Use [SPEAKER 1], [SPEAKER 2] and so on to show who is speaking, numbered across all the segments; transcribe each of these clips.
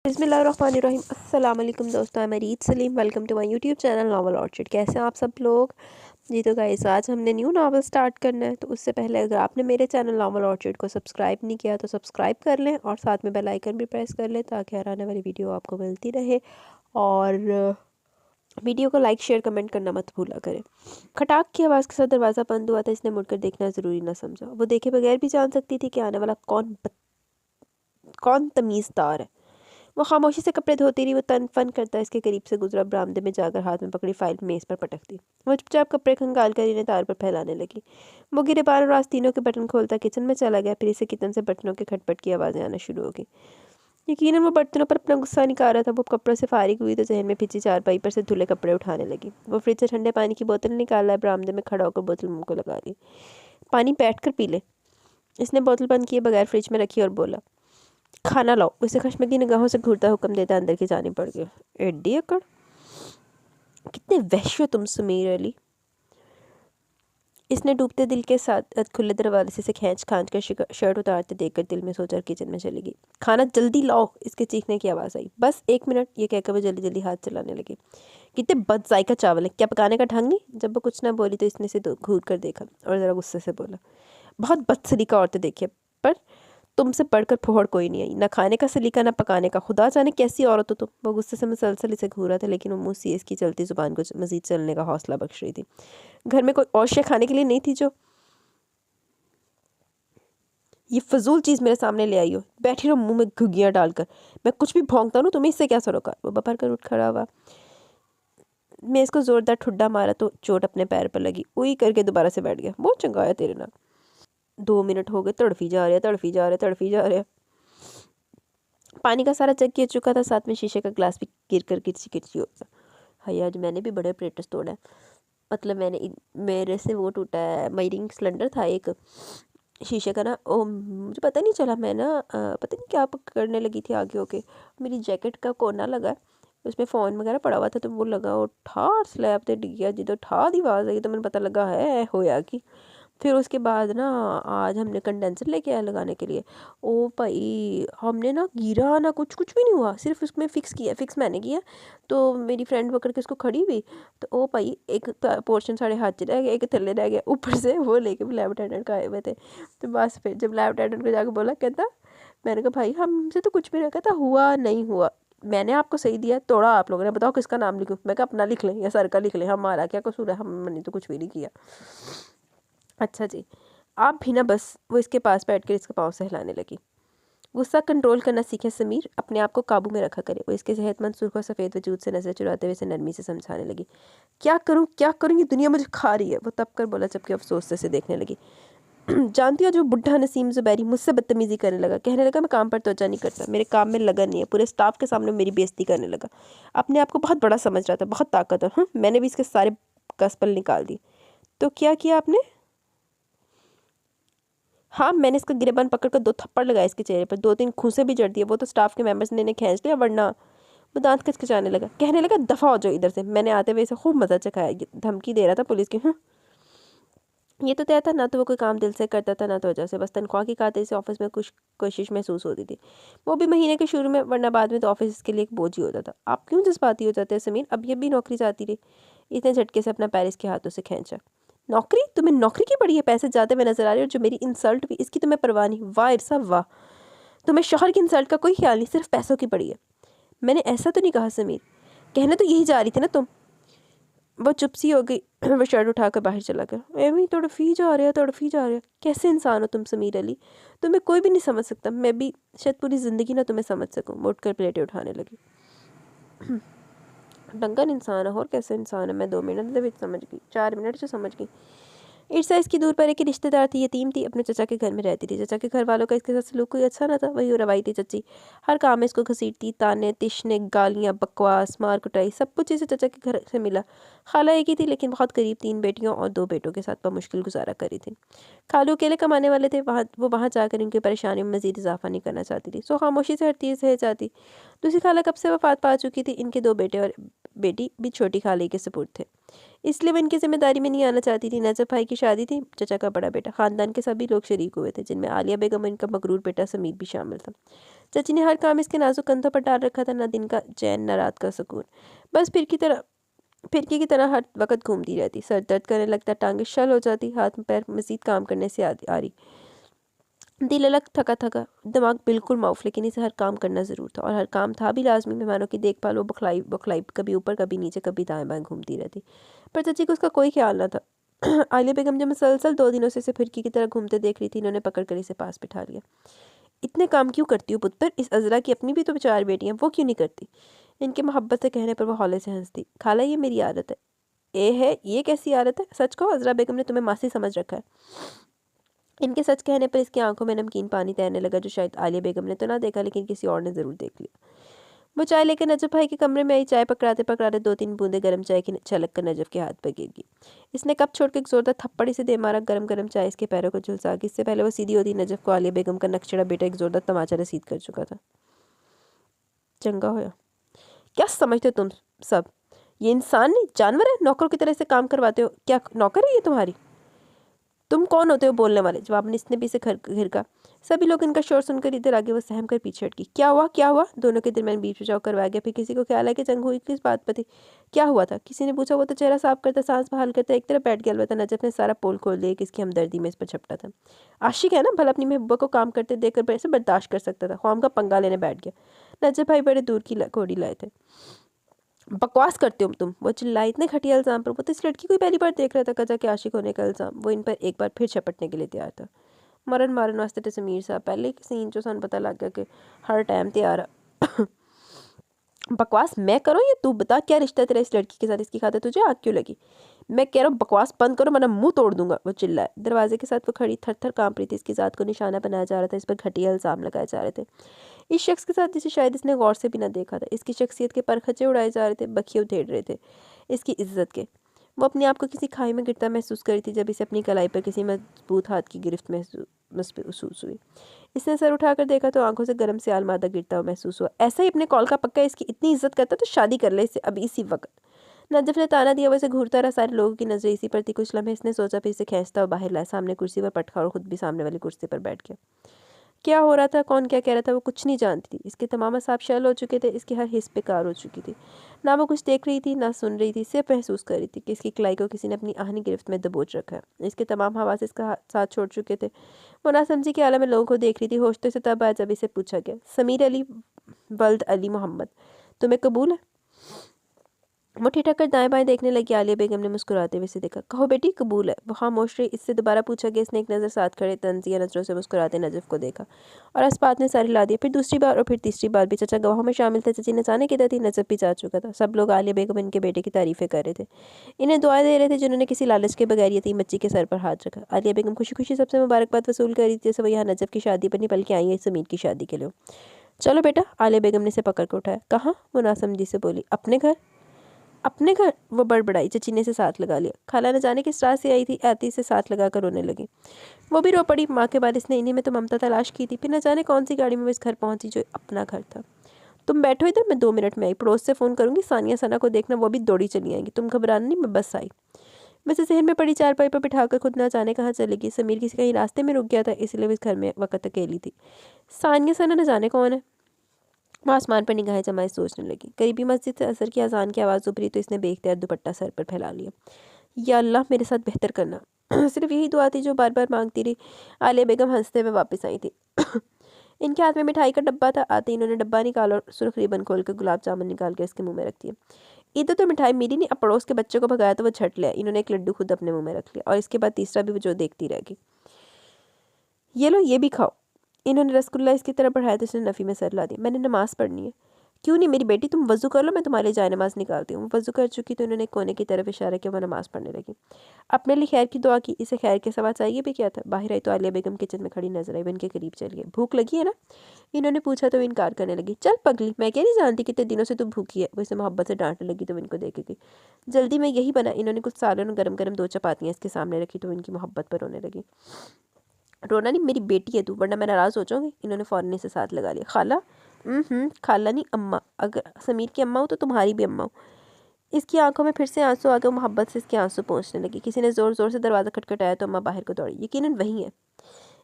[SPEAKER 1] बिस्मिल्लाहिर्रहमानिर्रहीम। अस्सलाम वालेकुम दोस्तों, मैं Reet Saleem. Welcome to my YouTube channel novel orchid. कैसे हैं आप सब लोग? जी तो गाइस, आज हमने न्यू नॉवल स्टार्ट करना है। तो उससे पहले अगर आपने मेरे चैनल नॉवल ऑर्चिड को सब्सक्राइब नहीं किया तो सब्सक्राइब कर लें और साथ में बेल आइकन भी प्रेस कर लें ताकि हर आने वाली वीडियो आपको मिलती रहे। और वीडियो को लाइक शेयर कमेंट करना मत भूला करें। खटाक की आवाज़ के साथ दरवाज़ा बंद हुआ था। इसने मुड़कर देखना ज़रूरी ना समझा। वो देखे बगैर भी जान सकती थी कि आने वाला कौन तमीज़दार है। वो खामोशी से कपड़े धोती रही। वो तन फन करता इसके करीब से गुजरा, बरामदे में जाकर हाथ में पकड़ी फाइल मेज़ पर पटक दी। वो चुपचाप कपड़े खंगाल कर इन्हें तार पर फैलाने लगी। वो गिरे बार और आस्तीनों के बटन खोलता किचन में चला गया। फिर इसे किचन से बटनों के खटपट की आवाज़ें आना शुरू हो गई। यकीनन वो बर्तनों पर अपना गुस्सा निकाल रहा था। वो कपड़ों से फारिग हुई तो जहन में पिछी चारपाई पर से धुले कपड़े उठाने लगी। वो फ्रिज से ठंडे पानी की बोतल निकाला, बरामदे में खड़ा होकर बोतल मुँह को लगा ली। पानी बैठ कर पी ले। इसने बोतल बंद किए बगैर फ्रिज में रखी और बोला, खाना लाओ। उसे खशमगी निगाहों से घूरता हुक्म देता अंदर की जाने पड़ गया। एड्डी अकड़, कितने वहश हो तुम समीर अली। इसने डूबते दिल के साथ खुले दरवाजे से खींच खांच कर शर्ट उतारते देखकर दिल में सोचा और किचन में चली गई। खाना जल्दी लाओ, इसके चीखने की आवाज़ आई। बस 1 मिनट, ये कहकर वो जल्दी जल्दी हाथ चलाने लगी। कितने बदजायका चावल है, क्या पकाने का ढंग नहीं? जब वो कुछ ना बोली तो इसने से घूर कर देखा और ज़रा गुस्से से बोला, बहुत बदसलीका औरतें देखी है, पर तुमसे बढ़कर फोहड़ कोई नहीं आई। ना खाने का सलीका ना पकाने का। खुदा जाने कैसी औरत हो तुम। वो गुस्से से मुसलसल इसे घूरा था, लेकिन वो मुँह से इसकी चलती जुबान को मजीद चलने का हौसला बख्श रही थी। घर में कोई और शय खाने के लिए नहीं थी जो ये फजूल चीज़ मेरे सामने ले आई हो? बैठी रहो मुंह में घुघियाँ डालकर। मैं कुछ भी भौंकता हूँ, तुम्हें इससे क्या सरोकार? वो बपर कर उठ खड़ा हुआ। मैं इसको जोरदार ठुड्डा मारा तो चोट अपने पैर पर लगी। उई करके दोबारा से बैठ गया। बहुत चंगा आया तेरे नाल। 2 मिनट हो गए, तड़फी जा रहा है, तड़फी जा रहा है, तड़फी जा रहा है। पानी का सारा जग गिर चुका था, साथ में शीशे का ग्लास भी गिर कर किरची किरची हो गया। हाय, आज मैंने भी बड़े प्रेटस तोड़ा है। मतलब मेरे से वो टूटा है। मयरिंग सिलेंडर था एक शीशे का ना, ओ मुझे पता नहीं चला। मैं ना पता नहीं क्या करने लगी थी आगे होके। मेरी जैकेट का कोना लगा है, उसमें फ़ोन वगैरह पड़ा हुआ था, तो वो लगा और ठार स्लैब ते डिग गया। जिधर ठार दी आवाज़ आई तो मैंने पता लगा है होया कि। फिर उसके बाद ना आज हमने कंडेंसर लेके आया लगाने के लिए। ओ भाई, हमने ना गिरा ना, कुछ कुछ भी नहीं हुआ, सिर्फ उसमें फ़िक्स किया। फ़िक्स मैंने किया तो मेरी फ्रेंड पकड़ के उसको खड़ी हुई तो ओ भाई एक पोर्शन साढ़े हाथ च रह गया, एक थल्ले रह गया। ऊपर से वो लेके भी लैब अटेंडेंट का आए हुए थे। तो बस फिर जब लैब अटेंडेंट को जाकर बोला, कहता मैंने कहा भाई हमसे तो कुछ भी नहीं। कहता हुआ नहीं हुआ, मैंने आपको सही दिया, तोड़ा आप लोगों ने, बताओ किसका नाम लिखूं? मैं कहा अपना लिख लें या सर का लिख लें, हमारा क्या कसूर है, हमने तो कुछ भी नहीं किया। अच्छा जी, आप भी ना। बस वो इसके पास बैठ कर इसके पाँव सहलाने लगी। गुस्सा कंट्रोल करना सीखे समीर, अपने आप को काबू में रखा करे। वो इसके सेहतमंद सुर्ख और सफ़ेद वजूद से नजर चुराते हुए इसे नरमी से समझाने लगी। क्या करूं क्या करूं, ये दुनिया मुझे खा रही है। वो तब कर बोला जबकि अफसोस से देखने लगी। जानती हो, जो बुढ़ा नसीम जुबैरी मुझसे बदतमीजी करने लगा। कहने लगा मैं काम पर तवज्जो नहीं करता, मेरे काम में लगन नहीं है। पूरे स्टाफ के सामने मेरी बेइज्जती करने लगा। अपने आप को बहुत बड़ा समझ रहा था, बहुत ताकतवर। मैंने भी इसके सारे कसपल निकाल दी। तो क्या किया आपने? हाँ, मैंने इसका गिरेबान पकड़ कर 2 थप्पड़ लगाए इसके चेहरे पर, 2-3 घूंसे भी जड़ दिए। वो तो स्टाफ के मेंबर्स ने इन्हें खींच लिया, वरना। वो दांत खचखचाने लगा, कहने लगा दफ़ा हो जाओ इधर से। मैंने आते हुए इसे खूब मज़ा चखाया। ये धमकी दे रहा था पुलिस की। ये तो तय था, ना तो वो कोई काम दिल से करता था ना तो वजह से। बस तनख्वाह की खातिर से ऑफिस में कुछ कोशिश महसूस होती थी, वो भी महीने के शुरू में, वरना बाद में तो ऑफिस इसके लिए एक बोझ ही होता था। आप क्यों जज्बाती हो जाते हैं समीर? अब ये भी नौकरी चाहती रही। इतने झटके से अपना पैर इसके हाथों से खींचा। नौकरी? तुम्हें नौकरी की पड़ी है? पैसे जाते हुए नजर आ रहे हो, जो मेरी इंसल्ट भी, इसकी तुम्हें परवाह नहीं। वाह इरसा वाह, तुम्हें शोहर की इंसल्ट का कोई ख्याल नहीं, सिर्फ पैसों की पड़ी है। मैंने ऐसा तो नहीं कहा समीर, कहने तो यही जा रही थी ना तुम। वो चुप सी हो गई। वो शर्ट उठाकर बाहर चला गया। एवं ही तड़फी जा रहा, तड़फी जा रहा। कैसे इंसान हो तुम समीर अली, तुम्हें कोई भी नहीं समझ सकता। मैं भी शायद पूरी ज़िंदगी ना तुम्हें समझ सकूं। मुड़कर प्लेटें उठाने लगी। डंगन इंसान है, और कैसे इंसान है? मैं 2 मिनट के समझ गई, 4 मिनट से समझ गई। ईर्षा इसकी दूर पर एक रिश्तेदार थी, यतीम थी, अपने चचा के घर में रहती थी। चचा के घर वालों का इसके साथ सलूक कोई अच्छा ना था। वही रवायती चची हर काम में इसको घसीटती, ताने तिशने, गालियाँ, बकवास, मार कुटाई, सब कुछ इसे चचा के घर से मिला। खाला एक ही थी, लेकिन बहुत करीब, 3 बेटियों और 2 बेटों के साथ मुश्किल गुजारा करी थी। खालू अकेले कमाने वाले थे, वहाँ जाकर इनकी परेशानी में मजीद इजाफा नहीं करना चाहती थी, सो खामोशी से हर चीज़ सह जाती। दूसरी खाला कब से वफात पा चुकी थी। इनके 2 बेटे और बेटी भी छोटी खाली के सपुर्द थे, इसलिए वो इनकी जिम्मेदारी में नहीं आना चाहती थी। नजफ भाई की शादी थी, चचा का बड़ा बेटा, खानदान के सभी लोग शरीक हुए थे, जिनमें आलिया बेगम और इनका मगरूर बेटा समीर भी शामिल था। चाची ने हर काम इसके नाजुक कंधों पर डाल रखा था, ना दिन का चैन न रात का सुकून, बस फिरकी की तरह हर वक्त घूमती रहती। सर दर्द करने लगता, टांगे शल हो जाती, हाथ पैर मजीद काम करने से आ रही, दिल अलग थका थका, दिमाग बिल्कुल माउफ, लेकिन इसे हर काम करना ज़रूर था, और हर काम था भी लाजमी। मेहमानों की देखभाल वो बुखलाई बुखलाई कभी ऊपर कभी नीचे कभी दाएं बाएं घूमती रहती, पर चाची को उसका कोई ख्याल ना था। आलिया बेगम जब मुसलसल 2 दिनों से इसे फिरकी की तरह घूमते देख रही थी, इन्होंने पकड़ कर इसे पास बिठा लिया। इतने काम क्यों करती हो पुत्र? इस अजरा की अपनी भी तो 4 बेटियां, वो क्यों नहीं करती? इनके मोहब्बत से कहने पर वो हौले से हंसती। खाला ये मेरी आदत है। ये कैसी आदत है? सच कहो, अजरा बेगम ने तुम्हें मासी समझ रखा है। इनके सच कहने पर इसकी आंखों में नमकीन पानी तैरने लगा, जो शायद आलिया बेगम ने तो ना देखा, लेकिन किसी और ने ज़रूर देख लिया। वो चाय लेकर नजफ भाई के कमरे में आई। चाय पकड़ाते पकड़ाते 2-3 बूंदे गर्म चाय की छलक कर नजफ के हाथ पर गिर गई। इसने कप छोड़ के एक जोरदार थप्पड़ इसे दे मारा। गरम गरम चाय इसके पैरों को झुलसा गई। इससे पहले वो सीधी होती नजफ को आलिया बेगम का नक्शड़ा बेटा एक जोरदार तमाचा रसीद कर चुका था। चंगा होया। क्या समझते हो तुम सब? ये इंसान नहीं, जानवर है। नौकरों की तरह से काम करवाते हो। क्या नौकर है ये तुम्हारी? तुम कौन होते हो बोलने वाले? जवाब में इसने भी इसे घिरका। सभी लोग इनका शोर सुनकर इधर आगे, वो सहम कर पीछे हटकी। क्या हुआ क्या हुआ? दोनों के दरमियान बीच बचाव करवाया गया। फिर किसी को ख्याल है कि जंग हुई किस बात पर थी, क्या हुआ था? किसी ने पूछा। वो तो चेहरा साफ करता, सांस बहाल करता एक तरफ बैठ गया। अलबत्ता नजफ ने सारा पोल खोल दिया, किसकी हमदर्दी में इस पर झपटा था। आशिक है ना, भला अपनी महबूबा को काम करते देखकर ऐसे बर्दाश्त कर सकता था। ख्वाम का पंगा लेने बैठ गया। नजफ भाई बड़े दूर की घोड़ी लाए थे। बकवास करते हो तुम, वो चिल्लाई इतने घटिया इल्ज़ाम पर। वो तो इस लड़की को पहली बार देख रहा था, कजा के आशिक होने का इल्ज़ाम। वो इन पर एक बार फिर झपटने के लिए तैयार था। मारन वास्ते तो समीर साहब पहले सीन जो सन पता लग गया कि हर टाइम तैयार। बकवास मैं करूँ या तू बता, क्या रिश्ता तेरा इस लड़की के साथ? इसकी खातिर तुझे आग क्यों लगी? मैं कह रहा हूँ बकवास बंद करो, वरना मुंह तोड़ दूंगा, वो चिल्लाए। दरवाजे के साथ वो खड़ी थर थर कांप रही थी। इसकी जात को निशाना बनाया जा रहा था, इस पर घटिया इल्ज़ाम लगाए जा रहे थे। इस शख्स के साथ जिसे शायद इसने गौर से भी ना देखा था। इसकी शख्सियत के परखचे उड़ाए जा रहे थे, बखिए उधेड़ रहे थे इसकी इज्जत के। वो अपने आप को किसी खाई में गिरता महसूस करी थी, जब इसे अपनी कलाई पर किसी मजबूत हाथ की गिरफ्त महसूस हुई। इसने सर उठाकर देखा तो आंखों से गर्म से आलमादा गिरता हुआ महसूस हुआ। ऐसा ही अपने कॉल का पक्का, इसकी इतनी इज्जत करता तो शादी कर ले इससे अभी इसी वक्त। नजफ ने ताना दिया, वैसे घूरता रहा। सारे लोगों की नजरें इसी पर थी। कुछ लम्हे इसने सोचा, फिर इसे खींचता हुआ बाहर लाया। सामने कुर्सी पर पटका और खुद भी सामने वाली कुर्सी पर बैठ गया। क्या हो रहा था, कौन क्या कह रहा था, वो कुछ नहीं जानती थी। इसके तमाम असाब शल हो चुके थे, इसकी हर हिस्स बेकार हो चुकी थी। ना वो कुछ देख रही थी, ना सुन रही थी, सिर्फ महसूस कर रही थी कि इसकी कलाई को किसी ने अपनी आहनी गिरफ्त में दबोच रखा है। इसके तमाम हवास इसका साथ छोड़ चुके थे। वो ना समझी के आलम में लोगों को देख रही थी। होश तो इसे तब आया जब इसे पूछा गया, समीर अली वल्द अली मोहम्मद, तुम्हें कबूल है? वो ठिठक कर दाएं बाएं देखने लगी। आलिया बेगम ने मुस्कुराते हुए इसे देखा। कहो बेटी, कबूल है। वो खामोश रही। इससे दोबारा पूछा गया। इसने एक नज़र साथ खड़े तंजिया नजरों से मुस्कुराते नजफ को देखा और अस्पात ने सारी ला दिया। फिर दूसरी बार और फिर तीसरी बार भी। चचा गवाहों में शामिल थे। चची ने जाने किधर थी, नजफ भी जा चुका था। सब लोग आलिया बेगम इनके बेटे की तारीफें कर रहे थे, इन्हें दुआएं दे रहे थे, जिन्होंने किसी लालच के बगैर यतीम बच्ची के सर पर हाथ रखा। आलिया बेगम खुशी खुशी सबसे मुबारकबाद वसूल कर रही थी, जैसे वो यहाँ नजफ की शादी पर नहीं बल्कि आई है समीर की शादी के लिए। चलो बेटा, आलिया बेगम ने इसे पकड़ कर उठाया। कहाँ? वो नासमझी से बोली। अपने घर। अपने घर? वो बड़बड़ाई। चची ने इसे साथ लगा लिया। खाला न जाने किस राह से आई थी, आती इसे साथ लगा कर रोने लगी। वो भी रो पड़ी। माँ के बाद इसने इन्हीं में तो ममता तलाश की थी। फिर न जाने कौन सी गाड़ी में वो इस घर पहुंची जो अपना घर था। तुम बैठो इधर, मैं 2 मिनट में आई। पड़ोस से फ़ोन करूंगी, सानिया सना को देखना, वो भी दौड़ी चली आएंगी। तुम घबराना नहीं, मैं बस आई। वैसे जहन में पड़ी चारपाई पर बिठाकर खुद ना जाने कहाँ चलेगी। समीर किसी कहीं रास्ते में रुक गया था, इसलिए वो इस घर में वक्त अकेली थी। सानिया सना न जाने कौन है। वो आसमान पर निगाहें जमाए सोचने लगी। करीबी मस्जिद से असर की अजान की आवाज़ उभरी तो इसने बेख्तियार दुपट्टा सर पर फैला लिया। या अल्लाह, मेरे साथ बेहतर करना। सिर्फ यही दुआ थी जो बार बार मांगती रही। आलिया बेगम हंसते हुए वापस आई थी। इनके हाथ में मिठाई का डब्बा था। आते इन्होंने डब्बा निकाला और सुर्ख रिबन खोल कर गुलाब जामुन निकाल के इसके मुंह में रख दिया। इधर तो मिठाई मेरी नहीं, अब पड़ोस के बच्चे को भगाया तो वो झट लिया। इन्होंने एक लड्डू खुद अपने मुंह में रख लिया और इसके बाद तीसरा भी वो जो देखती रह गई। ये लो, ये भी खाओ। इन्होंने रसगुल्ला इसकी तरफ बढ़ाया तो इसने नफ़ी में सर ला दिया। मैंने नमाज़ पढ़नी है। क्यों नहीं मेरी बेटी, तुम वज़ू कर लो, मैं तुम्हारे लिए जाए नमाज़ निकालती हूँ। वज़ू कर चुकी तो इन्होंने कोने की तरफ इशारा किया। वो नमाज़ पढ़ने लगी। अपने लिए खैर की दुआ की। इसे खैर के सवा चाहिए भी क्या था। बाहर आई तो आलिया बेगम किचन में खड़ी नजर आई। वो इनके करीब चल गई। भूख लगी है ना, इन्होंने पूछा तो इनकार करने लगी। चल पगली, मैं क्या नहीं जानती कितने दिनों से तू भूखी है। वो इसे मोहब्बत से डांटने लगी तो इनको देखेगी। जल्दी में यही बना। इन्होंने कुछ सालों में गरम गरम 2 चपातियाँ इसके सामने रखी तो इनकी मोहब्बत पर रोने लगी। रोना नहीं, मेरी बेटी है तू, वरना मैं नाराज़ हो जाऊंगी। इन्होंने फ़ौरन से साथ लगा लिया। खाला? खाला नहीं, अम्मा। अगर समीर की अम्मा हो तो तुम्हारी भी अम्मा हो। इसकी आंखों में फिर से आंसू आ गए। मोहब्बत से इसके आंसू पहुंचने लगे। किसी ने ज़ोर ज़ोर से दरवाज़ा खटखटाया तो अम्मा बाहर को दौड़ी। यकीनन वही है।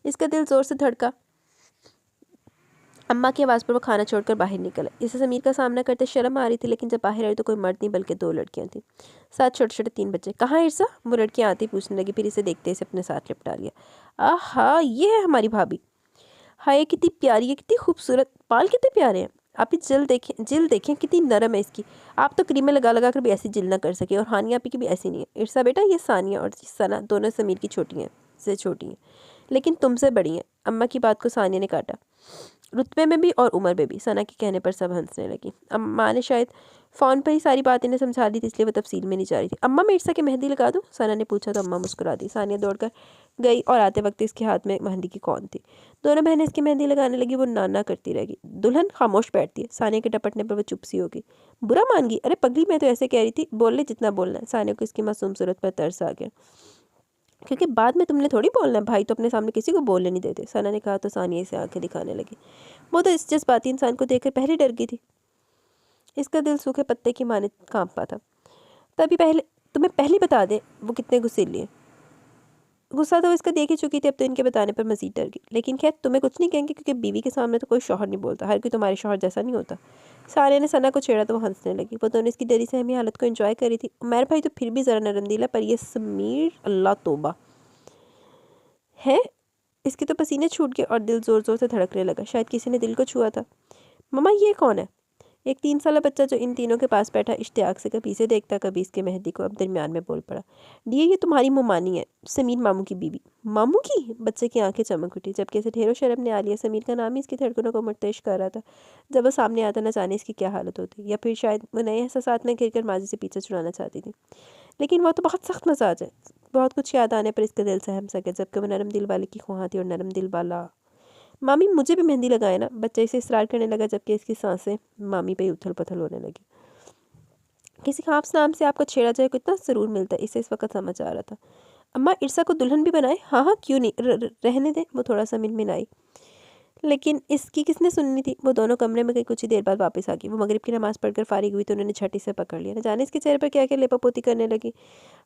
[SPEAKER 1] इसका दिल ज़ोर से धड़का। अम्मा की आवाज़ पर वो खाना छोड़कर बाहर निकला। इसे समीर का सामना करते शर्म आ रही थी, लेकिन जब बाहर आई तो कोई मर्द नहीं बल्कि 2 लड़कियां थीं, साथ छोटे छोटे 3 बच्चे। कहाँ है इर्सा? वो लड़कियां आती पूछने लगी, फिर इसे देखते इसे अपने साथ लिपटा लिया। आहा, ये है हमारी भाभी। हाय, कितनी प्यारी है, कितनी खूबसूरत, बाल कितने प्यारे हैं। आप ही जिल देखें कितनी नरम है इसकी। आप तो क्रीमें लगा लगा कर भी ऐसी जिल ना कर सके, और हानिया आपी की भी ऐसी नहीं है। इर्सा बेटा, ये सानिया और सना दोनों समीर की छोटी हैं, लेकिन तुमसे बड़ी हैं। अम्मा की बात को सानिया ने काटा। रुतबे में भी और उम्र में भी। सना के कहने पर सब हंसने लगी। अम्मा ने शायद फ़ोन पर ही सारी बात इन्हें समझा दी थी, इसलिए वो तफसील में नहीं जा रही थी। अम्मा, मैं इर्सा की मेहंदी लगा दूँ? सना ने पूछा तो अम्मा मुस्कुरा दी। सानिया दौड़कर गई और आते वक्त इसके हाथ में मेहंदी की कौन थी। दोनों बहनें इसकी मेहंदी लगाने लगी। वो नाना करती रहेगी। दुल्हन खामोश बैठती है। सानिया के टपटने पर वो चुप सी होगी। बुरा मान गई? अरे पगली, मैं तो ऐसे कह रही थी, बोल ले जितना बोलना है। सानिया को इसकी मासूम सूरत पर तरस आ गया। क्योंकि बाद में तुमने थोड़ी बोलना है, भाई तो अपने सामने किसी को बोलने नहीं देते। सना ने कहा तो सानिया इसे आंखें दिखाने लगी। वो तो इस जज्बाती इंसान को देखकर पहले डर गई थी। इसका दिल सूखे पत्ते की माने कांपा था। तुम्हें पहले बता दे वो कितने गुस्सैली हैं। गुस्सा तो इसका देख ही चुकी थी, अब तो इनके बताने पर मजीद डर गई। लेकिन खैर, तुम्हें कुछ नहीं कहेंगे, क्योंकि बीवी के सामने तो कोई शौहर नहीं बोलता। हर कोई तुम्हारे शौहर जैसा नहीं होता। सारे ने सना को छेड़ा तो वो हंसने लगी। वो दोनों इसकी डरी सहमी हालत को एंजॉय कर रही थी। उमर भाई तो फिर भी ज़रा नरम दिल है, पर ये समीर, अल्लाह तोबा है। इसके तो पसीने छूट गए और दिल ज़ोर ज़ोर से धड़कने लगा। शायद किसी ने दिल को छुआ था। मम्मा, ये कौन है? एक 3 साला बच्चा जो इन तीनों के पास बैठा इश्तियाक से कभी इसे देखता कभी इसके मेहंदी को, अब दरमियान में बोल पड़ा। ये तुम्हारी मुमानी है, समीर मामू की बीवी। मामू की? बच्चे की आंखें चमक उठी, जबकि इसे ढेरों शर्म ने आ लिया। समीर का नाम ही इसकी धड़कनों को मुर्तइश कर रहा था। जब वो सामने आता न जाने इसकी क्या हालत होती, या फिर शायद वो नए एहसासात में घिरकर माजी से पीछे छुड़ाना चाहती थी। लेकिन वो तो बहुत सख्त मजाज है। बहुत कुछ याद आने पर इसका दिल सहम सके, जबकि वो नरम दिल वाले की ख्वाह थी, और नरम दिल वाला। मामी, मुझे भी मेहंदी लगाए ना। बच्चा इसे इसरार करने लगा, जबकि इसकी सांसें मामी पे उथल पुथल होने लगी। किसी खास नाम से आपको छेड़ा जाए कितना जरूर मिलता है, इसे इस वक्त समझ आ रहा था। अम्मा, इर्सा को दुल्हन भी बनाए? हाँ हाँ, क्यों नहीं, रहने दे। वो थोड़ा सा मिनमिनाई। लेकिन इसकी किसने सुननी थी। वो दोनों कमरे में गई। कुछ ही देर बाद वापस आ गई। वो मगरिब की नमाज़ पढ़कर फारिग हुई तो उन्होंने झटी से पकड़ लिया। न जाने इसके चेहरे पर क्या क्या लेपापोती करने लगी।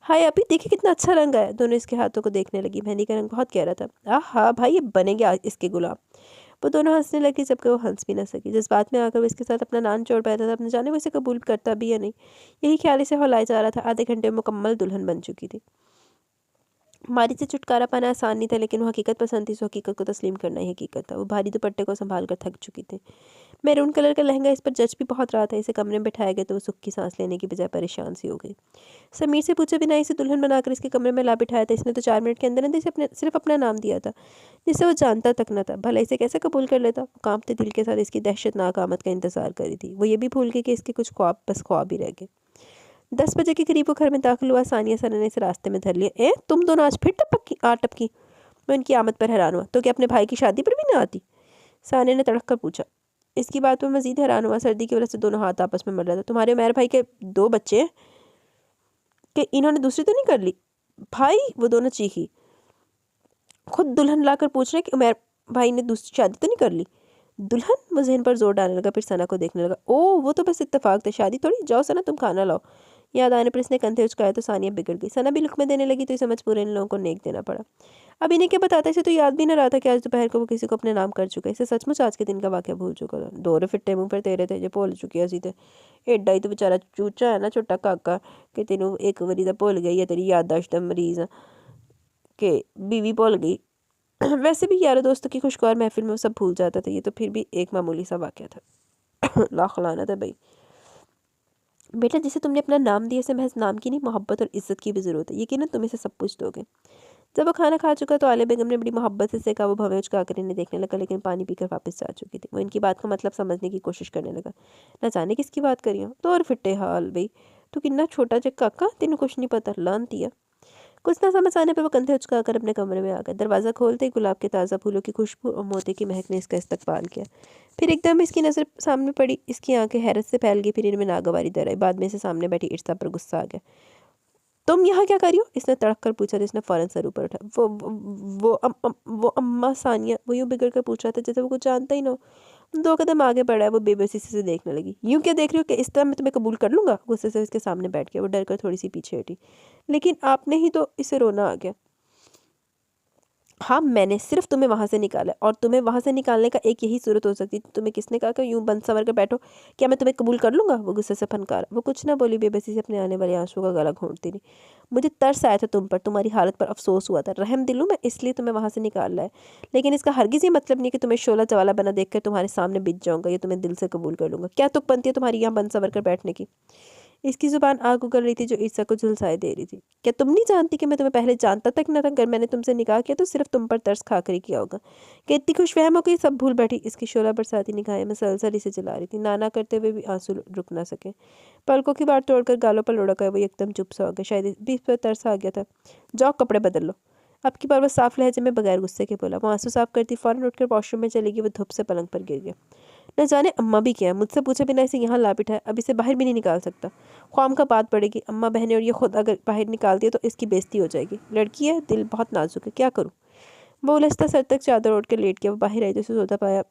[SPEAKER 1] हाय अभी देखिए कितना अच्छा रंग आया। दोनों इसके हाथों को देखने लगी। मेहंदी का रंग बहुत गहरा था। हाँ भाई, ये बनेंगे इसके गुलाम। वो दोनों हंसने लगी, जबकि वो हंस भी ना सकी। जज्बात में आकर वो इसके साथ अपना नाम जोड़ पाया था। अपने जाने वो इसे कबूल करता भी या नहीं, यही ख्याल इसे हौलाया जा रहा था। आधे घंटे में मुकम्मल दुल्हन बन चुकी थी। मारी से छुटकारा पाना आसान नहीं था, लेकिन वो हकीकत पसंद थी। उस हकीकत को तस्लीम करना ही हकीकत था। वो भारी दुपट्टे को संभाल कर थक चुकी थी। मैरून कलर का लहंगा इस पर जच भी बहुत रहा था। इसे कमरे में बिठाया गया तो वो सुख की सांस लेने की बजाय परेशान सी हो गई। समीर से पूछे बिना इसे दुल्हन बनाकर इसके कमरे में ला बिठाया था। इसने तो 4 मिनट के अंदर अंदर इसे सिर्फ अपना नाम दिया था, जिसे वो जानता तक न था। भला इसे कैसे कबूल कर लेता। कांपते दिल के साथ इसकी दहशतनाक आमद का इंतजार करी थी। वो ये भी भूल गई कि इसके कुछ ख्वाब बस ख्वाब ही रह गए। 10 बजे के करीब वो घर में दाखिल हुआ। सानिया सना ने इसे रास्ते में धर लिया। तुम दोनों आज फिर टपकी? मैं उनकी आमद पर हैरान हुआ। तो क्या अपने भाई की शादी पर भी ना आती? सानिया ने तड़क कर पूछा। इसकी बात पर मजीद हैरान हुआ। सर्दी की वजह से दोनों हाथ आपस में मर रहे थे। तुम्हारे उमर भाई के 2 बच्चे हैं कि इन्होंने दूसरी तो नहीं कर ली? भाई, वो दोनों चीखी। खुद दुल्हन लाकर पूछ रहे कि उमर भाई ने दूसरी शादी तो नहीं कर ली? दुल्हन? वो जहन पर जोर डालने लगा, फिर सना को देखने लगा। ओह, वो तो बस इत्तेफाक थे, शादी थोड़ी। जाओ सना, तुम खाना लाओ। याद आने पर इसने कंधे उचकाया तो सानिया बिगड़ गई। सना भी लुकमे देने लगी तो इसे मजबूर इन लोगों को नेक देना पड़ा। अब इन्हें क्या बताता, इसे तो याद भी ना रहा था कि आज दोपहर को वो किसी को अपने नाम कर चुका है। इसे सचमुच आज के दिन का वाक़या भूल चुका था। 2 फिट्टे मुँह पर तेरे थे जो भूल चुकी है सीधे। एड्डा ही तो बेचारा चूचा है ना, छोटा काका, कि तेनों एक बारी तो भुल गई है। तेरी याददाश्त मरीज़ के बीवी भुल गई। वैसे भी यारों दोस्तों की खुशगवार महफिल में वो सब भूल जाता था। ये तो फिर भी एक मामूली सा वाक़या था। लाख लानत है भाई। बेटा, जिसे तुमने अपना नाम दिया, इसे महज नाम की नहीं, मोहब्बत और इज्जत की भी ज़रूरत है। यकीनन तुम इसे सब कुछ दोगे। जब वो खाना खा चुका तो आलिया बेगम ने बड़ी मोहब्बत से कहा। वो भवें उचका कर इन्हें देखने लगा, लेकिन पानी पीकर वापस जा चुकी थी। वो इनकी बात का मतलब समझने की कोशिश करने लगा। ना जाने किसकी बात करी हो। तो और फिट्टे हाल भाई, तू कितना छोटा जग काका, तेन कुछ नहीं पता, लानती। कुछ ना समझ आने पर वो कंधे उचकाकर अपने कमरे में आ गए। दरवाज़ा खोलते ही गुलाब के ताज़ा फूलों की खुशबू और मोती की महक ने इसका इस्तकबाल किया। फिर एकदम इसकी नज़र सामने पड़ी। इसकी आंखें हैरत से फैल गई। फिर इनमें नागवारी दर आई। बाद में इसे सामने बैठी इर्सा पर गुस्सा आ गया। तुम यहाँ क्या कर रही हो? इसने तड़क कर पूछा तो इसने फ़ौरन सर ऊपर उठा। वो अम्मा सानिया, वो यूँ बिगड़ कर पूछ रहा था जैसे वो कुछ जानता ही ना हो। 2 कदम आगे बढ़ा है। वो बेबसी से देखने लगी। यूं क्या देख रही हो कि इस तरह मैं तुम्हें कबूल कर लूँगा? गुस्से से उसके सामने बैठ गया। वो डर कर थोड़ी सी पीछे हटी। लेकिन आपने ही तो। इसे रोना आ गया। हाँ, मैंने सिर्फ तुम्हें वहाँ से निकाला और तुम्हें वहाँ से निकालने का एक यही सूरत हो सकती थी। तुम्हें किसने कहा कि यूं बंद संवर कर बैठो? क्या मैं तुम्हें कबूल कर लूँगा? वो गुस्से से फनकारा। वो कुछ ना बोली, बेबसी से अपने आने वाले आंसू का गला घोंटती रही। मुझे तरस आया था तुम पर, तुम्हारी हालत पर अफसोस हुआ था। रहम दिल हूँ मैं, इसलिए तुम्हें वहाँ से निकाल लाया। लेकिन इसका हरगिज़ ये मतलब नहीं कि तुम्हें शोला जवाला बना देख कर तुम्हारे सामने बिछ जाऊँगा या तुम्हें दिल से कबूल कर लूँगा। क्या तुक बनती है तुम्हारी यहाँ बंद संवर कर बैठने की? इसकी ज़ुबान आग उगल रही थी जो ईर्ष्या को झुलसाए दे रही थी। क्या तुम नहीं जानती कि मैं तुम्हें पहले जानता तक न था? अगर मैंने तुमसे निकाह किया तो सिर्फ तुम पर तरस खाकर ही किया होगा। कि इतनी खुशफहम हो गई, सब भूल बैठी। इसकी शोला बरसाती निगाहें मसलसल इसे जला रही थी। नाना करते हुए भी आंसू रुक ना सके। पलकों की बात तोड़कर गालों पर लुढ़क गए। वो एकदम चुप सा हो गया। शायद इस पर तरस आ गया था। जाओ कपड़े बदल लो। अब की बार वो साफ लहजे में बगैर गुस्से के बोला। वो आंसू साफ करती फौरन उठकर वॉशरूम में चली गई। वो धूप से पलंग पर गिर गया। न जाने अम्मा भी क्या है, मुझसे पूछे बिना इसे यहाँ ला बिठाया। अब इसे बाहर भी नहीं निकाल सकता। ख्वाम का बात पड़ेगी। अम्मा बहनें और ये खुद अगर बाहर निकाल दिया तो इसकी बेइज्जती हो जाएगी। लड़की है, दिल बहुत नाजुक है, क्या करूँ? वो उलझता सर तक चादर ओढ़ कर लेट गया। वो बाहर आई तो उसे सोता पाया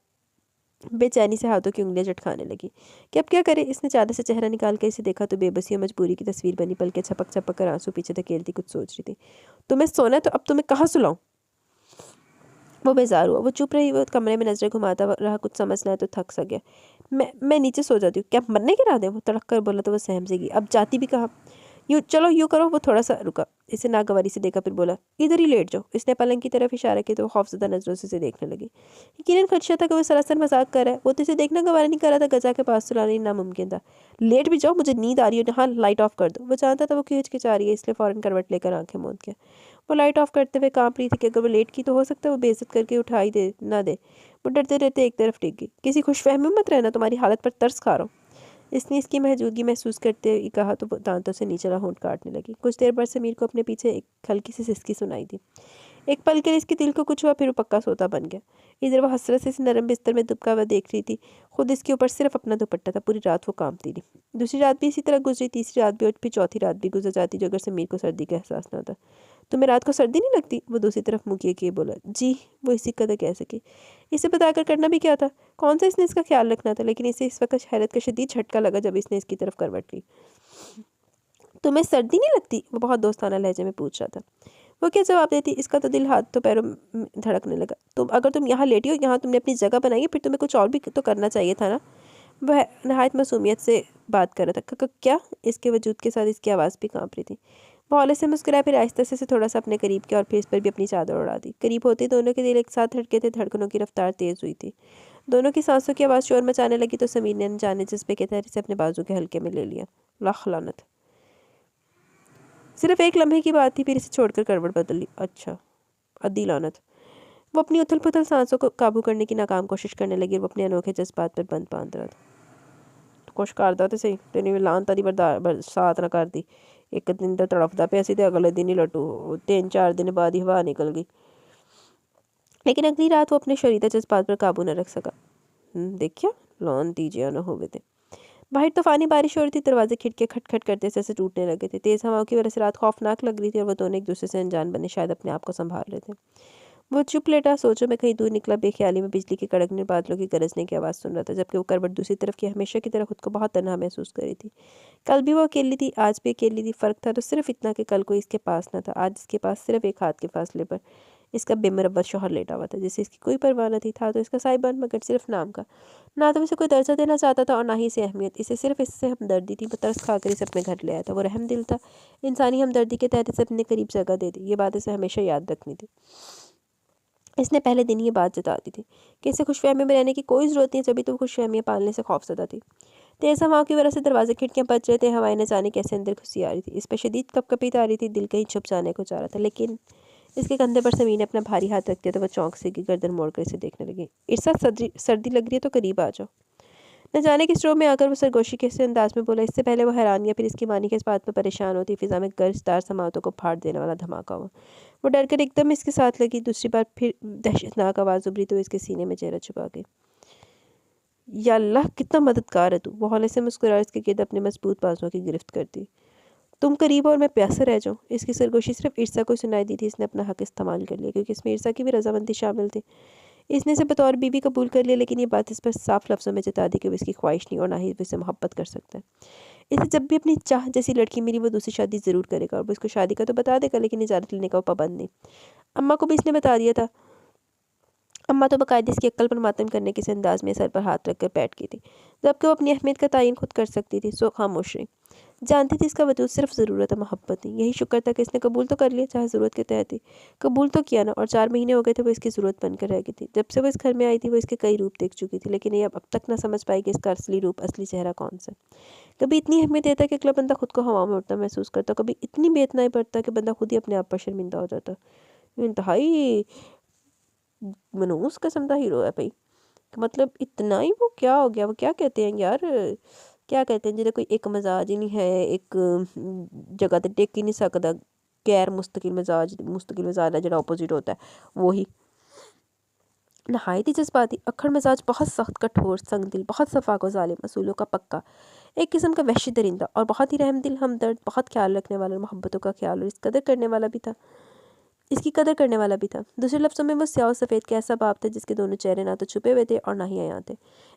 [SPEAKER 1] बेचैनी से हाथों की उंगलियां चटखाने लगी कि अब क्या करे। इसने चादर से चेहरा निकाल कर इसे देखा तो बेबसी और मजबूरी की तस्वीर बनी। पलके छपक छपक कर आंसू पीछे धकेलती कुछ सोच रही थी। तुम्हें सोना है तो अब तुम्हें कहाँ सुलाऊं? वो बेजार हुआ। वो चुप रही। वो कमरे में नजरें घुमाता रहा। कुछ समझ ना आया तो थक सा गया। मैं नीचे सो जाती हूँ। क्या मरने के इरादे? वो तड़क कर बोला तो वो सहम से गई। अब जाती भी कहाँ? यूँ चलो, यूँ करो। वो थोड़ा सा रुका, इसे नागवारी से देखा, फिर बोला इधर ही लेट जाओ। इसने पलंग की तरफ इशारा किया तो वो खौफजदा नजरों से इसे देखने लगी। यकीनन खदशा था कि वो सरासर मजाक कर रहा है। वो तो इसे देखना गवारा नहीं कर रहा था। गजा के पास सुलाना ही नामुमकिन था। लेट भी जाओ, मुझे नींद आ रही है। हाँ, लाइट ऑफ कर दो। वो जानता था वो क्यों हिचकिचा रही है, इसलिए फौरन करवट लेकर आंखें मूंद गया। वो लाइट ऑफ करते हुए कांप रही थी कि अगर वो लेट की तो हो सकता है वो बेइज्जत करके उठाई दे ना दे। वो डरते डरते एक तरफ टिक गई। किसी खुशफहमी में मत रहना, तुम्हारी हालत पर तरस खा रहा हूँ। इसने इसकी मौजूदगी महसूस करते हुए कहा तो वो दांतों से नीचे होंठ काटने लगी। कुछ देर बाद समीर को अपने पीछे एक हल्की सी सिसकी सुनाई दी। एक पल के लिए इसके दिल को कुछ हुआ, फिर वो पक्का सोता बन गया। इधर वो हसरत से इस नरम बिस्तर में दुबका हुआ देख रही थी। खुद इसके ऊपर सिर्फ अपना दुपट्टा था। पूरी रात वो कांपती रही। दूसरी रात भी इसी तरह गुजरी। तीसरी रात भी और फिर चौथी रात भी गुजर जाती जो अगर समीर को सर्दी का एहसास न होता। तुम्हें रात को सर्दी नहीं लगती? वो दूसरी तरफ मुँह किए बोला। जी। वो इसी कदर कह सकी। इसे बताकर करना भी क्या था? कौन सा इसने इसका ख्याल रखना था? लेकिन इसे इस वक्त हैरत का शदीद झटका लगा जब इसने इसकी तरफ करवट ली। तुम्हें सर्दी नहीं लगती? वो बहुत दोस्ताना लहजे में पूछ रहा था। वो क्या जवाब देती? इसका तो दिल हाथ तो पैरों में धड़कने लगा। अगर तुम यहाँ लेटी हो, यहाँ तुमने अपनी जगह बनाई है, फिर तुम्हें कुछ और भी तो करना चाहिए था ना। वह नहायत मासूमियत से बात कर रहा था। क्या? इसके वजूद के साथ इसकी आवाज़ भी कांप रही थी। वो हौले से मुस्कुराया, फिर आहिस्ता से थोड़ा सा अपने करीब किया और फिर इस पर भी अपनी चादर उड़ा दी। करीब होते दोनों के दिल एक साथ धड़के थे। धड़कनों की रफ्तार तेज़ हुई थी। दोनों की सांसों की आवाज़ शोर मचाने लगी तो समीर ने अनजाने जज्बे के तहत इसे अपने बाजू के हल्के में ले लिया। लाख लानत। सिर्फ एक लम्हे की बात थी, फिर इसे छोड़कर करवट बदल ली। अच्छा, अद्दी लानत। वो अपनी उथल पुथल सांसों को काबू करने की नाकाम कोशिश करने लगी और वो अपने अनोखे जज्बात पर बंद बांध रहा था। कुछ करदा तो सही, तेनी लानत दी बरसात ना कर दी। एक दिन तो तड़फदा पिया सी ते अगले दिन ही लट्टू। 3-4 दिन बाद ही हवा निकल गई। लेकिन अगली रात वो अपने शरीदा जज्बात पर काबू न रख सका। देखिया, लौन दीजिए न होवे थे। बाहर तूफानी बारिश हो रही थी। दरवाजे खिड़कियाँ खटखट करते से टूटने लगे थे। तेज़ हवाओं की वजह से रात खौफनाक लग रही थी और वो दोनों एक दूसरे से अनजान बने शायद अपने आप को संभाल रहे थे। वो चुप लेटा सोचों में कहीं दूर निकला। बेख्याली में बिजली के कड़कने, बादलों की गरजने की आवाज़ सुन रहा था, जबकि वो करवट दूसरी तरफ की हमेशा की तरह खुद को बहुत तन्हा महसूस कर रही थी। कल भी वो अकेली थी, आज भी अकेली थी। फ़र्क था तो सिर्फ इतना कि कल कोई इसके पास न था। आज इसके पास सिर्फ एक हाथ के फासले पर इसका बेमुरब्बत शौहर लेटा हुआ था, जिससे इसकी कोई परवाह न थी। था तो इसका साहिबान, मगर सिर्फ नाम का। ना तो इसे कोई दर्जा देना चाहता था और ना ही इसे अहमियत। इसे सिर्फ इससे हमदर्दी थी। वो तरस खाकर इसे अपने घर ले आया था। वो रहम दिल था। इंसानी हमदर्दी के तहत इसे अपने करीब जगह दे दी। ये बात इसे हमेशा याद रखनी थी। इसने पहले दिन ये बात जता दी थी कि इसे खुशफहमी में रहने की कोई ज़रूरत नहीं, जभी तो वो खुशफहमियाँ पालने से खौफज़दा थी। तेज़ हवाओं की वजह से दरवाजे खिड़कियाँ बज रहे थे। हवाएं न जाने कैसे अंदर घुसी आ रही थी। इस पर शदीद कपकपी आ रही थी। दिल कहीं छुप जाने को चाह रहा था। लेकिन इसके कंधे पर समीर ने अपना भारी हाथ रख दिया तो वह चौंक से की गर्दन मोड़कर इसे देखने लगी। इर्सा, सर्दी लग रही है तो करीब आ जाओ। न जाने किस रोब में आकर वो सरगोशी के से अंदाज में बोला। इससे पहले वो हैरान या फिर इसकी मानी के इस बात पर परेशान होती। फिजा में गर्जदार समातों को फाड़ देने वाला धमाका हुआ। वो डर कर एकदम इसके साथ लगी। दूसरी बार फिर दहशतनाक आवाज़ उभरी तो इसके सीने में चेहरा छुपा गई। या अल्लाह, कितना मददगार है तू। वो हौले से मुस्कुरा इसके गिर्द अपने मजबूत बाजुओं की गिरफ्त करती। तुम करीब और मैं प्यासा रह जाऊँ। इसकी सरगोशी सिर्फ ईर्षा को सुनाई दी थी। इसने अपना हक इस्तेमाल कर लिया क्योंकि इसमें ईर्षा की भी रजामंदी शामिल थी। इसने इसे बतौर बीवी कबूल कर लिया, लेकिन ये बात इस पर साफ लफ्ज़ों में जता दी कि वो इसकी ख्वाहिश नहीं और ना ही वो इससे मोहब्बत कर सकता है। इसे जब भी अपनी चाह जैसी लड़की मिली वो दूसरी शादी ज़रूर करेगा और वो इसको शादी का तो बता देगा, लेकिन इजाज़त लेने का वो पाबंद नहीं। अम्मा को भी इसने बता दिया था। अम्मा तो बाकायदा इसकी अक्ल पर मातम करने के इस अंदाज में सर पर हाथ रखकर बैठ गई थी, जबकि वो अपनी अहमियत का तयन खुद कर सकती थी। सो खामोश रही। जानती थी इसका वजूद सिर्फ ज़रूरत है, मोहब्बत नहीं। यही शुक्र था कि इसने कबूल तो कर लिया, चाहे ज़रूरत के तहत ही कबूल तो किया ना। और 4 महीने हो गए थे वो इसकी ज़रूरत बनकर रह गई थी। जब से वो इस घर में आई थी वो इसके कई रूप देख चुकी थी, लेकिन ये अब तक ना समझ पाई कि इसका असली रूप, असली चेहरा कौन सा। कभी इतनी अहमियत देता कि अगला बंदा खुद को हवा में उड़ता महसूस करता, कभी इतनी बेइतनाई बढ़ता कि बंदा खुद ही अपने आप पर शर्मिंदा हो जाता। इंतहाई मनहूस किस्म का हीरो है भाई। मतलब इतना ही वो क्या हो गया, वो क्या कहते हैं यार, क्या कहते हैं जिन्हें कोई एक मजाज ही नहीं है, एक जगह ते टेक ही नहीं सकता, गैर मुस्तकिल मजाज है, जो ऑपोजिट होता है वही। नहायत ही जज्बाती, अक्खड़ मिजाज, बहुत सख्त कठोर संगदिल, बहुत सफाक व जालिम, असूलों का पक्का, एक किस्म का वहशी दरिंदा, और बहुत ही रहमदिल, हमदर्द, बहुत ख्याल रखने वाला, मोहब्बतों का ख्याल और इस कदर करने वाला भी था, इसकी कदर करने वाला भी था। दूसरे लफ्ज़ों में वो स्याह और सफ़ेद का ऐसा बाप था जिसके दोनों चेहरे ना तो छुपे हुए थे और ना ही आया थे।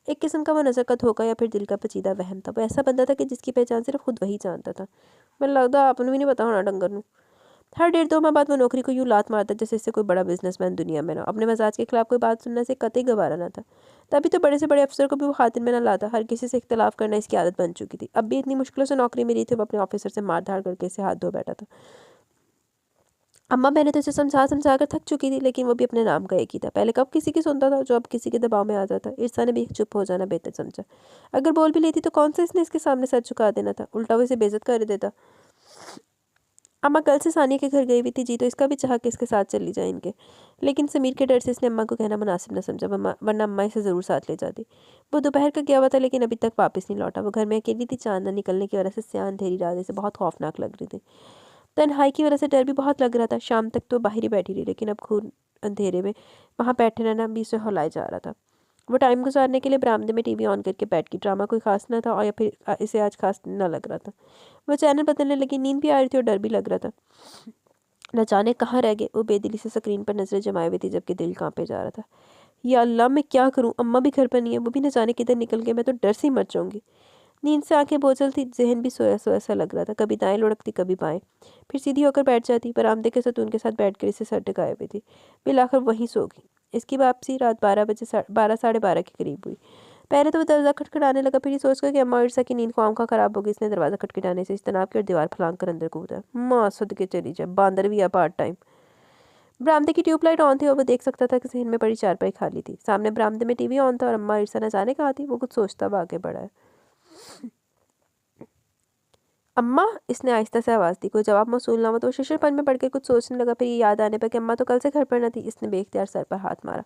[SPEAKER 1] एक किस्म का वो नज़र का धोखा या फिर दिल का पेचीदा वहम था। वो ऐसा बंदा था कि जिसकी पहचान सिर्फ खुद वही जानता था। मैंने लगता आपने भी नहीं पता होना डंगर नू। हर 1.5-2 माह बाद वो नौकरी को यूँ लात मारता जैसे इससे कोई बड़ा बिजनेसमैन दुनिया में ना। अपने मजाज के खिलाफ कोई बात सुनने से कतई गवारा ना था। तभी तो बड़े से बड़े अफसर को भी वो खातिर में ना लाता। हर किसी से इख्तलाफ करना इसकी आदत बन चुकी थी। अब भी इतनी मुश्किलों से नौकरी मिली थी, वो अपने ऑफिसर से मार धाड़ करके इसे हाथ धो बैठा था। अम्मा मैंने तो इसे समझा समझा कर थक चुकी थी, लेकिन वो भी अपने नाम का एक ही था। पहले कब किसी की सुनता था, जो अब किसी के दबाव में आ जाता। ईर्षा ने भी चुप हो जाना बेहतर समझा। अगर बोल भी लेती तो कौन सा इसने इसके सामने सर झुका देना था, उल्टा वो इसे बेइज्जत कर देता। अम्मा कल से सानिया के घर गई हुई थी, जी तो इसका भी चाह कि इसके साथ चली जाए इनके, लेकिन समीर के डर से इसने अम्मा को कहना मुनासिब न समझा, वरना अम्मा इसे ज़रूर साथ ले जाती। वो दोपहर का गया हुआ था, लेकिन अभी तक वापस नहीं लौटा। वो घर में अकेली थी। चांद न निकलने की वजह से स्याह अंधेरी रात इसे बहुत खौफनाक लग रही थी। तन्हाई की वजह से डर भी बहुत लग रहा था। शाम तक तो बाहर ही बैठी रही, लेकिन अब खून अंधेरे में वहाँ बैठे रहना भी उसे हौलाए जा रहा था। वो टाइम गुजारने के लिए बरामदे में टीवी ऑन करके बैठ गई। ड्रामा कोई खास ना था और या फिर इसे आज खास ना लग रहा था। वो चैनल बदलने लगी। नींद भी आ रही थी और डर भी लग रहा था। न जाने कहाँ रह गए। वो बेदिली से स्क्रीन पर नजरें जमाए हुई थी, जबकि दिल कांपे जा रहा था। या अल्लाह, मैं क्या करूँ? अम्मा भी घर पर नहीं है, वो भी न जाने किधर निकल गए। मैं तो डर से ही मर जाऊंगी। नींद से आंखें बोझल थी, जहन भी सोया सोया सा लग रहा था। कभी दाएं लुढ़कती, कभी बाएं, फिर सीधी होकर बैठ जाती। बरामदे के सतून के साथ बैठकर इसे सर टिकाए हुई थी। बिल आखिर वहीं सो गई। इसकी वापसी रात 12 साढ़े 12 के करीब हुई। पहले तो वो दरवाज़ा खटखटाने लगा, फिर ये सोचकर कि अम्मा और ईर्षा की नींद को आमखा खराब होगी, इसने दरवाज़ा खटखटाने से इज्तनाब की और दीवार फलांग कर अंदर कूदा। माँ सदके चली जाए, बांदर भी है पार्ट टाइम। बरामदे की ट्यूबलाइट ऑन थी और वो देख सकता था कि सहन में पड़ी चारपाई खाली थी। सामने बरामदे में टीवी ऑन था और अम्मा ईर्षा न जाने कहाँ थी। वो कुछ सोचता हुआ आगे बढ़ा है। अम्मा, इसने आहिस्ता से आवाज़ दी। कोई जवाब मौसूल ना हुआ तो वो शिशरपन में पड़ के कुछ सोचने लगा। फिर ये याद आने पर कि अम्मा तो कल से घर पर न थी, इसने बेख्तियार सर पर हाथ मारा।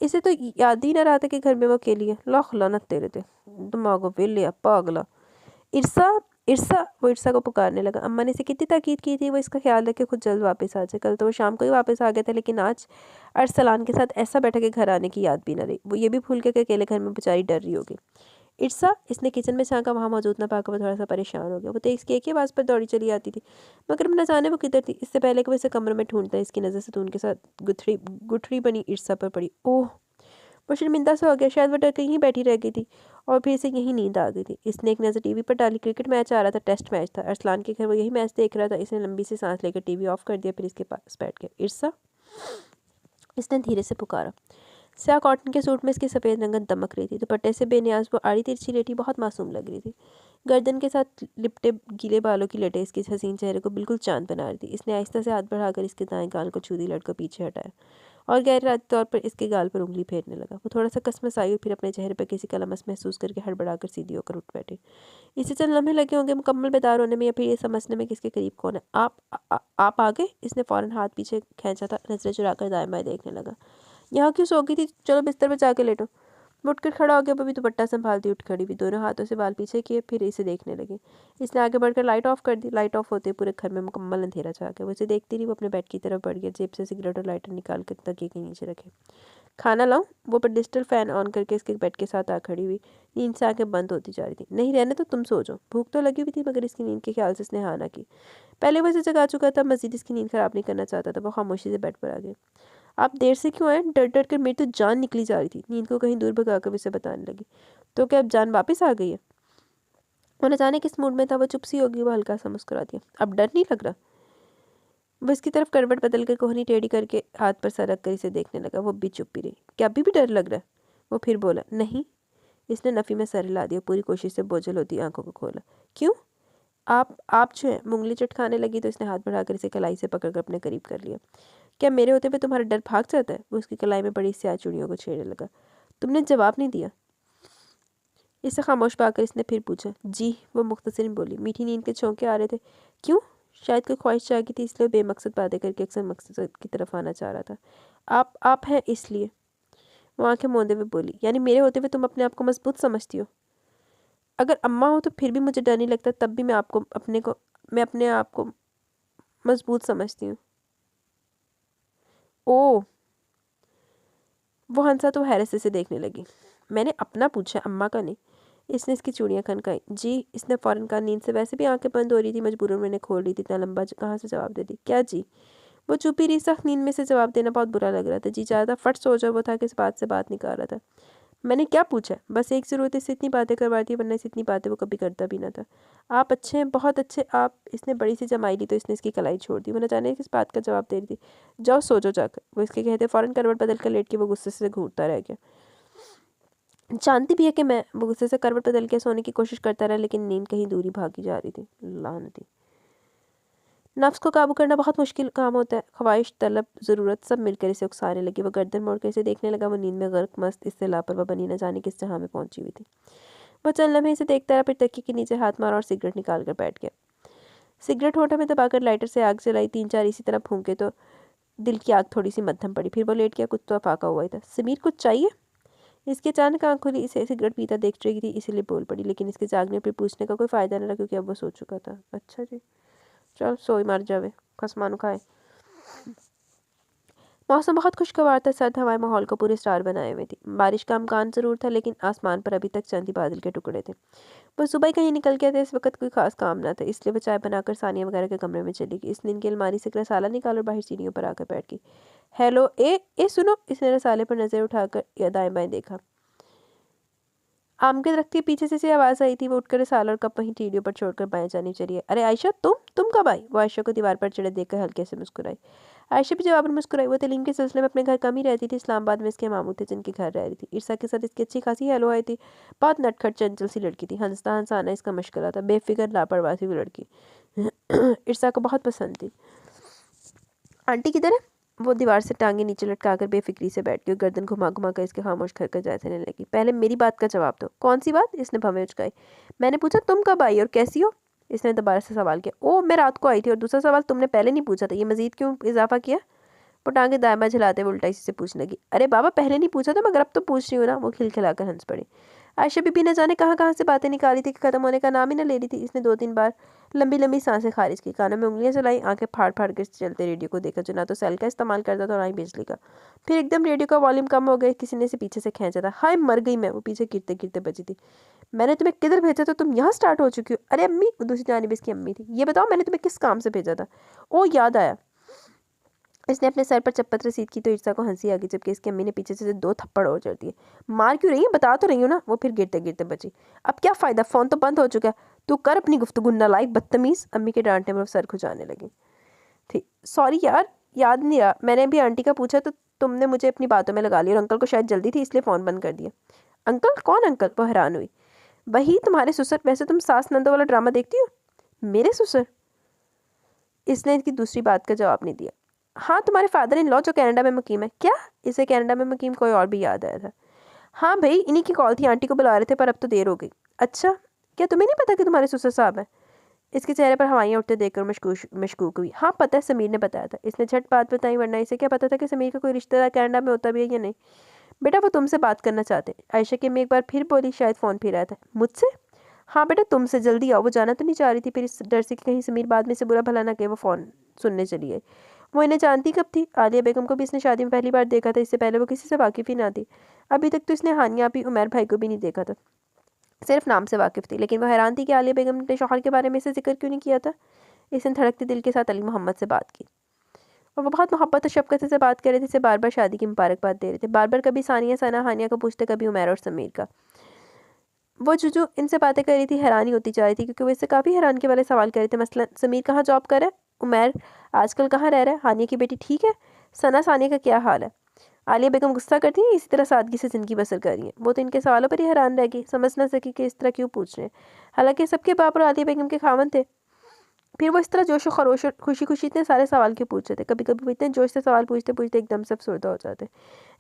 [SPEAKER 1] इसे तो याद ही ना रहा था कि घर में वो अकेली है। लाख लानत तेरे ते, दिमागो वेले पागला। ईर्षा, ईर्षा, वो ईर्षा को पुकारने लगा। अम्मा ने इसे कितनी ताकीद की थी वो इसका ख्याल रखे खुद जल्द वापस आ जाए। कल तो वो शाम को ही वापस आ गया था, लेकिन आज अरसलान के साथ ऐसा बैठा कि घर आने की याद भी ना रही। वो ये भी भूल गया कि अकेले घर में बेचारी डर रही होगी। ईर्षा, इसने किचन में झांका, वहाँ मौजूद ना पाकर वो थोड़ा सा परेशान हो गया। वो तो इसकी एक ही आवाज़ पर दौड़ी चली आती थी, मगर न जाने वो किधर थी। इससे पहले कि वो इसे कमरे में ढूंढता, इसकी नज़र सतून के साथ गुठड़ी बनी ईर्षा पर पड़ी। ओह, वो शर्मिंदा सा हो गया। शायद वो डर के यहीं बैठी रह गई थी और फिर इसे यहीं नींद आ गई थी। इसने एक नज़र टीवी पर डाली। क्रिकेट मैच आ रहा था, टेस्ट मैच था। अरसलान के घर वो यही मैच देख रहा था। इसने लंबी सी सांस लेकर टीवी ऑफ कर दिया, फिर इसके पास बैठ गया। ईर्षा, इसने धीरे से पुकारा। स्याह कॉटन के सूट में इसकी सफ़ेद रंगत दमक रही थी। दुपट्टे से बेनियाज वो आड़ी तिरछी लेटी बहुत मासूम लग रही थी। गर्दन के साथ लिपटे गीले बालों की लटे इसके हसीन चेहरे को बिल्कुल चांद बना रही थी। इसने आहिस्ता से हाथ बढ़ाकर इसके दाएं गाल को छू दी, लड़को पीछे हटाया और गैर इरादी तौर पर इसके गाल पर उंगली फेरने लगा। वो थोड़ा सा कसमस आई और फिर अपने चेहरे पर किसी का लमस महसूस करके हड़बड़ाकर सीधी होकर उठ बैठी। इसे चंद लम्हे लगे होंगे मुकम्मल बेदार होने में या फिर ये समझने में किसके करीब कौन है। आप आ गए? इसने फ़ौरन हाथ पीछे खींचा था, नजरें चुराकर दाएं बाएं देखने लगा। यहाँ क्यों सो गई थी? चलो बिस्तर पर जाके लेटो। वो उठकर खड़ा हो गया। वो भी दुपट्टा संभालती उठ खड़ी हुई, दोनों हाथों से बाल पीछे किए, फिर इसे देखने लगी। इसने आगे बढ़कर लाइट ऑफ कर दी। लाइट ऑफ होते पूरे घर में मुकम्मल अंधेरा छा गया। वो इसे देखती रही। वो अपने बेड की तरफ बढ़ गया, जेब से सिगरेट और लाइटर निकाल कर तकिए के नीचे रखे। खाना लाऊं? वो पर डिजिटल फ़ैन ऑन करके इसके बेड के साथ आ खड़ी हुई। नींद से आंखें बंद होती जा रही थी। नहीं रहने तो तुम सो जाओ। भूख तो लगी हुई थी, मगर इसकी नींद के ख्याल से इसने हाँ ना की। पहले वो इसे जगा चुका था, मजीद इसकी नींद खराब नहीं करना चाहता था। वो खामोशी से बेड पर आ गई। आप देर से क्यों आए? डर डर कर मेरी तो जान निकली जा रही थी। नींद को कहीं दूर भगाकर उसे बताने लगी, तो क्या अब जान वापस आ गई है? वो न जाने किस मूड में था, वो चुप सी होगी। वो हल्का सा मुस्कुरा दिया। अब डर नहीं लग रहा? वो इसकी तरफ करवट बदल कर कोहनी टेढ़ी करके हाथ पर सर रख कर इसे देखने लगा। वो भी चुप ही रही। क्या अभी भी डर लग रहा है? वो फिर बोला। नहीं। इसने नफ़ी में सर हिला दिया। पूरी कोशिश से बोझल होती आंखों को खोला। क्यों? आप जो है। उंगली चटखाने लगी तो इसने हाथ बढ़ाकर इसे कलाई से पकड़कर अपने करीब कर लिया। क्या मेरे होते हुए तुम्हारा डर भाग जाता है? वो उसकी कलाई में पड़ी स्याह चूड़ियों को छेड़ने लगा। तुमने जवाब नहीं दिया। इसे खामोश पाकर इसने फिर पूछा। जी, वो मुख्तसरिन बोली। मीठी नींद के झोंके आ रहे थे। क्यों? शायद कोई ख्वाहिश जागी थी, इसलिए बेमकसद बातें करके अक्सर मकसद की तरफ आना चाह रहा था। आप हैं इसलिए? वो आंखें मूंदे हुए बोली। यानी मेरे होते हुए तुम अपने आप को मजबूत समझती हो? अगर अम्मा हो तो फिर भी मुझे डर नहीं लगता, तब भी मैं अपने आप को मजबूत समझती हूँ। ओह। वो हंसा तो हैरत से देखने लगी। मैंने अपना पूछा, अम्मा का नहीं। इसने इसकी चूड़ियाँ खनकाई। जी। इसने फ़ौरन कहा। नींद से वैसे भी आंखें बंद हो रही थी, मजबूरन मैंने खोल ली थी। इतना लंबा कहाँ से जवाब दे दी? क्या जी? वो चुप ही रही। सख्त नींद में से जवाब देना बहुत बुरा लग रहा था। जी ज़्यादा फट सो जाओ। वो था कि इस बात से बात निकाल रहा था। मैंने क्या पूछा? बस एक ज़रूरत है, इससे इतनी बातें करवाती है, वरना इससे इतनी बातें वो कभी करता भी ना था। आप अच्छे हैं, बहुत अच्छे। आप। इसने बड़ी सी जमाई ली तो इसने इसकी कलाई छोड़ दी। वो न जाने किस बात का जवाब दे रही थी। जाओ सो जाओ जाकर। वो इसके कहते फ़ौरन करवट बदल कर लेट के वो गुस्से से घूरता रह गया। जानती भी है कि मैं। वो गुस्से से करवट बदल के सोने की कोशिश करता रहा, लेकिन नींद कहीं दूरी भागी जा रही थी। लानती। नफ्स को काबू करना बहुत मुश्किल काम होता है। ख्वाहिश, तलब, ज़रूरत सब मिलकर इसे उकसाने लगी। वो गर्दन मोड़कर इसे देखने लगा। वो नींद में गर्क मस्त, इससे लापरवाह बनी न जाने किस जहाँ में पहुंची हुई थी। वो चंद लम्हे इसे देखता रहा, फिर तकिए के नीचे हाथ मारा और सिगरेट निकाल कर बैठ गया। सिगरेट होठों में दबाकर लाइटर से आग जलाई। 3-4 इसी तरह फूंके तो दिल की आग थोड़ी सी मद्धम पड़ी। फिर वो लेट गया। कुछ तो फाका हुआ ही था। समीर, कुछ चाहिए? इसकी अचानक आंख खुली। इसे सिगरेट पीता देख रही थी, इसीलिए बोल पड़ी। लेकिन इसके जागने पर पूछने का कोई फ़ायदा न रहा, क्योंकि अब वो सो चुका था। अच्छा जी, चल सोई मर जावे, खसमानु खाए। मौसम बहुत खुशगवार था। सर्द हवाएं माहौल को पूरे स्टार बनाए हुए थी। बारिश का इम्कान ज़रूर था, लेकिन आसमान पर अभी तक चंद ही बादल के टुकड़े थे। वो सुबह ही कहीं निकल गया था। इस वक्त कोई खास काम ना था, इसलिए वो चाय बनाकर सानिया वगैरह के कमरे में चली गई। इसने इनकी अलमारी से एक रसाला निकाला और बाहर सीढ़ियों पर आकर बैठ गई। हेलो। ए सुनो। इसने रसाले पर नज़र उठाकर या दाएं बाएं देखा। आम के दरख्त के पीछे से आवाज़ आई थी। वो उठकर रसाला और कप वहीं टीडियों पर छोड़कर बाएं जानी चली। अरे आयशा, तुम कब आई? वो आयशा को दीवार पर चढ़े देखकर हल्के से मुस्कुराई। आयशा भी जवाब में मुस्कुराई। वो तलीम के सिलसिले में अपने घर कम ही रहती थी। इस्लामाबाद में इसके मामू थे, जिनके घर रह रही थी। ईर्षा के साथ इसकी अच्छी खासी हेलो आई थी। बहुत नटखट चंचल सी लड़की थी। हंसता हंसाना इसका मशगला था। बेफिक्र लापरवाह सी वो लड़की ईर्षा को बहुत पसंद थी। आंटी किधर है? वो दीवार से टांगे नीचे लटकाकर बेफिक्री से बैठ गई। गर्दन घुमा घुमा कर इसके खामोश घर का जायजा लेने लगी। पहले मेरी बात का जवाब दो। कौन सी बात? इसने भवें उचकाई। मैंने पूछा तुम कब आई और कैसी हो? इसने दोबारा से सवाल किया। ओ, मैं रात को आई थी। और दूसरा सवाल तुमने पहले नहीं पूछा था, ये मजीद क्यों इजाफा किया? वो टांगे दाएं बाएं झिलाते हुए उल्टा इसी से पूछने लगी। अरे बाबा, पहले नहीं पूछा था, मगर अब तो पूछ रही हूँ ना। वो खिलखिलाकर हंस पड़ी। आयशा बीबी न जाने कहाँ कहाँ से बातें निकाली थी कि ख़त्म होने का नाम ही न ले रही थी। इसने 2-3 बार लंबी लंबी सांसें खारिज की, कानों में उंगलियां चलाई, आंखें फाड़ फाड़ कर चलते रेडियो को देखा, जो ना तो सेल का इस्तेमाल करता था और ना ही बिजली का। फिर एकदम रेडियो का वॉल्यूम कम हो गया। किसी ने इसे पीछे से खींचा था। हाय मर गई मैं। वो पीछे गिरते गिरते बची थी। मैंने तुम्हें किधर भेजा था? तुम यहाँ स्टार्ट हो चुकी हो। अरे अम्मी। वो दूसरी जानिब इसकी अम्मी थी। ये बताओ, मैंने तुम्हें किस काम से भेजा था? ओ, याद आया। इसने अपने सर पर चप्पत रसीद की तो ईर्षा को हंसी आ गई, जबकि इसकी अम्मी ने पीछे से 2 थप्पड़ और जड़ दिए। मार क्यों रही है? बता तो रही हूँ ना। वो फिर गिरते गिरते बची। अब क्या फ़ायदा, फ़ोन तो बंद हो चुका है। तू कर अपनी गुफ्तगू, नालायक बदतमीज़। अम्मी के डांटने में सर खुजाने लगी थी। सॉरी यार, याद नहीं रहा। मैंने भी आंटी का पूछा तो तुमने मुझे अपनी बातों में लगा लिया, और अंकल को शायद जल्दी थी, इसलिए फ़ोन बंद कर दिया। अंकल? कौन अंकल? वो हैरान हुई। वही तुम्हारे ससुर। वैसे तुम सास नंदो वाला ड्रामा देखती हो? मेरे ससुर? इसने इसकी दूसरी बात का जवाब नहीं दिया। हाँ, तुम्हारे फादर इन लॉ जो कनाडा में मुकीम है। क्या? इसे कनाडा में मुकीम कोई और भी याद आया था। हाँ भाई, इन्हीं की कॉल थी। आंटी को बुला रहे थे, पर अब तो देर हो गई। अच्छा, क्या तुम्हें नहीं पता कि तुम्हारे ससुर साहब हैं? इसके चेहरे पर हवाइयाँ उठते देखकर मशकूक हुई। हाँ पता है, समीर ने बताया था। इसने झट बात बताई, वरना इसे क्या पता था कि समीर का कोई रिश्तेदार कनाडा में होता भी है या नहीं। बेटा, वो तुमसे बात करना चाहते। आयशा की अम्मी एक बार फिर बोली। शायद फ़ोन फिर आया था। मुझसे? हाँ बेटा, तुमसे। जल्दी आओ। वो जाना तो नहीं चाह रही थी, फिर इस डर से कि कहीं समीर बाद में से बुरा भला ना कहे, वो फ़ोन सुनने चली गई। वो इन्हें जानती कब थी? आलिया बेगम को भी इसने शादी में पहली बार देखा था। इससे पहले वो किसी से वाकिफ़ ही ना थी। अभी तक तो इसने हानिया भी, उमर भाई को भी नहीं देखा था, सिर्फ नाम से वाकिफ़ थी। लेकिन वो हैरान थी कि आलिया बेगम ने अपने शौहर के बारे में इसे जिक्र क्यों नहीं किया था। इसने धड़कते दिल के साथ अली मोहम्मद से बात की। और वो बहुत मोहब्बत और शफ़क़त से बात कर रहे थे, इसे बार बार शादी की मुबारकबाद दे रहे थे, बार बार कभी सानिया, सना, हानिया को पूछते, कभी उमैर और समीर का। वो जो इनसे बातें कर रही थी हैरानी होती जा रही थी, क्योंकि वो इससे काफ़ी हैरानगी वाले सवाल कर रहे थे। मसलन समीर कहाँ जॉब कर रहा है, उमैर आजकल कहाँ रह रहा है, हानिया की बेटी ठीक है, सना सानिया का क्या हाल है। आलिया बेगम गुस्सा करती हैं, इसी तरह सादगी से ज़िंदगी बसर कर रही हैं। वो तो इनके सवालों पर ही हैरान रह गई, समझ ना सकी कि इस तरह क्यों पूछ रहे हैं। हालांकि सबके बाप और आलिया बेगम के खामन थे, फिर वो इस तरह जोश और खरोश और खुशी खुशी इतने सारे सवाल क्यों पूछ रहे थे। कभी कभी वो इतने जोश से सवाल पूछते पूछते एकदम से अफसरदा हो जाते,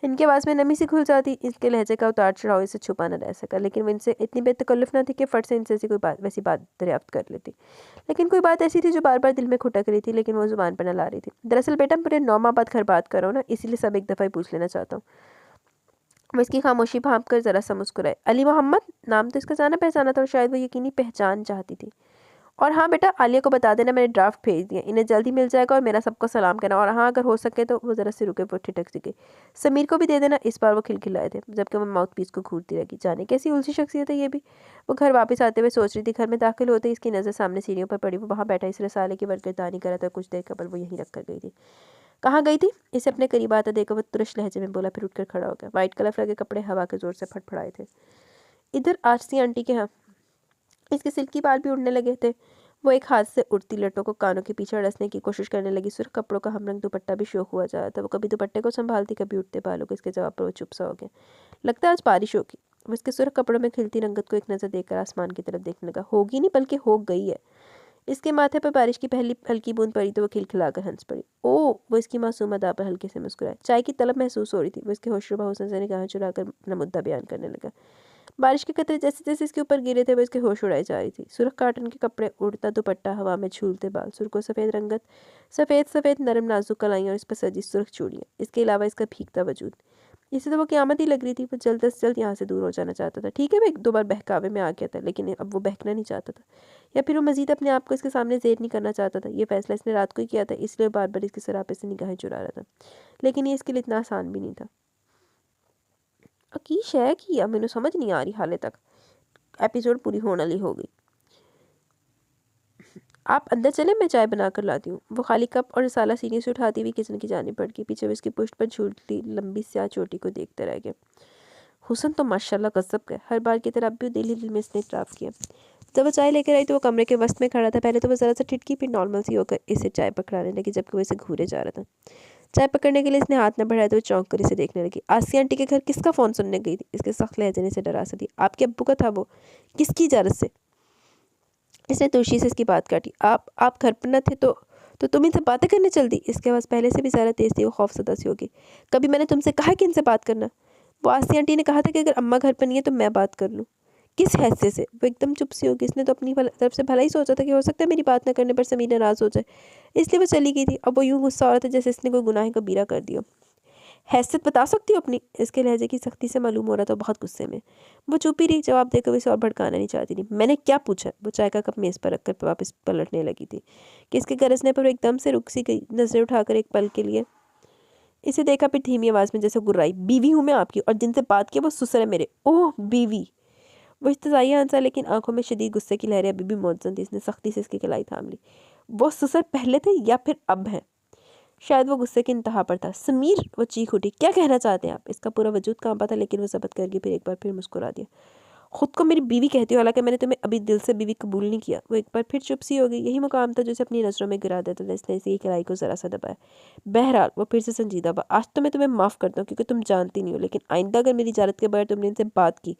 [SPEAKER 1] इनके आवाज़ में नमी सी घुल जाती, इसके लहजे का उतार चढ़ाव इसे छुपा न रह सका। लेकिन वो इनसे इतनी बेतकल्लुफ़ न थी कि फट से इनसे ऐसी कोई बात वैसी बात दरियाफ्त कर लेती। लेकिन कोई बात ऐसी थी जो बार बार दिल में खुटक रही थी, लेकिन वो ज़ुबान पर न ला रही थी। दरअसल बेटा, पूरे 9 माह बाद घर बात कर रहा हूँ ना, इसीलिए सब एक दफ़ा ही पूछ लेना चाहता हूँ। वो इसकी खामोशी भांप कर ज़रा सा मुस्कुराए। अली मोहम्मद नाम तो इसका जाना पहचाना था, और शायद वो यकीनी पहचान चाहती थी। और हाँ बेटा, आलिया को बता देना मैंने ड्राफ्ट भेज दिया, इन्हें जल्दी मिल जाएगा, और मेरा सबको सलाम कहना। और हाँ, अगर हो सके तो वो ज़रा से रुके, वो ठिठक सी गई। समीर को भी दे देना। इस बार वो खिलखिलाए थे, जबकि वो माउथ पीस को घूरती रहेगी। जाने कैसी उलझी शख्सियत है ये भी। वो घर वापस आते हुए सोच रही थी। घर में दाखिल होते ही इसकी नज़र सामने सीढ़ियों पर पड़ी। वो वहाँ बैठा इस रसाले की बरगरदानी कर रहा था। कुछ देर कबल वो यहीं रख कर गई थी। कहाँ गई थी, इसे अपने करीब आता देखो वो तुरश लहजे में बोला, फिर उठकर खड़ा हो गया। वाइट कलर लगे कपड़े हवा के जोर से फड़फड़ाए थे। इधर आरसी आंटी के यहाँ इसके सिल्की बाल भी उड़ने लगे थे। वो एक हाथ से उड़ती लटों को कानों के पीछे अड़सने की कोशिश करने लगी। सुर्ख कपड़ों का हमरंग दुपट्टा भी शौक हुआ जा रहा था। वो कभी दुपट्टे को संभालती, कभी उठते बालों को। इसके जवाब पर वो चुप सा हो गया। लगता है आज बारिश होगी। वो इसके सुर्ख कपड़ों में खिलती रंगत को एक नज़र देखकर आसमान की तरफ देखने लगा। होगी नहीं, बल्कि हो गई है। इसके माथे पर बारिश की पहली हल्की बूंद पड़ी तो वो खिलखिलाकर हंस पड़ी। ओह! वो इसकी मासूम अदा पर हल्के से मुस्कुराए। चाय की तलब महसूस हो रही थी। वो इसके होशरुबा हुस्न से निगाहें चुराकर अपना मुद्दा बयान करने लगा। बारिश के कतरे जैसे जैसे इसके ऊपर गिरे थे, वो इसके होश उड़ाई जा रही थी। सुर्ख काटन के कपड़े, उड़ता दुपट्टा, हवा में झूलते बाल, सुर्ख सफ़ेद रंगत, सफ़ेद सफ़ेद नरम नाजुक कलाइयाँ, और इस पर सजी सुर्ख चूड़ियाँ। इसके अलावा इसका भीगता वजूद, इसे तो वो क़यामत ही लग रही थी। वो जल्द से जल्द यहाँ से दूर हो जाना चाहता था। ठीक है, वो एक दो बार बहकावे में आ गया था, लेकिन अब वो बहकना नहीं चाहता था, या फिर वो मज़ीद अपने आप को इसके सामने ज़ेर नहीं करना चाहता था। ये फैसला इसने रात को ही किया था, इसलिए बार बार इसके सरापे से निगाहें चुरा रहा था। लेकिन ये इसके लिए इतना आसान भी नहीं था। की शै की आ मैनू समझ नहीं आ रही हाले तक। एपिसोड पूरी होने वाली हो गई। आप अंदर चले, मैं चाय बना कर लाती हूँ। वो खाली कप और रसाला सीने से उठाती हुई किचन की जाने पड़ गई। पीछे वो इसकी पुष्ट पर झूलती लंबी स्याह चोटी को देखते रह गया। हुसन तो माशाल्लाह गजब का। हर बार की तरह अब भी दिल ही दिल में इसने इतराफ़ किया। जब वो चाय लेकर आई तो वो कमरे के वस्त में खड़ा था। पहले तो वो ज़रा सा ठिठकी, फिर नॉर्मल सी होकर इसे चाय पकड़ाने लगी, जबकि वो इसे घूरे जा रहा था। चाय पकड़ने के लिए इसने हाथ न बढ़ाया तो वो चौंक कर इसे देखने लगी। आसिया आंटी के घर किसका फ़ोन सुनने गई थी? इसके सख्त लहजे ने इसे डरा सा दिया। आपके अब्बू का था वो। किसकी इजाज़त से? इसने तुर्शी से इसकी बात काटी। आप घर पर न थे तो तुम इनसे बातें करने चल दी? इसकी आवाज़ पहले से भी ज़्यादा तेज़ थी। वो खौफज़दा सी होगी। कभी मैंने तुमसे कहा कि इनसे बात करना? वो आसिया आंटी ने कहा था कि अगर अम्मा घर पर नहीं है तो मैं बात कर लूँ। किस हैसियत से? वो एकदम चुप सी होगी। इसने तो अपनी तरफ से भला ही सोचा था कि हो सकता है मेरी बात न करने पर समीर नाराज़ हो जाए, इसलिए वो चली गई थी। अब वो यूँ गुस्सा हो रहा था जैसे इसने कोई गुनाह कबीरा कर दिया। हैसियत बता सकती हो अपनी? इसके लहजे की सख्ती से मालूम हो रहा था बहुत गुस्से में। वो चुप ही रही, जवाब देकर वो इसे और भड़काना नहीं चाहती थी। मैंने क्या पूछा? वो चाय का कप मेज़ पर रखकर वापस पलटने लगी थी कि इसके गरजने पर एकदम से रुक सी गई। नज़रें उठाकर एक पल के लिए इसे देखा, फिर धीमी आवाज़ में जैसे गुर्राई। बीवी हूँ मैं आपकी, और जिनसे बात की वो ससुर है मेरे। ओह बीवी! वो इस्तज़ाइया हंसा, लेकिन आंखों में शदीद गुस्से की लहरें अभी भी मौजूद थी। इसने सख्ती से इसकी कलाई थाम ली। वो ससुर पहले थे या फिर अब हैं? शायद वो गुस्से की इंतहा पर था। समीर! वो चीख उठी। क्या कहना चाहते हैं आप? इसका पूरा वजूद कांपा था, लेकिन वो ज़ब्त करके फिर एक बार फिर मुस्कुरा दिया। खुद को मेरी बीवी कहती हो, हालांकि मैंने तुम्हें अभी दिल से बीवी कबूल नहीं किया। वो एक बार फिर चुप सी हो गई। यही मुकाम था जो इसे अपनी नज़रों में गिरा देता था। इसने इसी कलाई को ज़रा सा दबाया। बहरहाल वो फिर से संजीदा हुआ। आज तो मैं तुम्हें माफ़ करता हूँ, क्योंकि तुम जानती नहीं हो, लेकिन आइंदा अगर मेरी इजाज़त के बगैर तुमने इनसे बात की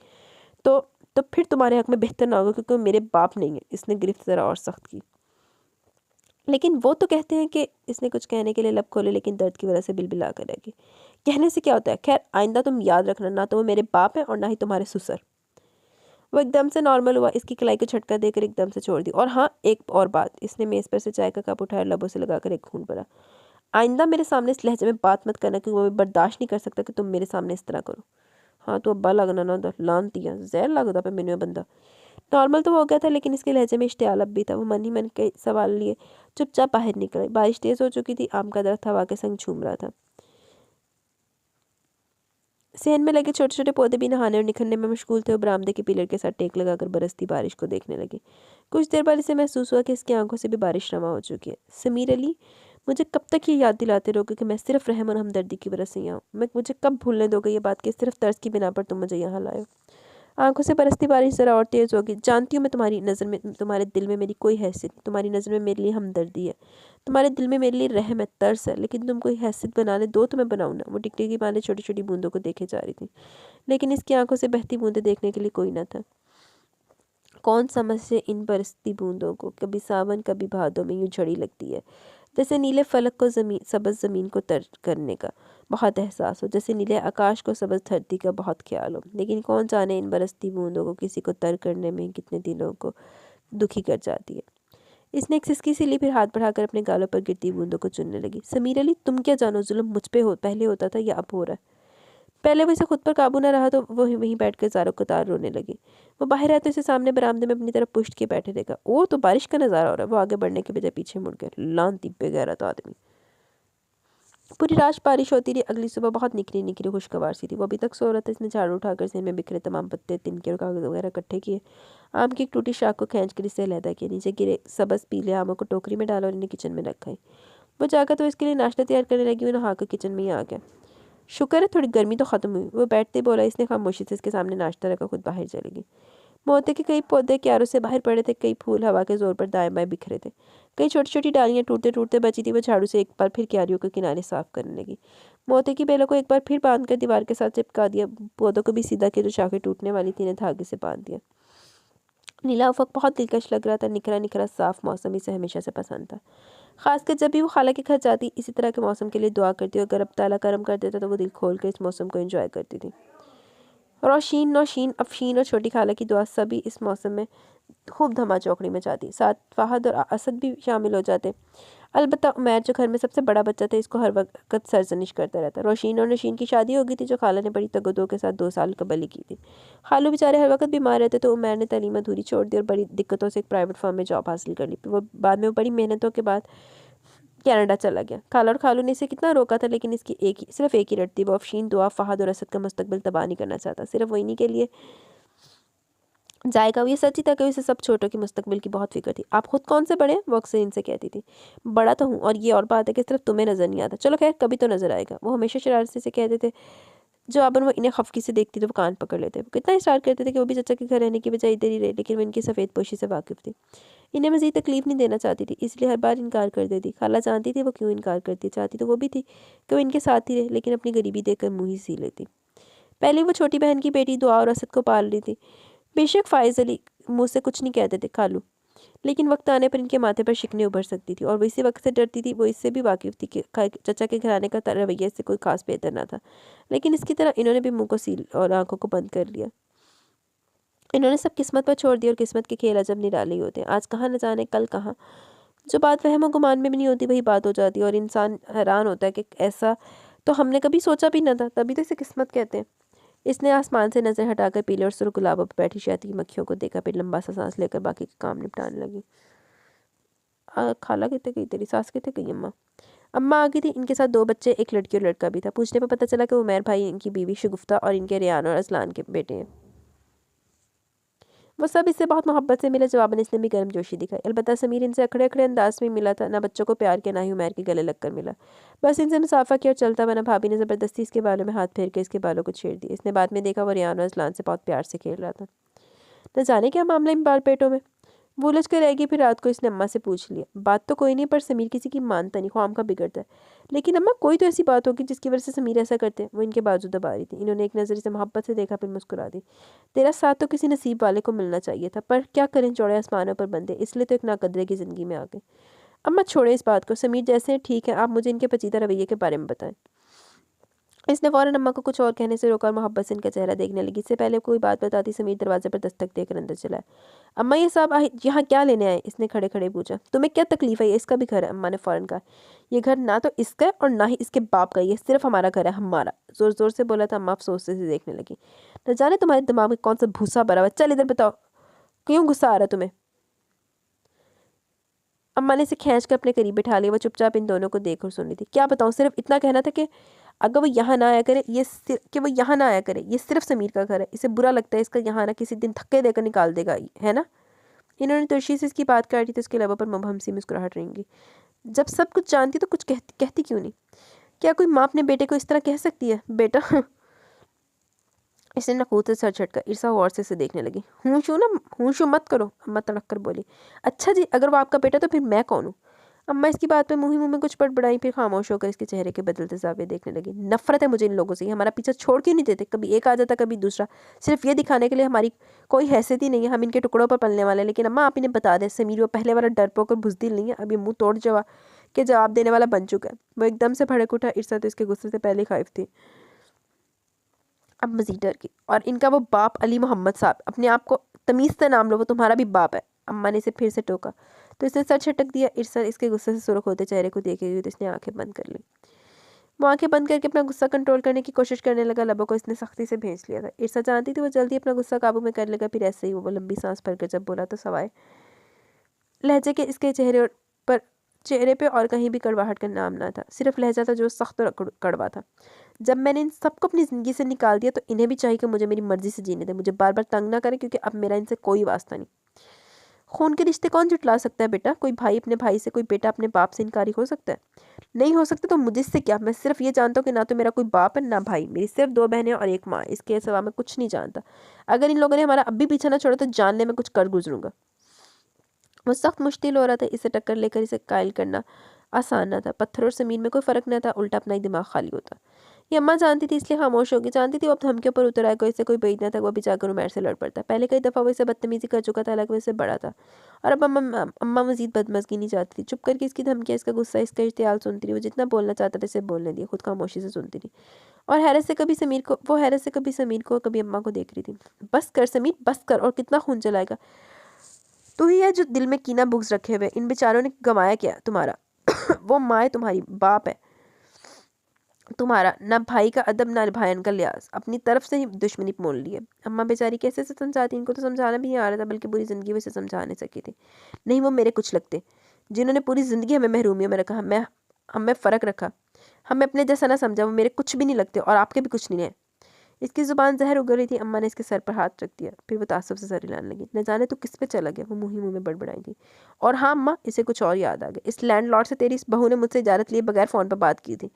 [SPEAKER 1] तो फिर तुम्हारे हक़ में बेहतर ना होगा, क्योंकि वो मेरे बाप नहीं है। इसने गिरफ्त ज़रा और सख्त की। लेकिन वो तो कहते हैं कि इसने कुछ कहने के लिए लब खोले, लेकिन दर्द की वजह से बिलबिला कर रह गई। कहने से क्या होता है? खैर, आइंदा तुम याद रखना, ना तो वो मेरे बाप हैं और ना ही तुम्हारे ससुर। वो एकदम से नॉर्मल हुआ। इसकी कलाई को झटका देकर एकदम से छोड़ दी। और हाँ, एक और बात। इसने मेज़ पर से चाय का कप उठाया, लबों से लगाकर एक घूंट भरा। आइंदा मेरे सामने इस लहजे में बात मत करना, क्योंकि मैं बर्दाश्त नहीं कर सकता कि तुम मेरे सामने इस तरह करो। हाँ तो अब्बा लगना ना उधर, लानती है, जहर लगता पे मैनू बंदा। नॉर्मल तो हो गया था, लेकिन इसके लहजे में इश्तियाल अब भी था। वो मन ही मन के सवाल लिए चुपचाप बाहर निकले। बारिश तेज़ हो चुकी थी। आम का दरख्त हवा के संग झूम रहा था। सेहन में लगे छोटे छोटे पौधे भी नहाने और निखरने में मशगूल थे। वो बरामदे के पिलर के साथ टेक लगाकर बरसती बारिश को देखने लगे। कुछ देर बाद इसे महसूस हुआ कि इसकी आंखों से भी बारिश रमा हो चुकी है। समीर अली मुझे कब तक ये याद दिलाते रहोगे कि मैं सिर्फ रहम और हमदर्दी की वजह से यहाँ हूँ? मैं मुझे कब भूलने दोगे ये बात कि सिर्फ तर्स की बिना पर तुम मुझे यहाँ लाए हो? आंखों से बरसती बारिश ज़रा और तेज़ होगी। जानती हूँ मैं तुम्हारी नज़र में, तुम्हारे दिल में मेरी कोई हैसियत नहीं। तुम्हारी नज़र में मेरे लिए हमदर्दी है, तुम्हारे दिल में मेरे लिए रहम है, तरस है, लेकिन तुम कोई हैसियत बनाने दो तो मैं बनाऊँ ना। वो टिकटिकी माँ ने छोटी छोटी बूंदों को देखे जा रही थी, लेकिन इसकी आंखों से बहती बूंदें देखने के लिए कोई न था। कौन समझ से इन बरसती बूंदों को, कभी सावन कभी भादों में यूं झड़ी लगती है, जैसे नीले फलक को सबज ज़मीन को तर करने का बहुत एहसास हो, जैसे नीले आकाश को सबज धरती का बहुत ख्याल हो। लेकिन कौन जाने इन बरसती बूंदों को किसी को तर करने में कितने दिनों को दुखी कर जाती है। इसने एक सिसकी सी ली, फिर हाथ बढ़ाकर अपने गालों पर गिरती बूंदों को चुनने लगी। समीर अली, तुम क्या जानो जुल्म मुझ पे पहले होता था या अब हो रहा है? पहले वो इसे खुद पर काबू न रहा तो वो वहीं बैठकर ज़ारो कतार रोने लगी। वो बाहर आते उसे सामने बरामदे में अपनी तरफ पुश्त के बैठे देखा। ओ तो बारिश का नज़ारा हो रहा है। वो आगे बढ़ने के बजाय पीछे मुड़ गया। लानती बेगैरत आदमी। पूरी रात बारिश होती रही। अगली सुबह बहुत निकली निकली खुशगवार सी थी। वो अभी तक सो रहा था। इसने झाड़ू उठाकर से में बिखरे तमाम पत्ते, तिनके और कागज वगैरह इकट्ठे किए। आम की एक टूटी शाख को खींच कर इससे अलहदा किया। नीचे गिरे सबस पीले आमों को टोकरी में डाला और इन्हें किचन में रखा। वो जाकर तो इसके लिए नाश्ता तैयार करने लगी। वो नहाकर किचन में ही आ गया। शुक्र है थोड़ी गर्मी तो ख़त्म हुई, वो बैठते बोला। इसने खामोशी से इसके सामने नाश्ता रखा, खुद बाहर चली गई। मोती के कई पौधे क्यारों से बाहर पड़े थे, कई फूल हवा के जोर पर दाएं बाएं बिखरे थे, कई छोटी छोटी डालियां टूटते टूटते बची थी। वो झाड़ू से एक बार फिर क्यारियों के किनारे साफ करने लगी। मोती की बेलों को एक बार फिर बांध कर दीवार के साथ चिपका दिया। पौधों को भी सीधा के जो शाखें टूटने वाली थी, इन्हें धागे से बांध दिया। नीला उफक बहुत दिलकश लग रहा था। निखरा निखरा साफ मौसम इसे हमेशा से पसंद था। खासकर जब भी वो खाला के घर जाती, इसी तरह के मौसम के लिए दुआ करती और गर्म ताला गर्म कर देता तो वो दिल खोल कर इस मौसम को एंजॉय करती थी। रोशीन, नौशीन, अफशीन और छोटी खाला की दुआ सभी इस मौसम में खूब धमा चौकड़ी में जाती। साथ फहद और असद भी शामिल हो जाते। अलबत्ता उमैर जो घर में सबसे बड़ा बच्चा था, इसको हर वक्त सरजनिश करता रहता। रोशीन और नशीन की शादी हो गई थी, जो खाला ने बड़ी तगदो के साथ 2 साल कबल ही की थी। खालू बेचारे हर वक्त बीमार रहते, तो उमैर ने तालीम अधूरी छोड़ दी और बड़ी दिक्कतों से एक प्राइवेट फर्म में जॉब हासिल कर ली। वो बाद में बड़ी मेहनतों के बाद कनाडा चला गया। खाला और खालू ने इसे कितना रोका था, लेकिन इसकी सिर्फ एक ही रट थी। वो अफशीन, दुआ, फहद और असद का मुस्तकबिल तबाह नहीं करना चाहता। सिर्फ वो इन्हीं के लिए जाएगा। ये सच ही था कि उसे सब छोटों की मुस्तकबिल की बहुत फिक्र थी। आप खुद कौन से बड़े हैं? वो अक्सर इनसे कहती थी। बड़ा तो हूँ, और ये और बात है कि सिर्फ तुम्हें नज़र नहीं आता। चलो खैर, कभी तो नज़र आएगा। वो हमेशा शरारत से कहते थे। जवाबन वो इन्हें खफकी से देखती तो वो कान पकड़ लेते। वो कितना इशरार करते थे कि वो भी चचा के घर रहने की बजाय इधर ही रहे, लेकिन वो इनकी सफ़ेद पोशी से वाकिफ़ थी। इन्हें मज़ीद तकलीफ नहीं देना चाहती थी, इसलिए हर बार इनकार कर देती। खाला जानती थी वो क्यों इनकार करती, चाहती तो वो भी थी कि वो इनके साथ ही रहे, लेकिन अपनी गरीबी देखकर मुँह ही सी लेती। पहले वो छोटी बहन की बेटी दुआ और असद को पाल रही थी। बेशक फ़ाइज़ अली मुँह से कुछ नहीं कहते थे खालू, लेकिन वक्त आने पर इनके माथे पर शिकने उभर सकती थी, और वो इसी वक्त से डरती थी। वो इससे भी वाकिफ़ थी कि चचा के घराने का रवैया इससे कोई खास बेहतर ना था, लेकिन इसकी तरह इन्होंने भी मुंह को सील और आंखों को बंद कर लिया। इन्होंने सब किस्मत पर छोड़ दिया, और किस्मत के खेल अजब निराले ही होते हैं। आज कहाँ न जाने कल कहाँ। जो बात वहम गुमान में भी नहीं होती, वही बात हो जाती है, और इंसान हैरान होता है कि ऐसा तो हमने कभी सोचा भी ना था। तभी तो इसे किस्मत कहते हैं। इसने आसमान से नज़र हटाकर पीले और सुर्ख गुलाबों पर बैठी शहद की मक्खियों को देखा, फिर लंबा सा सांस लेकर बाकी के काम निपटाने लगी। खाला कितने गई, तेरी सास कितने गई? अम्मा अम्मा आ गई थी। इनके साथ 2 बच्चे, एक लड़की और लड़का भी था। पूछने पर पता चला कि उमैर भाई इनकी बीवी शगुफ्ता और इनके रेयान और अजलान के बेटे हैं। वो सब इससे बहुत मोहब्बत से मिले। जवाबन इसने भी गर्म जोशी दिखाई। अलबत्ता समीर इनसे अखड़े अखड़े अंदाज में मिला था। ना बच्चों को प्यार किया, ना ही उमैर के गले लगकर मिला। बस इनसे मुसाफा किया और चलता बना। भाभी ने ज़बरदस्ती इसके बालों में हाथ फेर के इसके बालों को छेड़ दिया। इसने बाद में देखा वो रेयान और अजलान से बहुत प्यार से खेल रहा था। न जाने क्या मामला इन बाल पेटों में। वो उलझ कर रहेगी। फिर रात को इसने अम्मा से पूछ लिया। बात तो कोई नहीं, पर समीर किसी की मानता नहीं, ख्वाम का बिगड़ता है। लेकिन अम्मा, कोई तो ऐसी बात होगी जिसकी वजह से समीर ऐसा करते हैं। वो इनके बाजू दबा रही थी। इन्होंने एक नज़र से मोहब्बत से देखा, फिर मुस्कुरा दी। तेरा साथ तो किसी नसीब वाले को मिलना चाहिए था, पर क्या करें, चौड़े आसमानों पर बंदे, इसलिए तो एक नाकदरे की ज़िंदगी में आ गए। अम्मा छोड़े इस बात को। समीर जैसे हैं ठीक है, आप मुझे इनके पेचीदा रवैये के बारे में बताएं। इसने फ़ौरन अम्मा को कुछ और कहने से रोका और मोहब्बत से इनका चेहरा देखने लगी। इससे पहले कोई बात बताती समीर दरवाजे पर दस्तक देकर अंदर चला। अम्मा, ये सब यहाँ क्या लेने आए? इसने खड़े खड़े पूछा। तुम्हें क्या तकलीफ है? ये इसका भी घर है। अम्मा ने फ़ौरन कहा। ये घर ना तो इसका है और ना ही इसके बाप का। ये सिर्फ हमारा घर है, हमारा। ज़ोर ज़ोर से बोला था। अम्मा अफसोस से देखने लगी। न जाने तुम्हारे दिमाग में कौन सा भूसा भरा हुआ। चल इधर, बताओ क्यों गुस्सा आ रहा तुम्हें? अम्मा ने इसे खींच कर अपने करीब बिठा लिया। वो चुपचाप इन दोनों को देख और सुन रही थी। क्या बताऊँ, सिर्फ इतना कहना था कि अगर वो यहाँ ना आया करे, वो यहाँ ना आया करे। ये सिर्फ समीर का घर है। इसे बुरा लगता है इसका यहाँ आना, किसी दिन धक्के देकर निकाल देगा, है ना? इन्होंने तुर्शी से इसकी बात काटी तो इसके लबों पर मुबहम सी मुस्कुराहट रहेंगी। जब सब कुछ जानती तो कुछ कहती क्यों नहीं? क्या कोई माँ अपने बेटे को इस तरह कह सकती है? बेटा इसने नकूद से सर झटका। ईर्षा गौर से इसे देखने लगी। हूँ शू मत करो, अम्मा तड़क कर बोली। अच्छा जी, अगर वो आपका बेटा तो फिर मैं कौन हूँ? अम्मा इसकी बात पे मुंह में कुछ बड़बड़ाई, फिर खामोश होकर इसके चेहरे के बदलते जावे देखने लगी। नफरत है मुझे इन लोगों से, ये हमारा पीछा छोड़ क्यों नहीं देते? कभी एक आ जाता कभी दूसरा, सिर्फ ये दिखाने के लिए हमारी कोई हैसियत ही नहीं है, हम इनके टुकड़ों पर पलने वाले। लेकिन अम्मा आप इन्हें बता दें, समीर वो पहले वाला डरपोक और बुज़दिल नहीं है, अभी मुंह तोड़ जवाब देने वाला बन चुका है। वो एकदम से भड़क उठा। ईर्षा तो इसके गुस्से से पहले खाइफ थी, अब मजीद डर गई। और इनका वो बाप अली मोहम्मद साहब, अपने आप को तमीज़ से नाम लो, वो तुम्हारा भी बाप है। अम्मा ने इसे फिर से टोका तो इसने सर छटक दिया। ईर्षा इसके गुस्से से सुर्ख होते चेहरे को देखेगी तो इसने आंखें बंद कर ली। वो आंखें बंद करके अपना गुस्सा कंट्रोल करने की कोशिश करने लगा। लबों को इसने सख्ती से भेज लिया था। ईर्षा जानती थी वो जल्दी अपना गुस्सा काबू में कर लेगा। फिर ऐसे ही वो लंबी सांस भरकर जब बोला तो सवाए लहजे के इसके चेहरे पे और कहीं भी कड़वाहट का नाम ना था। सिर्फ लहजा था जो सख्त और कड़वा था। जब मैंने इन सबको अपनी ज़िंदगी से निकाल दिया तो इन्हें भी चाहिए कि मुझे मेरी मर्जी से जीने दें, मुझे बार बार तंग ना करें, क्योंकि अब मेरा इनसे कोई वास्ता नहीं। खून के रिश्ते कौन जुटला सकता है बेटा? कोई भाई अपने भाई से, कोई बेटा अपने बाप से इनकारी हो सकता है? नहीं हो सकता तो मुझे इससे क्या? मैं सिर्फ ये जानता हूँ कि ना तो मेरा कोई बाप है ना भाई, मेरी सिर्फ 2 बहनें और 1 माँ, इसके सिवा मैं कुछ नहीं जानता। अगर इन लोगों ने हमारा अब भी पीछा ना छोड़ा तो जानने में कुछ कर गुजरूंगा। वो सख्त मुश्किल हो रहा था। इसे टक्कर लेकर इसे कायल करना आसान ना था। पत्थर और ज़मीन में कोई फ़र्क ना था, उल्टा अपना ही दिमाग खाली होता। ये अम्मा जानती थी इसलिए खामोश होगी। जानती थी वो अब धमकियों पर उतर आएगा, इससे कोई बैद ना था, वो भी जाकर उमर से लड़ पड़ता। पहले कई दफ़ा वो इसे बदतमीज़ी कर चुका था, हालांकि वो इससे बड़ा था। और अब अम्मा मज़ीद बदमज़गी नहीं चाहती थी। चुप करके इसकी धमकियाँ, इसका गुस्सा, इसका इश्तियाल सुनती रही। वो जितना बोलना चाहता था इसे बोलने दिया, खुद खामोशी से सुनती रही। और हैरत से कभी समीर को कभी अम्मा को देख रही थी। बस कर समीर, बस कर, और कितना खून जलाएगा? तू ही है जो दिल में कीना बुग्ज रखे हुए। इन बेचारों ने गंवाया क्या तुम्हारा? वो माँ है तुम्हारी, बाप है तुम्हारा, ना भाई का अदब ना भाईन का लिहाज, अपनी तरफ से ही दुश्मनी मोल ली है। अम्मा बेचारी कैसे से समझाती, इनको तो समझाना भी नहीं आ रहा था, बल्कि पूरी ज़िंदगी वो इसे समझा नहीं सकी थी। नहीं, वो मेरे कुछ लगते, जिन्होंने पूरी ज़िंदगी हमें महरूमियों में रखा, हमें फ़र्क रखा, हमें अपने जैसा ना समझा, वो मेरे कुछ भी नहीं लगते और आपके भी कुछ नहीं है। इसकी ज़ुबान जहर उगल रही थी। अम्मा ने इसके सर पर हाथ रख दिया, फिर वो तासुब से सर हिलाने लगी। न जाने तो किस पे चला गया, वो मुँह ही मुँह में बड़बड़ाई थी। और हाँ अम्मा, इसे कुछ और याद आ गया। इस लैंडलॉर्ड से तेरी इस बहू ने मुझसे इजाज़त लिए बगैर फ़ोन पर बात की थी।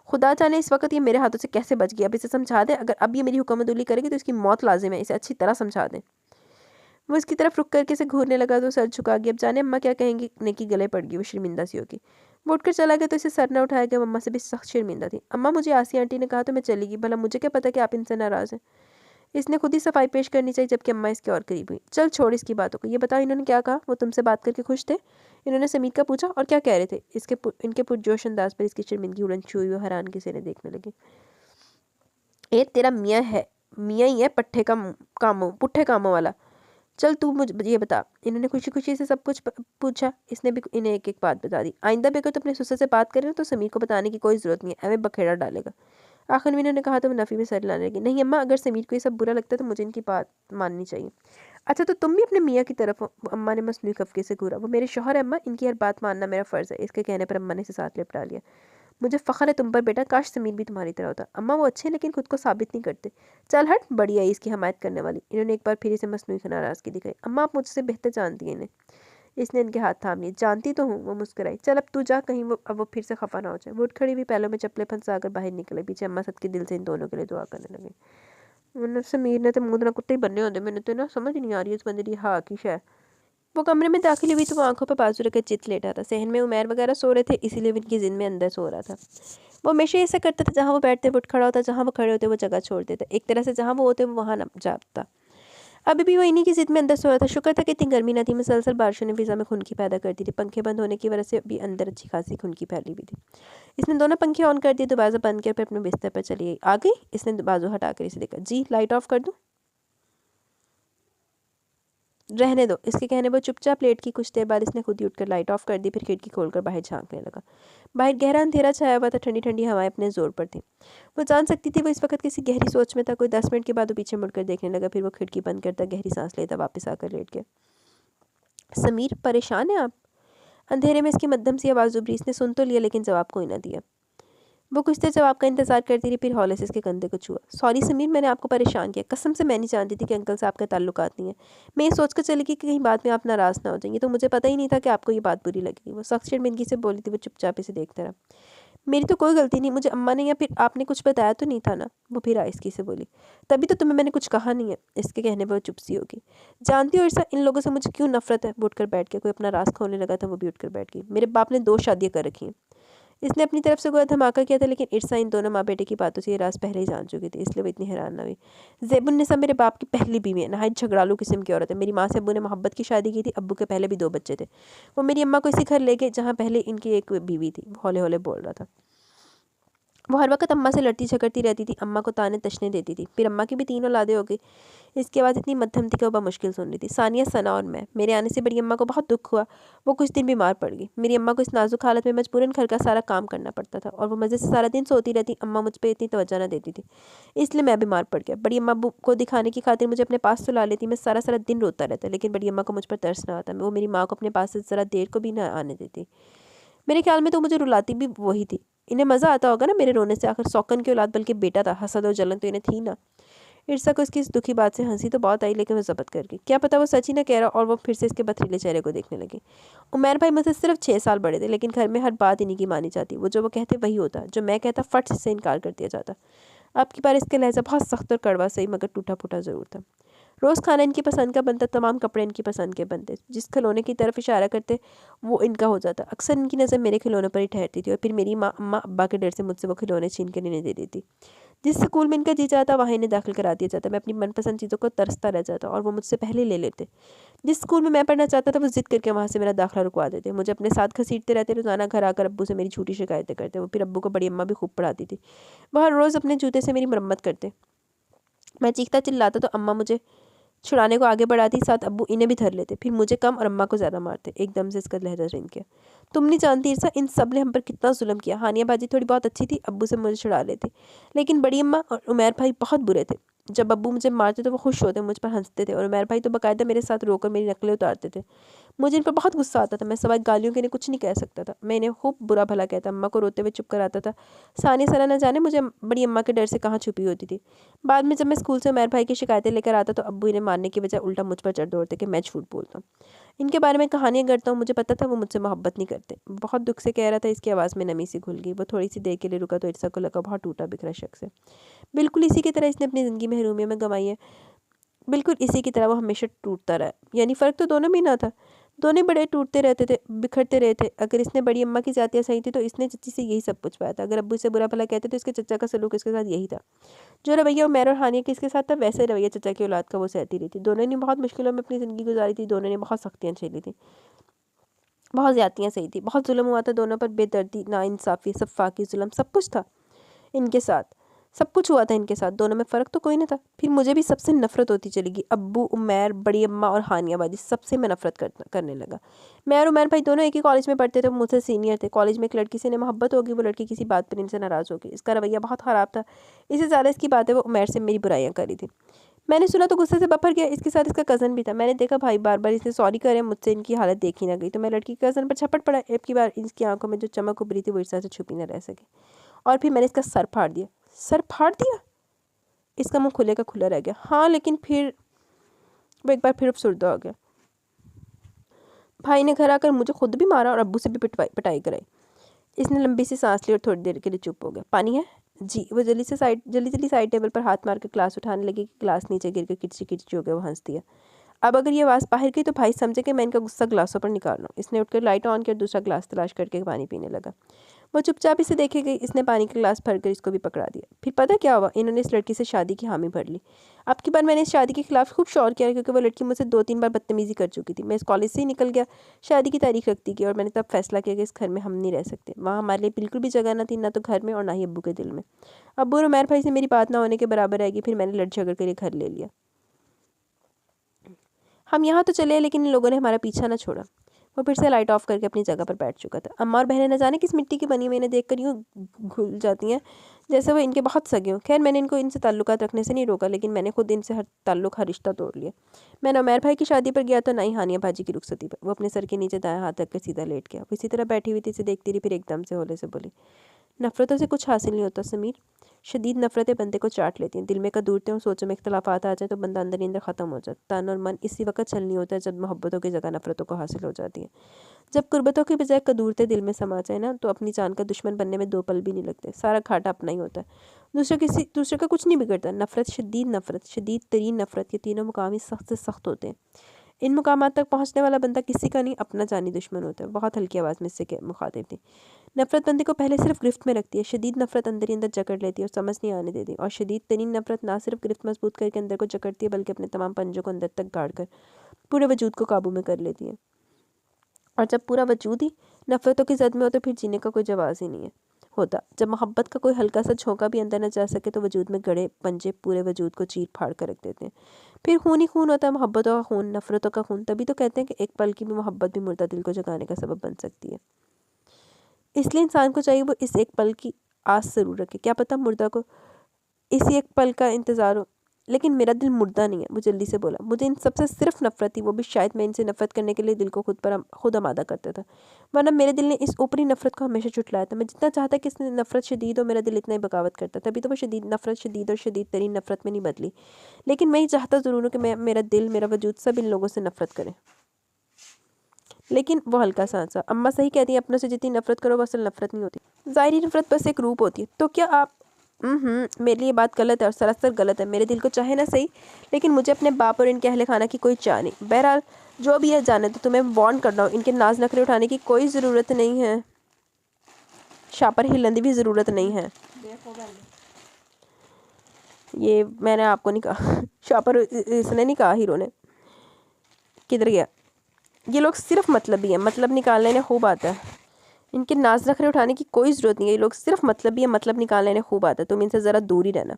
[SPEAKER 1] खुदा जाने इस वक्त ये मेरे हाथों से कैसे बच गया। अब इसे समझा दें, अगर अब ये मेरी हुक्मदुली करेगी तो इसकी मौत लाजिम है, इसे अच्छी तरह समझा दें। वो इसकी तरफ रुक करके इसे घूरने लगा तो सर झुका गया। अब जाने अम्मा क्या कहेंगी, नेकी गले पड़ गई, वो शर्मिंदा सी होगी। वो उठकर चला गया तो इसे सर न उठाया गया। अम्मा से भी सख्त शर्मिंदा थी। अम्मा, मुझे आसिया आंटी ने कहा तो मैं चली गई, भला मुझे क्या पता कि आप इनसे नाराज़ हैं। इसने खुद ही सफाई पेश करनी चाहिए, जबकि अम्मा इसके और करीब हुई। चल छोड़ इसकी बातों को, ये बताओ इन्होंने क्या कहा? वो तुमसे बात करके खुश थे? इन्होंने समीर का पूछा और क्या कह रहे थे? इनके पुरजोश अंदाज पर इसकी शर्मिंदगी उड़न छुई हुई हैरानगी से इन्हें देखने लगी। तेरा मियाँ ही है पुट्ठे कामों वाला। चल तू मुझे ये बता, इन्होंने खुशी खुशी से सब कुछ पूछा। इसने भी इन्हें एक एक बात बता दी। आइंदा भी अगर तो अपने ससुर से बात करें तो समीर को बताने की कोई ज़रूरत नहीं है, हमें बखेड़ा डालेगा। आखिर में इन्होंने कहा तो वो नफ़ी में सर लाने लगी। नहीं अम्मा, अगर समीर को ये सब बुरा लगता है तो मुझे इनकी बात माननी चाहिए। अच्छा तो तुम भी अपने मियाँ की तरफ हो? अम्मा ने मसनूई खफके से घूरा। वो मेरे शौहर है अम्मा, इनकी हर बात मानना मेरा फ़र्ज़ है। इसके कहने पर अम्मा ने इसे साथ लिपटा लिया। मुझे फ़ख्र है तुम पर बेटा, काश समीर भी तुम्हारी तरह होता। अम्मा वो अच्छे हैं लेकिन खुद को साबित नहीं करते। चल हट, बड़ी आई इसकी हमायत करने वाली। इन्होंने एक बार फिर इसे मसनूई नाराज़गी दिखाई। अम्मा आप मुझसे बेहतर जानती हैं इन्हें। इसने इनके हाथ थाम लिए। जानती तो हूँ, वो मुस्कुराई। चल अब तू जा, कहीं वो फिर से खफा ना हो जाए। वो उठ खड़ी भी, पैलों में चप्पलें फंसाकर बाहर निकले। पीछे अम्मा सदके दिल से इन दोनों के लिए दुआ करने लगे। मैंने समीर ने तो मुँह ना कुत्ते ही बनने होते। मैंने तो ना समझ नहीं आ रही उस बंदे की हाँ की शय। वो कमरे में दाखिल हुई तो वो आंखों पर बाजू रखकर चित लेटा था। सहन में उमैर वगैरह सो रहे थे, इसीलिए वो इनकी जिन में अंदर सो रहा था। वो हमेशा ऐसा करता था, जहाँ वो बैठते वो उठ खड़ा होता, जहाँ वो खड़े होते वो जगह छोड़ देता। एक तरह से जहाँ वो होते वो वहाँ न जाता। अभी भी वो इन्हीं की जिद में अंदर सो रहा था। शुक्र था कि इतनी गर्मी न थी। मुसलसल बारिशों ने फिजा में खुनकी पैदा कर दी थी। पंखे बंद होने की वजह से अभी अंदर अच्छी खासी खुनकी फैली हुई थी। इसने दोनों पंखे ऑन कर दिए, दरवाज़ा बंद किया, फिर अपने बिस्तर पर चली गई। आ गई? इसने बाजू हटाकर इसे देखा। जी, लाइट ऑफ कर दूँ? रहने दो, इसके कहने पर चुपचाप लेट की। कुछ देर बाद इसने खुद ही उठकर लाइट ऑफ कर दी, फिर खिड़की खोलकर बाहर झांकने लगा। बाहर गहरा अंधेरा छाया हुआ था, ठंडी ठंडी हवाएं अपने जोर पर थी। वो जान सकती थी वो इस वक्त किसी गहरी सोच में था। कोई 10 मिनट के बाद वो पीछे मुड़कर देखने लगा, फिर वो खिड़की बंद करता गहरी सांस लेता वापस आकर लेट गया। समीर, परेशान है आप? अंधेरे में इसकी मध्यम सी आवाज़ उभरी। इसने सुन तो लिया लेकिन जवाब कोई ना दिया। वो कुछ देर जवाब का इंतज़ार करती रही, फिर हौले से इसके कंधे को छुआ। सॉरी समीर, मैंने आपको परेशान किया। कसम से मैं नहीं जानती थी कि अंकल से आपके ताल्लुकात नहीं है। मैं ये सोच कर चली कि कहीं बाद में आप नाराज़ ना हो जाएंगे, तो मुझे पता ही नहीं था कि आपको ये बात बुरी लगेगी। वो सख्त शर्मिंदगी से बोली थी। वो चुपचाप इसे देखता रहा। मेरी तो कोई गलती नहीं, मुझे अम्मा ने या फिर आपने कुछ बताया तो नहीं था ना? वो फिर आहिस्ती से बोली। तभी तो तुम्हें मैंने कुछ कहा नहीं है। इसके कहने पर वो चुप सी होगी। जानती हो ईर्षा, इन लोगों से मुझे क्यों नफरत है? वो उठकर बैठ गया। कोई अपना राज खोलने लगा था, वो भी उठकर बैठ गई। मेरे बाप ने 2 शादियां कर रखी हैं। इसने अपनी तरफ से कोई धमाका किया था, लेकिन ईर्षा इन दोनों माँ बेटे की बातों से ये राज पहले ही जान चुकी थी, इसलिए वो इतनी हैरान ना हुई। ज़ेबुन्निसा मेरे बाप की पहली बीवी है, नहायत झगड़ालू किस्म की औरत है। मेरी माँ से अब्बू ने मोहब्बत की शादी की थी। अब्बू के पहले भी 2 बच्चे थे। वो मेरी अम्मा को इसी घर ले गए जहाँ पहले इनकी एक बीवी थी। वो हौले हौले बोल रहा था। वो हर वक्त अम्मा से लड़ती झगड़ती रहती थी, अम्मा को ताने तशने देती थी। फिर अम्मा की भी 3 औलादें हो गई। इसकी आवाज़ इतनी मध्यम थी कि वो बमुश्किल सुन रही थी। सानिया, सना और मैं। मेरे आने से बड़ी अम्मा को बहुत दुख हुआ। वो कुछ दिन बीमार पड़ गई। मेरी अम्मा को इस नाजुक हालत में मजबूरन घर का सारा काम करना पड़ता था और वो मज़े से सारा दिन सोती रहती। अम्मा मुझ पर इतनी तवज्जो न देती थी, इसलिए मैं बीमार पड़ गया। बड़ी अम्मा को दिखाने की खातिर मुझे अपने पास सुला लेती। मैं सारा सारा दिन रोता रहता, लेकिन बड़ी अम्मा को मुझ पर तरस ना आता। वो मेरी माँ को अपने पास से ज़रा देर को भी न आने देती। मेरे ख्याल में तो मुझे रुलाती भी वही थी। इन्हें मज़ा आता होगा ना मेरे रोने से, आखिर सौकन की औलाद बल्कि बेटा था। हसद और जलन तो इन्हें थी ना। ईर्षा को इसकी इस दुखी बात से हंसी तो बहुत आई, लेकिन वो ज़ब्त कर गई। क्या पता वो सच ही ना कह रहा, और वो फिर से इसके पथरीले चेहरे को देखने लगी। उमैर भाई मुझसे सिर्फ 6 साल बड़े थे, लेकिन घर में हर बात इन्हीं की मानी जाती। वो जो वो कहते वही होता, जो मैं कहता फट से इनकार कर दिया जाता। अब की बार इसका लहजा बहुत सख्त और कड़वा सही, मगर टूटा फूटा ज़रूर था। रोज़ खाना इनकी पसंद का बनता, तमाम कपड़े इनकी पसंद के बनते। जिस खिलौने की तरफ इशारा करते वो इनका हो जाता। अक्सर इनकी नज़र मेरे खिलौनों पर ही ठहरती थी, और फिर मेरी माँ अम्मा अब्बा के डर से मुझसे वो खिलौने छीन कर इन्हें दे देती। जिस स्कूल में इनका जी चाहता वहाँ इन्हें दाखिल करा दिया जाता। मैं अपनी मनपसंद चीज़ों को तरसता रह जाता और वो मुझसे पहले ले लेते। जिस स्कूल में मैं पढ़ना चाहता था वो ज़िद करके वहाँ से मेरा दाखिला रुकवा देते। मुझे अपने साथ घसीटते रहते। रोज़ाना घर आकर अब्बू से मेरी झूठी शिकायतें करते। वो फिर अब्बू को बड़ी अम्मा भी खूब पढ़ाती थी। वह हर रोज़ अपने जूते से मेरी मरम्मत करते। मैं चीखता चिल्लाता तो अम्मा मुझे छुड़ाने को आगे बढ़ाती, साथ अब्बू इन्हें भी धर लेते। फिर मुझे कम और अम्मा को ज़्यादा मारते। एकदम से इसका लहजा रिंग गया। तुम नहीं जानती ईर्षा, इन सब ने हम पर कितना जुल्म किया। हानिया बाजी थोड़ी बहुत अच्छी थी, अब्बू से मुझे छुड़ा लेती, लेकिन बड़ी अम्मा और उमैर भाई बहुत बुरे थे। जब अब्बू मुझे मारते तो वो खुश होते, मुझ पर हंसते थे, और उमैर भाई तो बाकायदा मेरे साथ रोकर मेरी नकलें उतारते थे। मुझे इन पर बहुत गुस्सा आता था। मैं सवाई गालियों के लिए कुछ नहीं कह सकता था। मैं इन्हें खूब बुरा भला कहता, अम्मा को रोते हुए चुप कराता था। सानी सना न जाने मुझे बड़ी अम्मा के डर से कहाँ छुपी होती थी। बाद में जब मैं स्कूल से उमैर भाई की शिकायतें लेकर आता तो अब्बू इन्हें मारने की बजाय उल्टा मुझ पर चढ़ दौड़ते कि मैं झूठ बोलता हूँ, इनके बारे में कहानियाँ करता हूँ। मुझे पता था वो मुझसे मोहब्बत नहीं करते। बहुत दुख से कह रहा था। इसकी आवाज़ में नमी सी घुल गई। वो थोड़ी सी देर के लिए रुका तो ईर्षा को लगा बहुत टूटा बिखरा शख्स है। बिल्कुल इसी की तरह इसने अपनी ज़िंदगी में हरूमियों में गंवाई है। बिल्कुल इसी की तरह वो हमेशा टूटता रहा। यानी फ़र्क तो दोनों में ही ना था। दोनों बड़े टूटते रहते थे, बिखरते रहे थे। अगर इसने बड़ी अम्मा की जातियाँ सही थी तो इसने चच्ची से यही सब कुछ पाया था। अगर अब्बू इसे बुरा भला कहते तो इसके चचा का सलूक इसके साथ यही था। जो रवैया उमैर और हानिया के इसके साथ था, वैसे रवैया चचा की औलाद का वो सहती रही थी। दोनों ने बहुत मुश्किलों में अपनी ज़िंदगी गुजारी थी। दोनों ने बहुत सख्तियाँ झेली थी, बहुत ज़्यादतियाँ सही थी, बहुत जुल्म हुआ था दोनों पर। बेदर्दी, नाइंसाफ़ी, सफ़ाकी, जुल्म सब कुछ था इनके साथ। सब कुछ हुआ था इनके साथ। दोनों में फ़र्क तो कोई ना था। फिर मुझे भी सबसे नफ़रत होती चली गई। अब्बू, उमैर, बड़ी अम्मा और हानिया बाजी, सबसे मैं नफ़रत करने लगा। मैं और उमैर भाई दोनों एक ही कॉलेज में पढ़ते थे। वो मुझसे सीनियर थे। कॉलेज में एक लड़की से इन्हें मोहब्बत होगी। वो लड़की किसी बात पर इनसे नाराज़ होगी। इसका रवैया बहुत ख़राब था। इससे ज़्यादा इसकी बातें वो उमैर से मेरी बुराइयाँ करी थी। मैंने सुना तो गुस्से से बफर गया। इसके साथ इसका कज़न भी था। मैंने देखा भाई बार बार इसे सॉरी करे, मुझसे इनकी हालत देखी ना गई, तो मैं लड़की के कज़न पर झपट पड़ा। अब की बार इसकी आंखों में जो चमक उभरी थी वो ईर्षा से छुपी न रह सकी, और फिर मैंने इसका सर फाड़ दिया। सर फाड़ दिया? इसका मुंह खुले का खुला रह गया। हाँ, लेकिन फिर वो एक बार फिर अफसुर्दा हो गया। भाई ने घर आकर मुझे खुद भी मारा और अब्बू से भी पिटाई कराई। इसने लंबी सी सांस ली और थोड़ी देर के लिए चुप हो गया। पानी है? जी। वो जल्दी साइड टेबल पर हाथ मार कर ग्लास उठाने लगी कि ग्लास नीचे गिर कर किचरी किचरी हो गया। वो हंस दिया। अब अगर ये आवाज़ बाहर गई तो भाई समझे कि मैं इनका गुस्सा ग्लासों पर निकाल रहा हूँ। इसने उठकर लाइट ऑन किया और दूसरा ग्लास तलाश करके पानी पीने लगा। वो चुपचाप इसे देखे गई। इसने पानी का ग्लास भरकर इसको भी पकड़ा दिया। फिर पता क्या हुआ, इन्होंने इस लड़की से शादी की हामी भर ली। अब की बार मैंने इस शादी के खिलाफ खूब शोर किया, क्योंकि वो लड़की मुझसे 2-3 बार बदतमीजी कर चुकी थी। मैं इस कॉलेज से ही निकल गया, शादी की तारीख रख दी गई, और मैंने तब फैसला किया कि इस घर में हम नहीं रह सकते। वहाँ हमारे लिए बिल्कुल भी जगह न थी, ना तो घर में और ना ही अब्बू के दिल में। अब्बू और उमैर भाई से मेरी बात ना होने के बराबर रहेगी। फिर मैंने लड़ झगड़ कर ये घर ले लिया। हम यहाँ तो चले, लेकिन इन लोगों ने हमारा पीछा न छोड़ा। वो फिर से लाइट ऑफ करके अपनी जगह पर बैठ चुका था। अम्मा और बहनें न जाने किस मिट्टी की बनी हुई इन्हें देखकर यूँ घुल जाती हैं जैसे वो इनके बहुत सगे हों। खैर, मैंने इनको इनसे ताल्लुकात रखने से नहीं रोका, लेकिन मैंने खुद इनसे हर ताल्लुक, हर रिश्ता तोड़ लिया। मैं ना उमैर भाई की शादी पर गया तो ना ही हानिया भाजी की रुखसती पर। वो अपने सर के नीचे दायां हाथ रखकर सीधा लेट गया। वो इसी तरह बैठी हुई थी, इसे देखती रही, फिर एकदम से होले से बोली, नफ़रतों से कुछ हासिल नहीं होता समीर। शदीद नफ़रतें बंदे को चाट लेती हैं, दिल में कदूरते हैं, सोचों में इख्तलाफात आ जाए तो बंदा अंदर ही अंदर ख़त्म हो जाता है। तन और मन इसी वक्त छल नहीं होता है जब मोहब्बतों की जगह नफ़रतों को हासिल हो जाती है। जब कुर्बतों की बजाय कदूरते दिल में समा जाए ना, तो अपनी जान का दुश्मन बनने में 2 पल भी नहीं लगते। सारा घाटा अपना ही होता है, दूसरे का कुछ नहीं बिगड़ता। नफ़रत, शदीद तरीन नफ़रत, ये तीनों मुकाम ही सख्त से सख्त होते हैं। इन मुकामात तक पहुँचने वाला बंदा किसी का नहीं, अपना जानी दुश्मन होता है। बहुत हल्की आवाज़ में इससे मुखातिब थी। नफ़रत बंदे को पहले सिर्फ गिरफ्त में रखती है, शदीद नफ़रत अंदर ही अंदर जकड़ लेती है और समझ नहीं आने देती। और शदीद तरीन नफ़रत ना सिर्फ गिरफ्त मजबूत करके अंदर को जकड़ती है, बल्कि अपने तमाम पंजों को अंदर तक गाड़ कर पूरे वजूद को काबू में कर लेती है। और जब पूरा वजूद ही नफ़रतों की जद में हो तो फिर जीने का कोई जवाज़ ही नहीं है होता। जब मोहब्बत का कोई हल्का सा झोंका भी अंदर न जा सके तो वजूद में गड़े पंजे पूरे वजूद को चीर फाड़ कर रख देते हैं। फिर खून ही खून होता है, मोहब्बतों का खून, नफ़रतों का खून। तभी तो कहते हैं कि एक पल की भी मोहब्बत भी मुर्दा दिल को जगाने का सबब बन सकती है। इसलिए इंसान को चाहिए वो इस एक पल की आस ज़रूर रखे। क्या पता मुर्दा को इसी एक पल का इंतज़ार हो। लेकिन मेरा दिल मुर्दा नहीं है, वो जल्दी से बोला। मुझे इन सबसे सिर्फ नफ़रत थी, वो भी शायद मैं इनसे नफ़रत करने के लिए दिल को खुद आमादा करता था। वरना मेरे दिल ने इस ऊपरी नफ़रत को हमेशा झुठलाया था। मैं जितना चाहता कि इसने नफ़रत शदीद हो, मेरा दिल इतना ही बगावत करता। तभी तो वो नफ़रत शदीद और शदीद तरीन नफ़रत में नहीं बदली। लेकिन मैं ये चाहता ज़रूर हूँ कि मेरा दिल, मेरा वजूद सब इन लोगों से नफ़रत करे। लेकिन वो हल्का सा आंसर। अम्मा सही कहती हैं, अपनों से जितनी नफ़रत करो वो असल नफ़रत नहीं होती। ज़ाहिरी नफ़रत बस एक रूप होती है। तो क्या आप मेरे लिए बात गलत है और सरासर गलत है। मेरे दिल को चाहे ना सही, लेकिन मुझे अपने बाप और इनके अहले खाना की कोई चाह नहीं। बहरहाल जो भी है जाने तो तुम्हें वार्न कर रहा हूँ, इनके नाज नखरे उठाने की कोई ज़रूरत नहीं है। शापर हिलन की भी ज़रूरत नहीं है। ये मैंने आपको नहीं कहा शापर इसने नहीं कहा, हीरो ने। किधर गया? ये लोग सिर्फ मतलबी हैं, मतलब निकालने में खूब आता है। इनके नाज नखरे उठाने की कोई ज़रूरत नहीं है, ये लोग सिर्फ मतलबी हैं, मतलब निकालने में खूब आता है। तुम इनसे ज़रा दूर ही रहना।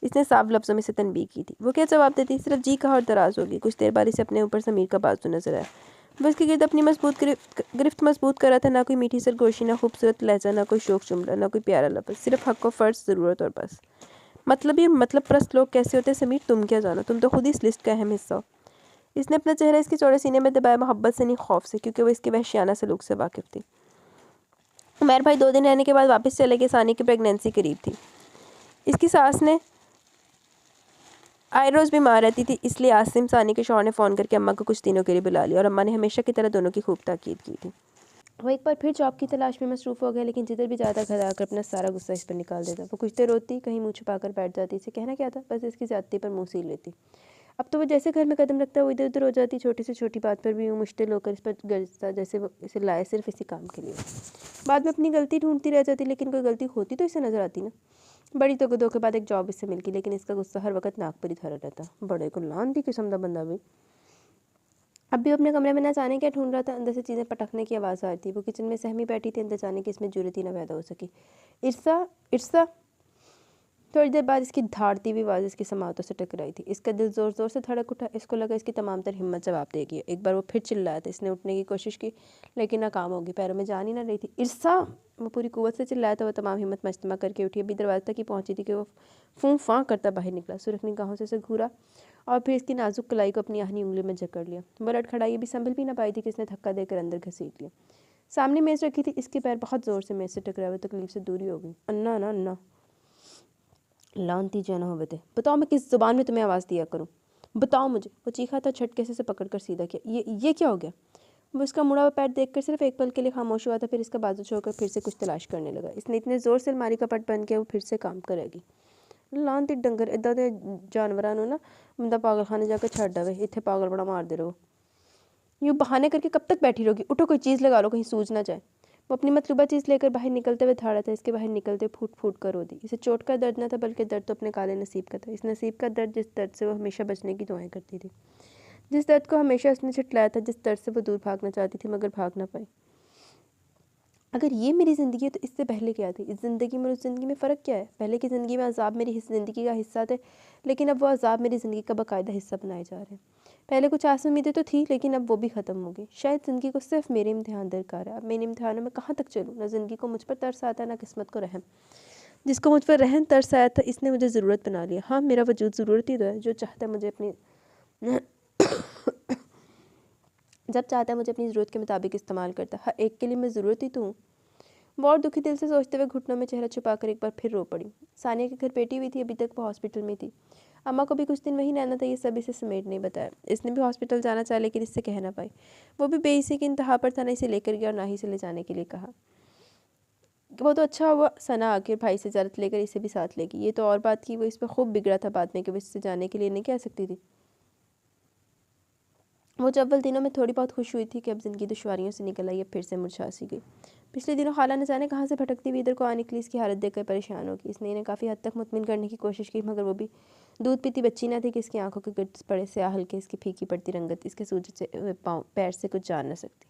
[SPEAKER 1] इसने साफ लफ्ज़ों में से तनबीह की थी। वो क्या जवाब देती? सिर्फ जी कहा और दराज होगी। कुछ देर बाद इसे अपने ऊपर समीर का बाजू नजर आया। वो इसके गिर्द अपनी गिरफ्त मजबूत कर रहा था। ना कोई मीठी सरगोशी, ना खूबसूरत लहजा, ना कोई शौक जुमला, ना कोई प्यारा लफ्ज़, सिर्फ हक व फ़र्ज़, ज़रूरत और बस। मतलब ये मतलब परस्त लोग कैसे होते हैं समीर, तुम क्या जानो? तुम तो खुद ही इस लिस्ट का अहम हिस्सा हो। इसने अपना चेहरा इसके चौड़े सीने में दबाया, मोहब्बत से नहीं खौफ से, क्योंकि वो इसके वहशियाना सलूक से वाकिफ़ थी। उमर भाई 2 दिन रहने के बाद वापस चले गए। सानी की प्रेगनेंसी करीब थी। इसकी सास ने रोज़ बीमार रहती थी, इसलिए आसिम सानी के शौहर ने फ़ोन करके अम्मा को कुछ दिनों के लिए बुला लिया और अम्मा ने हमेशा की तरह दोनों की खूब ताकीद की थी। वो एक बार फिर जॉब की तलाश में मसरूफ़ हो गया, लेकिन जिधर भी जाता घर आकर अपना सारा गुस्सा इस पर निकाल देता। वो कुछ देर रोती, कहीं मुँह छुपाकर बैठ जाती। इसे कहना क्या था, बस इसकी ज़्यादती पर मुँह सील लेती। अब तो वो जैसे घर में कदम रखता है वो इधर उधर हो जाती। छोटी से छोटी बात पर भी यूँ मुश्तिल होकर इस पर गरजता, जैसे वो इसे लाए सिर्फ इसी काम के लिए। बाद में अपनी गलती ढूंढती रह जाती, लेकिन कोई गलती होती तो इसे नज़र आती ना। बड़ी तगदो के बाद एक जॉब इससे मिल गई, लेकिन इसका गुस्सा हर वक्त नाक पर ही धरा रहता। बड़े को लानती किस्म का बंदा भी। अब भी अपने कमरे में ना जाने क्या ढूंढ रहा था, अंदर से चीज़ें पटकने की आवाज़ आ रही थी। वो किचन में सहमी बैठी थी, अंदर जाने की इसमें जुर्रत ही ना पैदा हो सकी। इर्सा, इर्सा। थोड़ी देर बाद इसकी धाड़ती हुई आवाज़ इसकी समातों से टकराई थी। इसका दिल ज़ोर ज़ोर से धड़क उठा। इसको लगा इसकी तमाम तर हिम्मत जवाब देगी। एक बार वो फिर चिल्लाया था। इसने उठने की कोशिश की, लेकिन नाकाम होगी। पैरों में जान ही ना रही थी। इर्सा! वो पूरी कुव्वत से चिल्लाया था। वो तमाम हिम्मत मजतमा करके उठी। अभी दरवाजे तक ही पहुंची थी कि वो फूं फां करता बाहर निकला। सुर्ख निगाहों से उसे घूरा और फिर इसकी नाजुक कलाई को अपनी आहनी उंगली में जकड़ लिया। वो लड़खड़ाई भी संभल भी ना पाई थी कि इसने धक्का देकर अंदर घसीट लिया। सामने मेज़ रखी थी, इसके पैर बहुत ज़ोर से मेज़ से टकराए। वो तकलीफ से दूरी हो गई। अन्ना ना अन्ना, लानती जाना हो बेटे, बताओ मैं किस ज़ुबान में तुम्हें आवाज़ दिया करूं? बताओ मुझे। वो चीखा था। झटके से पकड़ कर सीधा किया। ये क्या हो गया? वो इसका मुड़ा हुआ पैर देखकर सिर्फ एक पल के लिए खामोश हुआ था, फिर इसका बाजू छोड़कर फिर से कुछ तलाश करने लगा। इसने इतने ज़ोर से अलमारी का पट बंद किया वो फिर से काम करेगी। लानती डंगर, इदा दे जानवरां नूं ना बंदा पागलखाने जाकर छड़ दवे, इत्थे पागल बड़ा मारदे रहो। यूँ बहाने करके कब तक बैठी रहोगी? उठो, कोई चीज़ लगा लो, कहीं सूझ ना जाए। वो अपनी मतलूबा चीज़ लेकर बाहर निकलते हुए धाड़ा था। इसके बाहर निकलते फूट फूट कर रो दी। इसे चोट का दर्द न था, बल्कि दर्द तो अपने काले नसीब का था। इस नसीब का दर्द जिस दर्द से वो हमेशा बचने की दुआएं करती थी, जिस दर्द को हमेशा उसने झुठलाया था, जिस दर्द से वो दूर भागना चाहती थी मगर भाग ना पाई। अगर ये मेरी ज़िंदगी है तो इससे पहले क्या थी? इस ज़िंदगी में उस ज़िंदगी में फ़र्क क्या है? पहले की ज़िंदगी में अज़ाब मेरी ज़िंदगी का हिस्सा थे, लेकिन अब वो अज़ाब मेरी ज़िंदगी का बाकायदा हिस्सा बनाए जा रहे हैं। पहले कुछ आस उम्मीदें तो थी, लेकिन अब वो भी ख़त्म हो गई। शायद ज़िंदगी को सिर्फ मेरे इम्तिहान दरकार है। अब मैं इन इम्तिहानों में कहाँ तक चलूँ? ना ज़िंदगी को मुझ पर तरस आता है, ना किस्मत को रहम। जिसको मुझ पर रहम तरस आया था, इसने मुझे ज़रूरत बना लिया। हाँ, मेरा वजूद ज़रूरत ही तो है। जो चाहता है मुझे अपनी जब चाहता है मुझे अपनी ज़रूरत के मुताबिक इस्तेमाल करता है। हर एक के लिए मैं ज़रूरत ही तो हूँ। वो और दुखी दिल से सोचते हुए घुटनों में चेहरा छुपाकर एक बार फिर रो पड़ी। सानिया के घर बेटी हुई थी, अभी तक वो हॉस्पिटल में थी। अम्मा को भी कुछ दिन वहीं रहना था, ये सब इसे समेट नहीं बताया। इसने भी हॉस्पिटल जाना चाहा लेकिन इससे कह ना पाई। वो भी बेइसी की इंतहा पर था, ना इसे लेकर गया और ना ही इसे ले जाने के लिए कहा। वो तो अच्छा हुआ सना आखिर भाई से इजाज़त लेकर इसे भी साथ लेगी। ये तो और बात की वो इस पर खूब बिगड़ा था बाद में कि वो इससे जाने के लिए नहीं कह सकती थी। वो जब अव्वल दिनों में थोड़ी बहुत खुश हुई थी कि अब ज़िंदगी दुश्वारियों से निकल आई, अब फिर से मुरझा सी गई। पिछले दिनों खाला न जाने कहाँ से भटकती हुई इधर को आ निकली, इसकी हालत देखकर परेशान होगी। इसने इन्हें काफ़ी हद तक मुतमिन करने की कोशिश की, मगर वो भी दूध पीती बच्ची ना थी कि इसकी आंखों के गिर्द पड़े से हल्के इसकी फीकी पड़ती रंगत इसके सूझे से पाँव पैर से कुछ जान न सकती।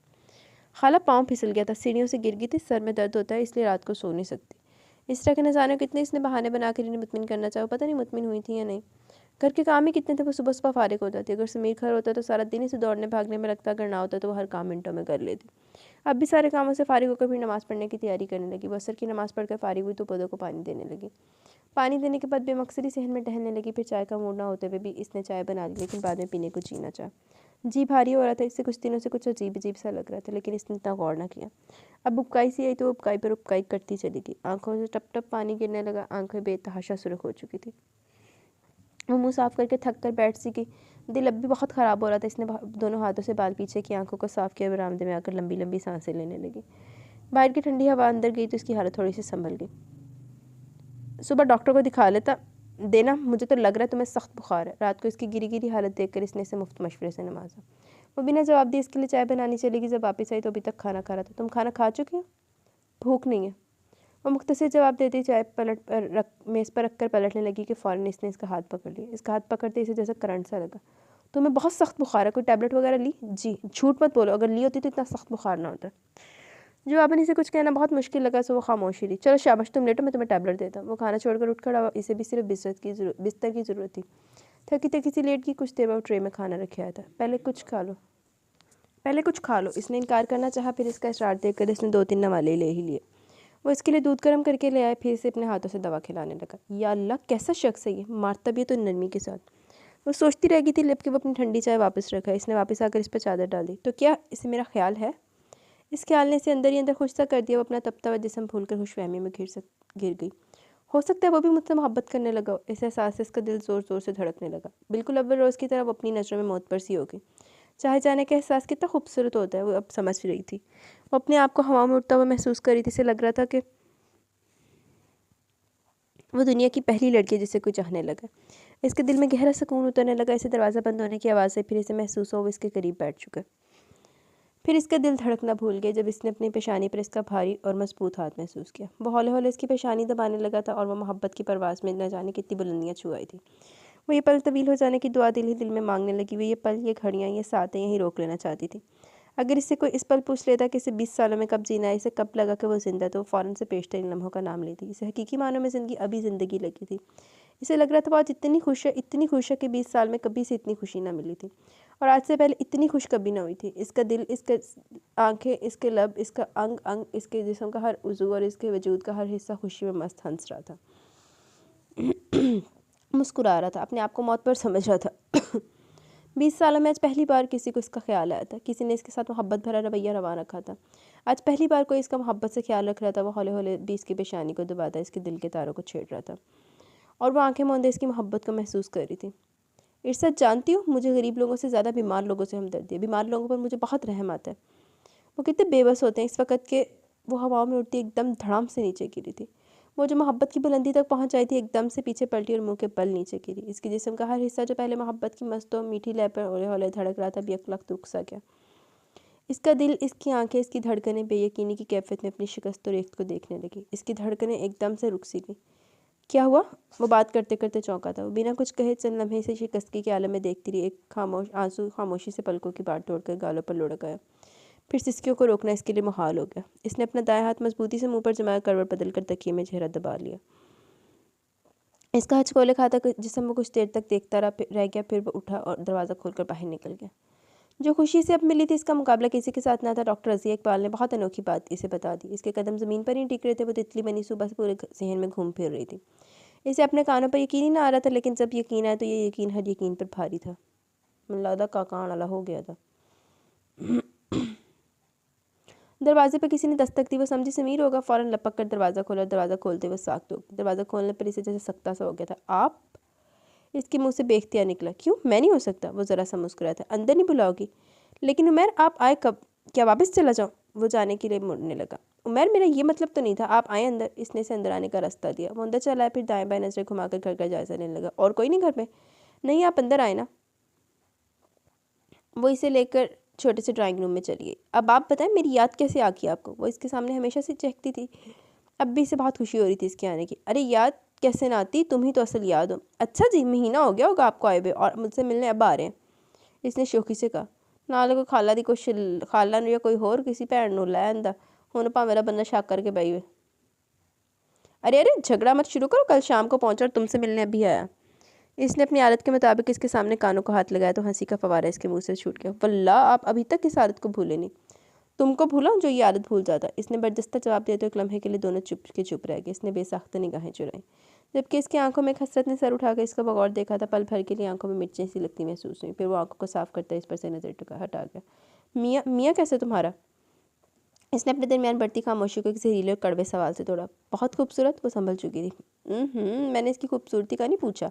[SPEAKER 1] खाला पाँव फिसल गया था, सीढ़ियों से गिर गई थी, सर में दर्द होता है इसलिए रात को सो नहीं सकती। इस तरह के न जाने कितने इसने बहाने बनाकर इन्हें मुतमिन करना चाहा, पता नहीं मुतमिन हुई थी या नहीं। घर के काम ही कितने थे, वो सुबह सुबह फारिग हो जाती। अगर समीर घर होता तो सारा दिन इसे दौड़ने भागने में लगता, अगर ना होता तो वो हर काम मिनटों में कर लेती। अब भी सारे कामों से फारिग होकर फिर नमाज़ पढ़ने की तैयारी करने लगी। वो असर की नमाज़ पढ़कर फारिग हुई तो पौधों को पानी देने लगी। पानी देने के बाद बेमकसदी सहन में टहलने लगी। फिर चाय का मूड ना होते हुए भी इसने चाय बना ली, लेकिन बाद में पीने को जी ना चाहा। जी भारी हो रहा था, इससे कुछ दिनों से कुछ अजीब अजीब सा लग रहा था, लेकिन इसने इतना गौर ना किया। अब उबकाई सी आई तो उबकाई पर उबकाई करती चली गई। आंखों से टप टप पानी गिरने लगा, आंखें बेतहाशा सुर्ख हो चुकी थी। वो मुंह साफ करके थक कर बैठ सी गई। दिल अब भी बहुत ख़राब हो रहा था। इसने दोनों हाथों से बाल पीछे की आंखों को साफ किया, बरामदे में आकर लंबी लंबी सांसें लेने लगी। बाहर की ठंडी हवा अंदर गई तो इसकी हालत थोड़ी सी संभल गई। सुबह डॉक्टर को दिखा लेता देना, मुझे तो लग रहा है तुम्हें सख्त बुखार है। रात को इसकी गिरी गिरी हालत देखकर इसने इसे मुफ्त मशवरे से नवाजा। वो बिना जवाब दिए इसके लिए चाय बनानी चलेगी। जब वापस आई तो अभी तक खाना खा रहा था। तुम खाना खा चुकी हो? भूख नहीं है। वो मुख्तसर जवाब देती चाय पलट पर रख मेज़ पर रख कर पलटने लगी कि फ़ौरन इसने इसका हाथ पकड़ लिया। इसका हाथ पकड़ते इसे जैसे करंट सा लगा। तुम्हें बहुत सख्त बुखार है, कोई टैबलेट वगैरह ली? जी। झूठ मत बोलो, अगर ली होती तो इतना सख्त बुखार ना होता। जवाबन इसे कुछ कहना बहुत मुश्किल लगा, सो वो खामोशी रही। चलो शाबाश, तुम लेटो, मैं तुम्हें टैबलेट देता हूँ। वो खाना छोड़कर उठ खड़ा हुआ। इसे भी सिर्फ बिस्तर की ज़रूरत थी। थकी थकी सी लेट की। कुछ देर बाद ट्रे में खाना रखे आया था। पहले कुछ खा लो। इसने इनकार करना चाहा, फिर इसका इसरार देखकर इसने 2-3 नवाले ले ही लिए। वो इसके लिए दूध गर्म करके ले आए, फिर इसे अपने हाथों से दवा खिलाने लगा। या अल्लाह, कैसा शख्स है ये, मारता भी है तो नरमी के साथ। वो सोचती रह गई थी जबकि वो अपनी ठंडी चाय वापस रखा। इसने वापस आकर इस पर चादर डाल दी। तो क्या इसे मेरा ख्याल है? इस ख्याल ने इसे अंदर ही अंदर खुश सा कर दिया। वो अपना तपता हुआ जिस्म भूलकर खुशफहमी में गिर गई। हो सकता है वो भी मुझसे मोहब्बत करने लगा। इस एहसास से इसका दिल ज़ोर ज़ोर से धड़कने लगा। बिल्कुल अव्वल रोज़ की तरह वो अपनी नज़रों में मौत पर सी हो गई। चाहे जाने का एहसास कितना खूबसूरत होता है, वो अब समझ रही थी। वो अपने आप को हवा में उड़ता हुआ महसूस कर रही थी। इसे लग रहा था कि वो दुनिया की पहली लड़की है जिसे कोई चाहने लगा। इसके दिल में गहरा सुकून उतरने लगा। इसे दरवाज़ा बंद होने की आवाज़ से फिर इसे महसूस हो वो इसके करीब बैठ चुका। फिर इसका दिल धड़कना भूल गया जब इसने अपनी पेशानी पर इसका भारी और मजबूत हाथ महसूस किया। वो हौले हौले इसकी पेशानी दबाने लगा था और वह मोहब्बत की परवाज़ में न जाने कितनी बुलंदियाँ छू आई थी। वो ये पल तवील हो जाने की दुआ दिल ही दिल में मांगने लगी। वो ये पल, ये घड़ियाँ, ये सातें यहीं रोक लेना चाहती थी। अगर इससे कोई इस पल पूछ लेता कि इसे 20 सालों में कब जीना है, इसे कब लगा कि वो जिंदा, तो वो फ़ौरन से पेशतर इन लम्हों का नाम लेती। इसे हकीकी मानों में ज़िंदगी अभी ज़िंदगी लगी थी। इसे लग रहा था वो आज इतनी खुश है कि 20 साल में कभी से इतनी खुशी ना मिली थी, और आज से पहले इतनी खुश कभी ना हुई थी। इसका दिल, इसके आंखें, इसके लब, इसका अंग अंग, इसके जिस्म का हर उज़ू और इसके वजूद का हर हिस्सा खुशी में मस्त हंस रहा था, मुस्कुरा रहा था, अपने आप को मौत पर समझ रहा था। 20 सालों में आज पहली बार किसी को इसका ख्याल आया था। किसी ने इसके साथ मोहब्बत भरा रवैया रवा रखा था। आज पहली बार कोई इसका मोहब्बत से ख्याल रख रहा था। वो हौले हौले 20 की पेशानी को दबाता इसके दिल के तारों को छेड़ रहा था, और वो आंखें मूंदे इसकी मोहब्बत को महसूस कर रही थी। इरशाद, जानती हो, मुझे गरीब लोगों से ज़्यादा बीमार लोगों से हमदर्दी है। बीमार लोगों पर मुझे बहुत रहम आता है। वो कितने बेबस होते हैं। इस वक्त के वो हवाओं में उड़ती एकदम धड़ाम से नीचे गिरी थी। वो जो मोहब्बत की बुलंदी तक पहुंच आई थी, एकदम से पीछे पलटी और मुंह के बल नीचे गिरी। इसके जिस्म का हर हिस्सा जो पहले मोहब्बत की मस्त और मीठी लय पर हौले हौले धड़क रहा था, अब यकलख्त रुक सा गया। इसका दिल, इसकी आंखें, इसकी धड़कनें बेयकीनी की कैफियत में अपनी शिकस्त और रेख्त को देखने लगी। इसकी धड़कनें एकदम से रुक सी गई। क्या हुआ? वो बात करते करते चौंका था। वो बिना कुछ कहे चंद लम्हे से शिकस्तगी के आलम में देखती रही। एक आंसू खामोशी से पलकों की बाट तोड़कर गालों पर लुढ़क गया। फिर सिसकियों को रोकना इसके लिए मुहाल हो गया। इसने अपना दाएं हाथ मजबूती से मुंह पर जमाकर करवट बदल कर तकिए में चेहरा दबा लिया। इसका हचकोले खाता जिसम वो कुछ देर तक देखता रह गया। फिर वो उठा और दरवाज़ा खोलकर बाहर निकल गया। जो खुशी से अब मिली थी, इसका मुकाबला किसी के साथ ना था। डॉक्टर रज़िया इकबाल ने बहुत अनोखी बात इसे बता दी। इसके कदम ज़मीन पर ही टिक रहे थे। वो तितली बनी सुबह से पूरे जहन में घूम फिर रही थी। इसे अपने कानों पर यकीन ही ना आ रहा था, लेकिन जब यकीन आया तो ये यकीन हर यकीन पर भारी था। मन लगता काकान वाला हो गया था। दरवाजे पर किसी ने दस्तक दी, वो समझी समीर होगा, फ़ौरन लपक कर दरवाज़ा खोला। दरवाज़ा खोलते हुए साख्त हो गई। दरवाज़ा खोलने पर इसे जैसे सख्ता सा हो गया था। आप? इसके मुंह से बेख्तियार निकला। क्यों, मैं नहीं हो सकता? वो ज़रा सा मुस्कुराया था। अंदर नहीं बुलाओगी? लेकिन उमर, आप आए कब? क्या वापस चला जाऊँ? वो जाने के लिए मुड़ने लगा। उमर, मेरा ये मतलब तो नहीं था। आप आए अंदर। इसने से अंदर आने का रास्ता दिया। वो अंदर चला, फिर दाएं बाएं नजरें घुमाकर घर का जायजा लेने लगा। और कोई नहीं घर में? नहीं, आप अंदर आए ना। वो इसे लेकर छोटे से ड्राइंग रूम में चली गई। अब आप बताएं, मेरी याद कैसे आ गई आपको? वो इसके सामने हमेशा से चहकती थी। अब भी इसे बहुत खुशी हो रही थी इसके आने की। अरे याद कैसे ना आती, तुम ही तो असल याद हो। अच्छा जी, महीना हो गया होगा आपको आए हुए और मुझसे मिलने अब आ रहे हैं, इसने शौकी से कहा। नाले को खाला दी कुछ खाला या कोई होर किसी भैन नूं लै आंदा हुण भावें मेरा बंदा शक करके बही हुए। अरे अरे, झगड़ा मत शुरू करो। कल शाम को पहुंचा और तुमसे मिलने अभी आया। इसने अपनी आदत के मुताबिक इसके सामने कानों को हाथ लगाया तो हंसी का फवारा इसके मुंह से छूट गया। वल्लाह, आप अभी तक इस आदत को भूले नहीं। तुमको भूला जो ये आदत भूल जाता। इसने बर्जस्ता जवाब दिया तो एक लम्हे के लिए दोनों चुप रह गए। इसने बेसाख्ता निगाहें चुराई, जबकि इसकी आंखों में हसरत ने सर उठाकर इसका बगौर देखा था। पल भर के लिए आंखों में मिर्चें सी लगती महसूस हुई। फिर वो आंखों को साफ करता इस पर से नजर हटा गया। मियाँ मियाँ कैसे तुम्हारा? इसने अपने दरमियान बढ़ती खामोशी को किसी हीले और कड़वे सवाल से तोड़ा। बहुत खूबसूरत। वो संभल चुकी थी। मैंने इसकी खूबसूरती का नहीं पूछा।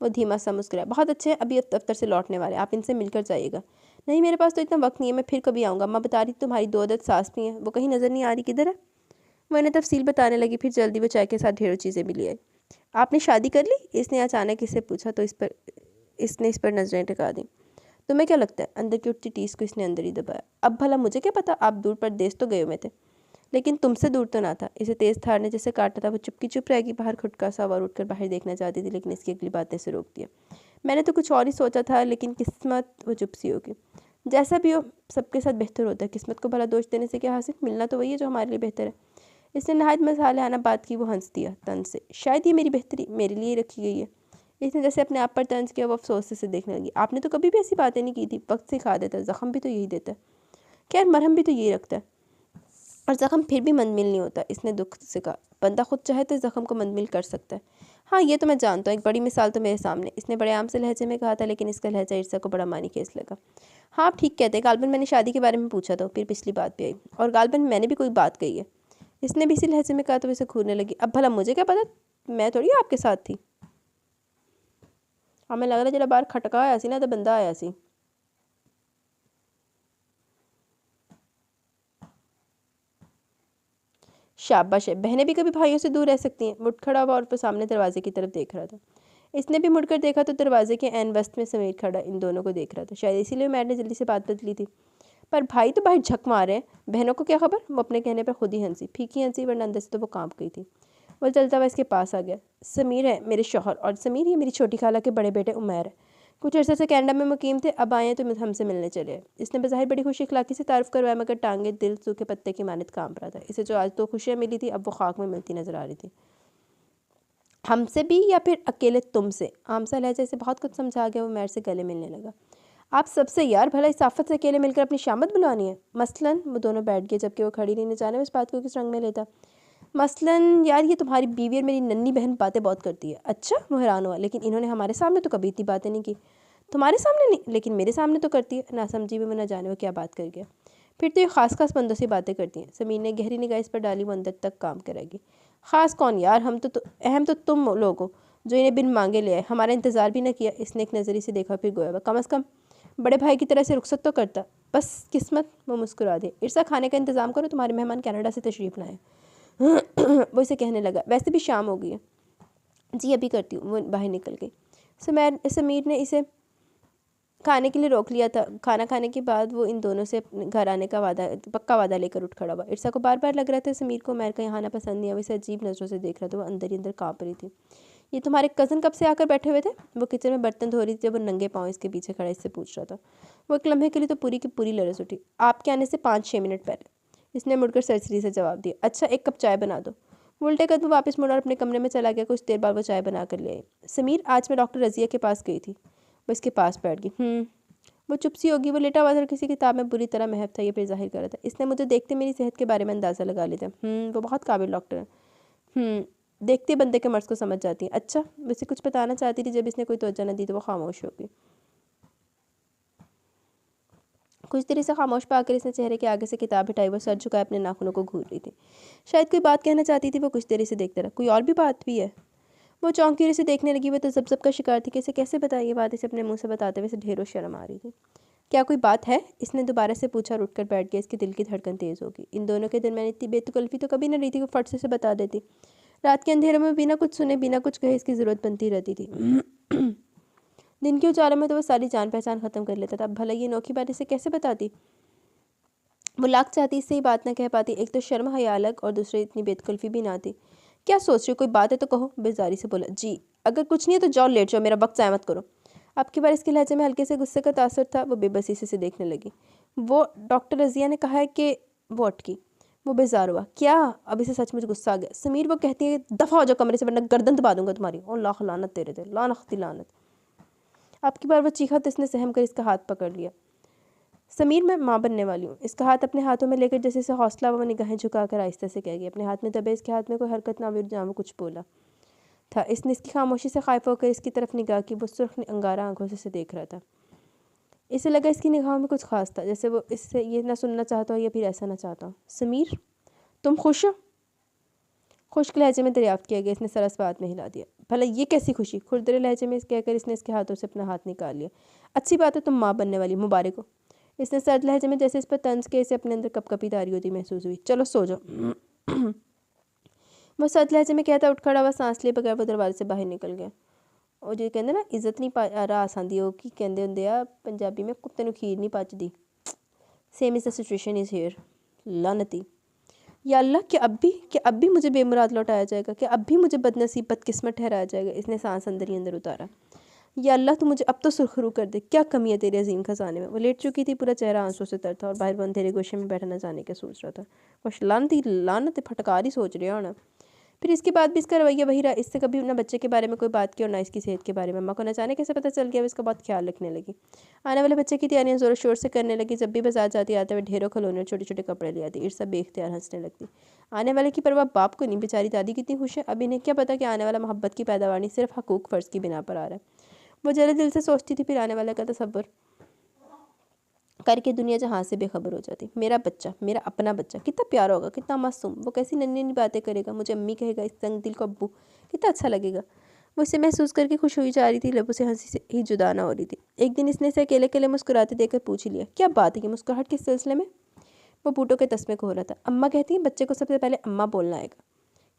[SPEAKER 1] वो धीमा सा मुस्कुराया। बहुत अच्छे हैं, अभी दफ्तर से लौटने वाले, आप इनसे मिलकर जाइएगा। नहीं, मेरे पास तो इतना वक्त नहीं है, मैं फिर कभी आऊँगा। माँ बता रही तुम्हारी 2 अदद सास भी हैं, वो कहीं नज़र नहीं आ रही, किधर है? वो इन्हें तफसील बताने लगी। फिर जल्दी वो चाय के साथ ढेरों चीज़ें भी ले आई। आपने शादी कर ली? इसने अचानक इससे पूछा तो इसने इस पर नजरें टिका दी। तुम्हें क्या लगता है? अंदर की उठती टीस को इसने अंदर ही दबाया। अब भला मुझे क्या पता, आप दूर परदेश तो गए हुए थे, लेकिन तुमसे दूर तो ना था। इसे तेज धार ने जैसे काटा था। वो चुप रहेगी। बाहर खुटका सवार उठकर बाहर देखना चाहती थी, लेकिन इसकी अगली बातें से रोक दिया। मैंने तो कुछ और ही सोचा था, लेकिन किस्मत। वो चुप सी होगी। जैसा भी हो, सबके साथ बेहतर होता है। किस्मत को भला दोष देने से क्या हासिल? मिलना तो वही है जो हमारे लिए बेहतर है। इसने नहायत मसालेहाना बात की। वो हंस दिया तन से। शायद ये मेरी बेहतरी मेरे लिए रखी गई है। इसने जैसे अपने आप पर तंज किया। वो अफसोस से देखने लगी। आपने तो कभी भी ऐसी बातें नहीं की थी। वक्त सिखा देता है, जख्म भी तो यही देता है। खैर, मरहम भी तो यही रखता है, और ज़ख्म फिर भी मंदमिल नहीं होता। इसने दुख से कहा। बंदा खुद चाहे तो ज़ख्म को मंदमिल कर सकता है। हाँ, ये तो मैं जानता हूँ, एक बड़ी मिसाल तो मेरे सामने। इसने बड़े आम से लहजे में कहा था, लेकिन इसका लहजा ईर्षा को बड़ा मानी केस लगा। हाँ, आप ठीक कहते हैं। गालबन मैंने शादी के बारे में पूछा था, फिर पिछली बात भी आई, और गालबन मैंने भी कोई बात कही है। इसने भी इसी लहजे में कहा तो इसे घूरने लगी। अब भला मुझे क्या पता, मैं थोड़ी आपके साथ थी। हमें लग रहा है जरा बाहर खटका आया सी ना, तो बंदा आया सी। शाबाश है, बहनें भी कभी भाइयों से दूर रह सकती हैं। मुड़ खड़ा हुआ और फिर सामने दरवाजे की तरफ देख रहा था। इसने भी मुड़कर देखा तो दरवाजे के ऐन वस्त में समीर खड़ा इन दोनों को देख रहा था। शायद इसीलिए मैट ने जल्दी से बात बदली थी। पर भाई तो बाहर झक मार रहे हैं, बहनों को क्या खबर? वो अपने कहने पर खुद ही हंसी, फीकी हंसी, वरना अंदर से तो वो कांप गई थी। वो चलता हुआ इसके पास आ गया। समीर है मेरे शौहर, और समीर ये मेरी छोटी खाला के बड़े बेटे उमैर है। कुछ अर्से से कनाडा में मुकीम थे, अब आए हैं तो हमसे मिलने चले आए। इसने बज़ाहिर बड़ी खुशी इखलाकी से तारुफ करवाया, मगर टांगे दिल सूखे पत्ते की मानत कांप रहा था। इसे जो आज तो खुशियाँ मिली थी, अब वो खाक में मिलती नजर आ रही थी। हमसे भी या फिर अकेले तुमसे? आम सा लहजा इसे बहुत कुछ समझा गया। वो उमैर से गले मिलने लगा। आप सबसे यार, भला इस आफत से अकेले मिलकर अपनी शामत बुलानी है? मसलन। वो दोनों बैठ गए, जबकि वो खड़ी नहीं, न जाने उस बात को किस रंग में लेता। मसलन यार, ये तुम्हारी बीवी और मेरी नन्ही बहन बातें बहुत करती है। अच्छा, वो हैरान हुआ। लेकिन इन्होंने हमारे सामने तो कभी इतनी बातें नहीं की। तुम्हारे सामने नहीं, लेकिन मेरे सामने तो करती है। ना समझी में वो न जाने वो क्या बात कर गया। फिर तो ये खास बंदों से बातें करती हैं। समीर ने गहरी निगाह इस पर डाली। वो अंदर तक काम करेगी। ख़ास कौन यार, हम तो अहम तो तुम लोग हो जो इन्हें बिन मांगे ले आए, हमारा इंतज़ार भी न किया। इसने एक नज़री से देखा, फिर गोया। कम अज़ कम बड़े भाई की तरह से रुखसत तो करता। बस किस्मत। वो मुस्कुरा दे। इर्सा, खाने का इंतज़ाम करो, तुम्हारे मेहमान कनाडा से तशरीफ़ लाए। वो इसे कहने लगा। वैसे भी शाम हो गई है। जी, अभी करती हूँ। वो बाहर निकल गई। समीर ने इसे खाने के लिए रोक लिया था। खाना खाने के बाद वो इन दोनों से अपने घर आने का पक्का वादा लेकर उठ खड़ा हुआ। इर्सा को बार बार लग रहा था समीर को उमैर का यहाँ आना पसंद नहीं है। वो इसे अजीब नज़रों से देख रहा था। वो अंदर ही अंदर काँप रही थी। ये तुम्हारे कज़न कब से आकर बैठे हुए थे? वो किचन में बर्तन धो रही थी जब वो नंगे पाँव इसके पीछे खड़ा इससे पूछ रहा था। वो एक लम्हे के लिए तो पूरी की पूरी लरस उठी। आपके आने से 5-6 मिनट पहले। इसने मुड़कर सरसरी से जवाब दिया। अच्छा, 1 कप चाय बना दो। वो उल्टे कदम वापस मुड़ा और अपने कमरे में चला गया। कुछ देर बाद वो चाय बना कर ले आई। समीर, आज मैं डॉक्टर रज़िया के पास गई थी। वो इसके पास बैठ गई। वो चुप सी होगी। वो लेटा हुआ था, किसी किताब में बुरी तरह महव था, ये फिर जाहिर कर रहा था। इसने मुझे देखते मेरी सेहत के बारे में अंदाज़ा लगा लिया था। वो बहुत काबिल डॉक्टर है। देखते बंदे के मर्ज़ को समझ जाती है। अच्छा, वैसे कुछ बताना चाहती थी। जब इसने कोई तवज्जो न दी तो वो खामोश हो गई। कुछ देर इसे खामोश पाकर इसने चेहरे के आगे से किताब हटाई, वो सर झुकाए अपने नाखूनों को घूर रही थी। शायद कोई बात कहना चाहती थी। वो कुछ देर इसे देखता रहा। कोई और भी बात भी है? वो चौंकी और इसे देखने लगी। वो तो जब का शिकार थी कि इसे कैसे बताए ये बात। इसे अपने मुंह से बताते हुए इसे ढेरों शर्म आ रही थी। क्या कोई बात है? इसने दोबारा से पूछा और उठकर बैठ गया। इसके दिल की धड़कन तेज़ होगी। इन दोनों के दिल में इतनी बेतकल्फी तो कभी न रही थी। वो फट से बता देती। रात के अंधेरे में बिना कुछ सुने बिना कुछ कहे इसकी ज़रूरत बनती रहती थी। दिन के उजालों में तो वो सारी जान पहचान ख़त्म कर लेता था। अब भला ये नौखी बात इसे कैसे बताती? वो लाख चाहती इससे ही बात ना कह पाती। एक तो शर्म हया अलग और दूसरे इतनी बेतकल्फी भी ना थी। क्या सोच रही हो? कोई बात है तो कहो, बेजारी से बोला। जी, अगर कुछ नहीं है तो जाओ लेट जाओ, मेरा वक्त ज़ाया मत करो। अब की बार इसके लहजे में हल्के से गुस्से का तासर था। वो बेबसी से देखने लगी। वो डॉक्टर रज़िया ने कहा है कि वो अटकी। वो बेजार हुआ। क्या? अब इसे सचमुच गुस्सा आ गया। समीर, वो कहती है दफ़ा हो जाओ कमरे से वरना गर्दन दबा दूंगा तुम्हारी। ओ लाख लानत तेरे थे, लानत लानत। अब की बार वो चीखा तो इसने सहम कर इसका हाथ पकड़ लिया। समीर, मैं माँ बनने वाली हूँ। इसका हाथ अपने हाथों में लेकर जैसे से हौसला वो निगाहें झुकाकर आहिस्ता से कह गई। अपने हाथ में दबे इसके हाथ में कोई हरकत ना हुई जहाँ वो कुछ बोला था। इसने इसकी खामोशी से खाइफ होकर इसकी तरफ निगाह की। वो सुर्ख अंगारा आंखों से देख रहा था। इसे लगा इसकी निगाहों में कुछ खास था, जैसे वो इससे ये ना सुनना चाहता हो या फिर ऐसा ना चाहता हो। समीर, तुम खुश हो? खुश्क लहजे में दरियाफ्त किया गया। इसने सरस बात में हिला दिया। भला ये कैसी खुशी? खुरदरे लहजे में कहकर इसने इसके हाथों से अपना हाथ निकाल लिया। अच्छी बात है, तुम माँ बनने वाली, मुबारक हो। इसने सर्द लहजे में जैसे इस पर तंज के इसे अपने अंदर कपकपी तारी होती महसूस हुई। चलो सो जाओ। वो सर्द लहजे में कहता उठ खड़ा हुआ। सांस लिए बगैर वो दरवाजे से बाहर निकल गया। और जो कहते ना इज्जत नहीं पा रहा आसांदी हो कि कहते होंगे आ पंजाबी में कुत्ते नूं खीर नहीं पचदी। Same is the situation is here. लानती। या अल्लाह, क्या अब भी मुझे बेमुराद लौटाया जाएगा? क्या अब भी मुझे बदनसीब बदकिस्मत ठहराया जाएगा? इसने सांस अंदर ही अंदर उतारा। या अल्लाह, तू मुझे अब तो सुरखरू कर दे। क्या कमी है तेरे अजीम खजाने में? वो लेट चुकी थी। पूरा चेहरा आंसू से तर था और बाहर वो अंधेरे गोशे में बैठा न जाने के सोच रहा था। कुछ लानती फटकार ही सोच रहा होना। फिर इसके बाद भी इसका रवैया वही रहा। इससे कभी ना बच्चे के बारे में कोई बात की और ना इसकी सेहत के बारे में। अम्मा को न जाने कैसे पता चल गया। वो इसका बहुत ख्याल रखने लगी। आने वाले बच्चे की तैयारियां जोर शोर से करने लगी। जब भी बाजार जाती आते हुए ढेरों खिलौने और छोटे छोटे कपड़े ले आती। ईर्षा बेख्तियार हंसने लगती। आने वाले की परवाह बाप को नहीं, बेचारी दादी कितनी खुश है। अब इन्हें क्या पता कि आने वाला मोहब्बत की पैदावार नहीं, सिर्फ हकूक फ़र्ज़ की बिना पर आ रहा है। वो जरा दिल से सोचती थी, फिर आने वाले का तसव्वुर करके दुनिया जहाँ से बेखबर हो जाती। मेरा बच्चा, मेरा अपना बच्चा, कितना प्यारा होगा, कितना मासूम। वो कैसी नन्ही नन्ही बातें करेगा, मुझे अम्मी कहेगा, इस तंग दिल को अब्बू, कितना अच्छा लगेगा। वो इसे महसूस करके खुश हुई जा रही थी। लबों से हंसी से ही जुदा ना हो रही थी। एक दिन इसने इसे अकेले अकेले मुस्कुराते देखकर पूछ लिया, क्या बात है? कि मुस्कुराहट किस सिलसिले में? वो बूटों के तस्मे को हो रहा था। अम्मा कहती हैं बच्चे को सबसे पहले अम्मा बोलना आएगा।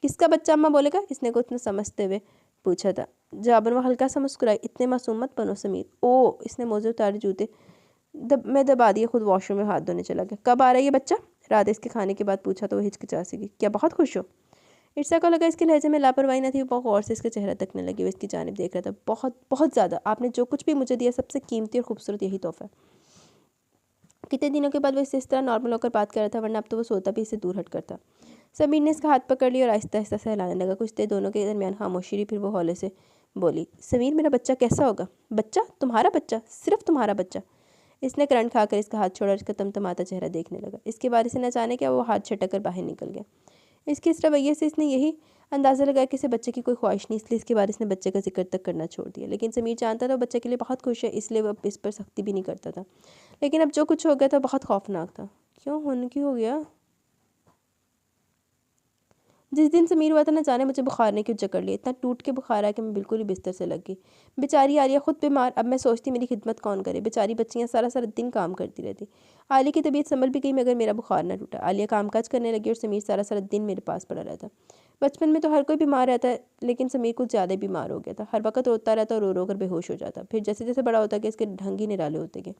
[SPEAKER 1] किसका बच्चा अम्मा बोलेगा? इसने को उतना समझते हुए पूछा था। जवाबन वो हल्का सा मुस्कुराई। इतने मासूम मत बनो समीर। ओ, इसने मोजे उतारे जूते मैं दबा दिया। खुद वॉशरूम में हाथ धोने चला गया। कब आ रहा है ये बच्चा? रात इसके खाने के बाद पूछा तो वो हिचकिचा सी गई। क्या बहुत खुश हो? ईर्षा को लगा इसके लहजे में लापरवाही न थी। वो बहुत गौर से इसका चेहरा तकने लगी। वो इसकी जानिब देख रहा था। बहुत बहुत ज़्यादा। आपने जो कुछ भी मुझे दिया सबसे कीमती और खूबसूरत यही तोहफा है। कितने दिनों के बाद वो इससे इस तरह नॉर्मल होकर बात कर रहा था, वरना अब तो वो सोता भी इससे दूर हट करता। समीर ने इसका हाथ पकड़ लिया और आहिस्ता आहिस्ता सहलाने लगा। कुछ देर दोनों के दरमियान खामोशी रही। फिर वो हौले से बोली, समीर, मेरा बच्चा कैसा होगा? बच्चा? तुम्हारा बच्चा? सिर्फ तुम्हारा बच्चा? इसने करंट खाकर इसका हाथ छोड़ा और इसका तमतमाता चेहरा देखने लगा। इसके बाद इसे न जाने क्या वो हाथ छटक कर बाहर निकल गया। इसके इस रवैये से इसने यही अंदाज़ा लगाया कि इसे बच्चे की कोई ख्वाहिश नहीं, इसलिए इसके बाद इसने बच्चे का जिक्र तक करना छोड़ दिया। लेकिन समीर जानता था वो बच्चे के लिए बहुत खुश है, इसलिए वो इस पर सख्ती भी नहीं करता था। लेकिन अब जो कुछ हो गया था बहुत खौफनाक था। क्यों होने की हो गया? जिस दिन समीर हुआ था न जाने मुझे बुखार ने क्यों जकड़ लिया। इतना टूट के बुखार आया कि मैं बिल्कुल ही बिस्तर से लग गई। बेचारी आलिया खुद बीमार। अब मैं सोचती मेरी खिदमत कौन करे। बेचारी बच्चियाँ सारा सारा दिन काम करती रहती। आलिया की तबीयत संभल भी गई मगर मेरा बुखार न टूटा। आलिया कामकाज करने लगी और समीर सारा सारा दिन मेरे पास पड़ा रहता। बचपन में तो हर कोई बीमार रहता है, लेकिन समीर कुछ ज़्यादा बीमार हो गया था। हर वक्त रोता रहता और रो रो कर बेहोश हो जाता। फिर जैसे जैसे बड़ा होता गया इसके ढंग ही निराले होते गए।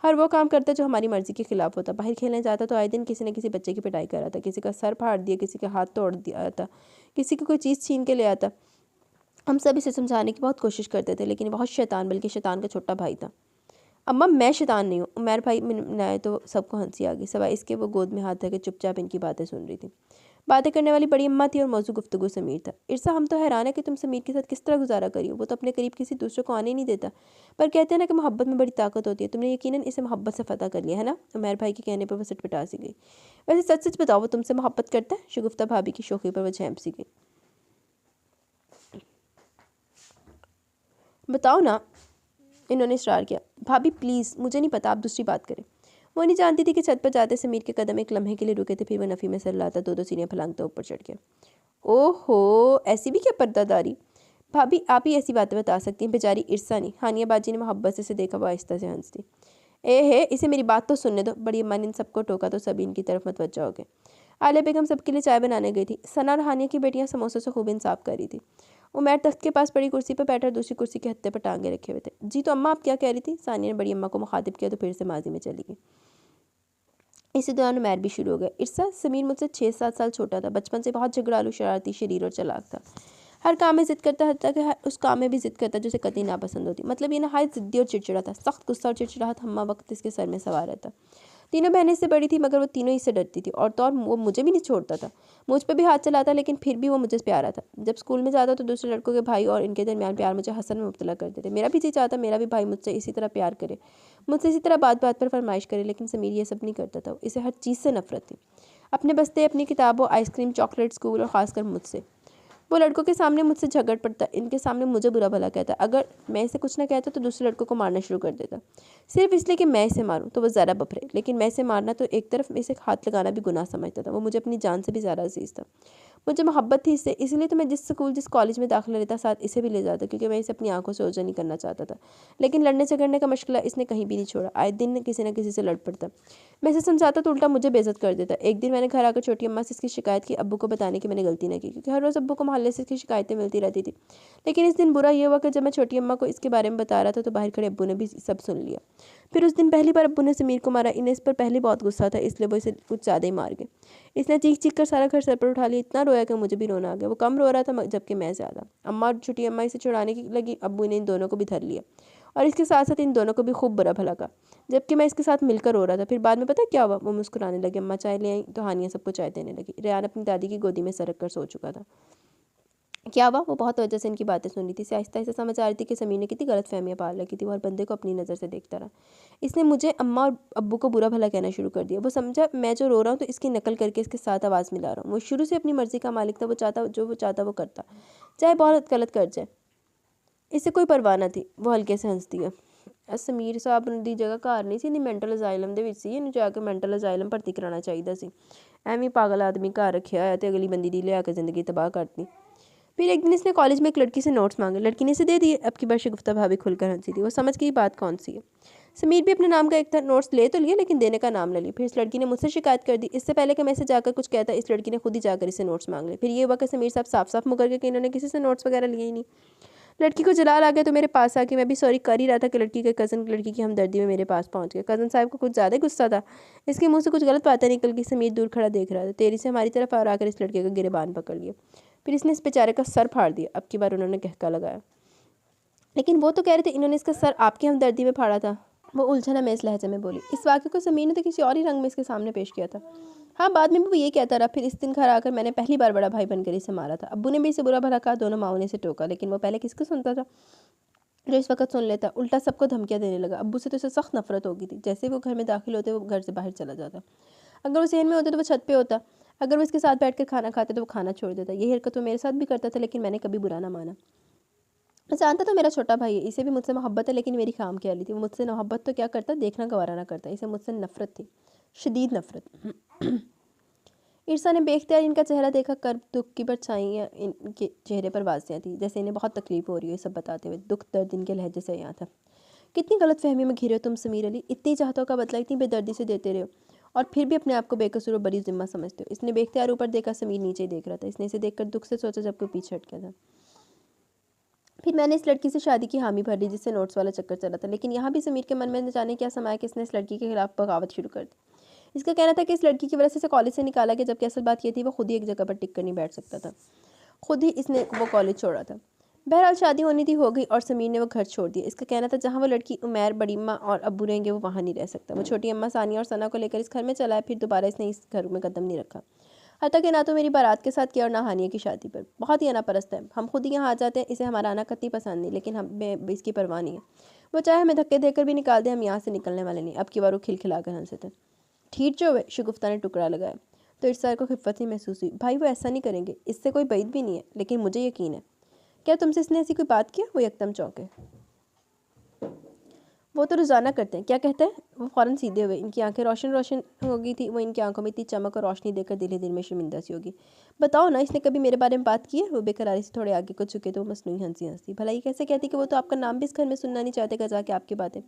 [SPEAKER 1] हर वो काम करता जो हमारी मर्ज़ी के खिलाफ होता। बाहर खेलने जाता तो आए दिन किसी न किसी बच्चे की पिटाई कर रहा था, किसी का सर फाड़ दिया, किसी का हाथ तोड़ दिया था, किसी को कोई चीज़ छीन के ले आता। हम सब इसे समझाने की बहुत कोशिश करते थे, लेकिन बहुत शैतान, बल्कि शैतान का छोटा भाई था। अम्मा, मैं शैतान नहीं हूँ। उमैर भाई मिनाए तो सबको हंसी आ गई। सवाए इसके वो गोद में हाथ धर के चुपचाप इनकी बातें सुन रही थी। बातें करने वाली बड़ी अम्मा थी और मौजू गुफ्तगू समीर था। इरसा, हम तो हैरान है कि तुम समीर के साथ किस तरह गुजारा करी हो। वो तो अपने करीब किसी दूसरे को आने नहीं देता। पर कहते हैं ना कि मोहब्बत में बड़ी ताकत होती है। तुमने यकीनन इसे मोहब्बत से फतह कर लिया है ना? उमैर भाई के कहने पर वो सटपटा सी गई। वैसे सच सच बताओ, वो तुमसे मोहब्बत करता है? शगुफ्ता भाभी की शोखी पर वो झेंप सी गई। बताओ ना, इन्होंने इसरार किया। भाभी प्लीज़, मुझे नहीं पता, आप दूसरी बात करें। वो नहीं जानती थी कि छत पर जाते समीर के कदम एक लम्हे के लिए रुके थे, फिर वो नफ़ी में सर लाता, दो सीढ़ियाँ फलांगता ऊपर चढ़ गया। ओहो, ऐसी भी क्या पर्दादारी। भाभी आप ही ऐसी बातें बता सकती हैं। बेचारी इरसा नहीं, हानिया बाजी ने मोहब्बत से देखा, वो आहिस्ता से हंसती। ए है, इसे मेरी बात तो सुनने दो। बड़ी अम्मा ने इन सबको टोका तो सभी इनकी तरफ मतवज्जा हो गए। आलिया बेगम सबके लिए चाय बनाने गई थी। सना और हानिया की बेटियां समोसों से खूब इंसाफ कर रही थी। उमैर तख्त के पास पड़ी कुर्सी पर बैठा, दूसरी कुर्सी के हत्थे पर टांगे रखे हुए थे। जी तो अम्मा आप क्या कह रही थी? सानिया ने बड़ी अम्मा को मुखातिब किया तो फिर से माजी में चली गई। इसी दौरान उमैर भी शुरू हो गया। इरसा, समीर मुझसे 6-7 साल छोटा था, बचपन से बहुत झगड़ालू, शरारती, शरीर और चालाक था। हर काम में जिद करता, हत्ता कि उस काम में भी जिद करता जो उसे कतई नापसंद होती। मतलब ये नहायत जिद्दी और चिड़चिड़ा था। सख्त गुस्सा और चिड़चिड़ाहट हम्मा वक्त इसके सर में सवार रहता। तीनों बहनें इससे बड़ी थी मगर वो तीनों ही से डरती थी, और तो और वो मुझे भी नहीं छोड़ता था। मुझ पर भी हाथ चलाता लेकिन फिर भी वो मुझे प्यारा था। जब स्कूल में जाता तो दूसरे लड़कों के भाई और इनके दरमियान प्यार मुझे हसन में मुब्तला करते थे। मेरा भी जी चाहता मेरा भी भाई मुझसे इसी तरह प्यार करे, मुझसे इसी तरह बात बात पर फरमाइश करे, लेकिन समीर ये सब नहीं करता था। इसे हर चीज़ से नफरत थी, अपने बस्ते, अपनी किताबों, आइसक्रीम, चॉकलेट, स्कूल और ख़ासकर मुझसे। वो लड़कों के सामने मुझसे झगड़ पड़ता, इनके सामने मुझे बुरा भला कहता। अगर मैं इसे कुछ ना कहता तो दूसरे लड़कों को मारना शुरू कर देता, सिर्फ इसलिए कि मैं इसे मारूं तो वो ज़्यादा बफरे। लेकिन मैं इसे मारना तो एक तरफ इसे हाथ लगाना भी गुनाह समझता था। वो मुझे अपनी जान से भी ज़्यादा अजीज़ था। मुझे मोहब्बत थी इससे, इसलिए तो मैं जिस स्कूल जिस कॉलेज में दाखिला लेता साथ इसे भी ले जाता, क्योंकि मैं इसे अपनी आंखों से ओझल नहीं करना चाहता था। लेकिन लड़ने झगड़ने का मशगला इसने कहीं भी नहीं छोड़ा। आए दिन किसी न किसी से लड़ पड़ता। मैं इसे समझाता तो उल्टा मुझे बेइज्जत कर देता। एक दिन मैंने घर आकर छोटी अम्मा से इसकी शिकायत की, अब्बू को बताने की मैंने गलती न की, क्योंकि हर रोज़ अब्बू को मोहल्ले से इसकी शिकायतें मिलती रहती थी। लेकिन इस दिन बुरा ये हुआ कि जब मैं छोटी अम्मा को इसके बारे में बता रहा था तो बाहर खड़े अब्बू ने भी सब सुन लिया। फिर उस दिन पहली बार अब्बू ने समीर को मारा। इन्हें इस पर पहले बहुत गुस्सा था, इसलिए वो इसे कुछ ज़्यादा ही मार गए। इसने चीख चीख कर सारा घर सर पर उठा लिया, इतना रोया कि मुझे भी रोना आ गया। वो कम रो रहा था जबकि मैं ज़्यादा। अम्मा और छोटी अम्मा इसे छुड़ाने की लगी, अब्बू ने इन दोनों को भी धर लिया और इसके साथ साथ इन दोनों को भी खूब बुरा भला कहा, जबकि मैं इसके साथ मिलकर रो रहा था। फिर बाद में पता क्या हुआ? वो मुस्कुराने लगे। अम्मा चाय ले आई तो हानिया सबको चाय देने लगी। रेहान अपनी दादी की गोदी में सरक कर सो चुका था। क्या हुआ? वो बहुत वजह से इनकी बातें सुन रही थी। इसे आहिस्ता आहिस्ता समझ आ रही थी कि समीर ने कितनी गलत फहमियाँ पाल रखी थी। वो हर बंदे को अपनी नज़र से देखता रहा। इसने मुझे, अम्मा और अब्बू को बुरा भला कहना शुरू कर दिया। वो समझा मैं जो रो रहा हूँ तो इसकी नकल करके इसके साथ आवाज़ मिला रहा हूँ। वो शुरू से अपनी मर्ज़ी का मालिक था। वो चाहता जो वो चाहता वो करता, चाहे बहुत गलत कर जाए, इसे कोई परवाह ना थी। वो हल्के से हंसती है। समीर साहब दी जगह घर नहीं सी, इन्हें मैंटल अजाइलम दे विच सी। इन्हें जाके मैंटल अजाइलम भर्ती कराना चाहिए सी। एवं पागल आदमी घर रखा है तो अगली बंदी दी लिया के ज़िंदगी तबाह करती। फिर एक दिन इसने कॉलेज में एक लड़की से नोट्स मांगे। लड़की ने इसे दे दिए। अब की बार शगुफ्ता भाभी खुलकर हंसी थी। वो समझ गई बात कौन सी है। समीर भी अपने नाम का एक था, नोट्स ले तो लिए लेकिन देने का नाम ले लिया। फिर इस लड़की ने मुझसे शिकायत कर दी। इससे पहले कि मैं इसे जाकर कुछ कहता, इस लड़की ने खुद ही जाकर इसे नोट्स मांग लिए। फिर ये हुआ कि समीर साहब साफ साफ मुकर गए कि इन्होंने किसी से नोट्स वगैरह लिए ही नहीं। लड़की को जलाल आ गया तो मेरे पास आके, मैं भी सॉरी कर ही रहा था कि लड़की के कज़न लड़की की हमदर्दी में मेरे पास पहुंच गया। कज़न साहब को कुछ ज़्यादा गुस्सा था। इसके मुंह से कुछ गलत बातें निकल गई। समीर दूर खड़ा देख रहा था। तेरी से हमारी तरफ और आकर इस लड़के का गिरेबान पकड़ लिया। फिर इसने इस बेचारे का सर फाड़ दिया। अब की बार उन्होंने कहका लगाया, लेकिन वो तो कह रहे थे इन्होंने इसका सर आपकी हमदर्दी में फाड़ा था। वो उलझना मैं इस लहजे में बोली। इस वाक़े को समीर ने तो किसी और ही रंग में इसके सामने पेश किया था। हाँ, बाद में भी वो ये कहता रहा। फिर इस दिन घर आकर मैंने पहली बार बड़ा भाई बनकर इसे मारा था। अब्बू ने भी इसे बुरा भला कहा, दोनों माओं ने इसे टोका, लेकिन वो पहले किसको सुनता था जो इस वक्त सुन लेता। उल्टा सबको धमकियाँ देने लगा। अब्बू से तो इसे सख्त नफरत हो गई थी। जैसे ही वो घर में दाखिल होते वो घर से बाहर चला जाता। अगर वो सहन में होता तो वो छत पे होता। अगर वो इसके साथ बैठकर खाना खाते तो वो खाना छोड़ देता। यही हरकत वो मेरे साथ भी करता था, लेकिन मैंने कभी बुरा ना माना। मैं जानता तो मेरा छोटा भाई है, इसे भी मुझसे मोहब्बत है, लेकिन मेरी खाम ख्याली थी। वो मुझसे मोहब्बत तो क्या करता, देखना गवारा ना करता। इसे मुझसे नफरत थी, शदीद नफरत। ईर्षा ने बेख्तियार इनका चेहरा देखा। कर दुख की परछाइयाँ इनके चेहरे पर वाजियाँ थी, जैसे इन्हें बहुत तकलीफ हो रही है। सब बताते हुए दुख दर्द इनके लहजे से यहाँ था। कितनी गलत फहमी में घिरे हो तुम समीर अली। इतनी चाहतों का बदला इतनी बेदर्दी से देते रहे हो और फिर भी अपने आप को बेकसूर और बड़ी जिम्मा समझते हो। इसने बेख्तियार ऊपर देखा। समीर नीचे ही देख रहा था। इसने इसे देखकर दुख से सोचा, जबकि पीछे हट गया था। फिर मैंने इस लड़की से शादी की हामी भर ली जिससे नोट्स वाला चक्कर चला था। लेकिन यहाँ भी समीर के मन में न जाने क्या समाया कि इसने इस लड़की के खिलाफ बगावत शुरू कर दी। इसका कहना था कि इस लड़की की वजह से इसे कॉलेज से निकाला गया, जबकि असल बात यह थी वो खुद ही एक जगह पर टिक कर नहीं बैठ सकता था। खुद ही इसने वो कॉलेज छोड़ा था। बहरहाल शादी होनी थी, हो गई, और समीर ने वो घर छोड़ दिया। इसका कहना था जहाँ वो लड़की उमैर, बड़ी अम्मा और अब्बू रहेंगे वो वहाँ नहीं रह सकता। वो छोटी अम्मा सानिया और सना को लेकर इस घर में चला है। फिर दोबारा इसने इस घर में कदम नहीं रखा। हत्ता कि ना तो मेरी बारात के साथ किया और ना हानिया की शादी पर। बहुत ही अनापरस्त है। हम खुद ही यहाँ आ जाते हैं। इसे हमारा आना कतई पसंद नहीं, लेकिन हमें इसकी परवाह नहीं है। वो चाहे हमें धक्के देकर भी निकाल दे, हम यहाँ से निकलने वाले नहीं। अब की बार वो खिलखिलाकर हंसे थे। ठीक जो है, शगुफ्ता ने टुकड़ा लगाया। तो इरसार को खिफ़्फ़त ही महसूस हुई। भाई वो ऐसा नहीं करेंगे, इससे कोई बैद भी नहीं है, लेकिन मुझे यकीन है। क्या तुमसे इसने ऐसी कोई बात किया? वो एकदम चौंके। वो तो रोज़ाना करते हैं। क्या कहते हैं? वो फ़ौरन सीधे हुए, इनकी आंखें रोशन रोशन हो गई थी, वो इनकी आंखों में इतनी चमक और रोशनी देखकर दिल ही दिल में शर्मिंदा सी होगी। बताओ ना, इसने कभी मेरे बारे में बात की है? वो बेकरारी से थोड़े आगे को झुके तो वो मसनूई हंसी हंसी। भला ये कैसे कहती कि वो तो आपका नाम भी इस घर में सुनना नहीं चाहते जाके आपकी बातें।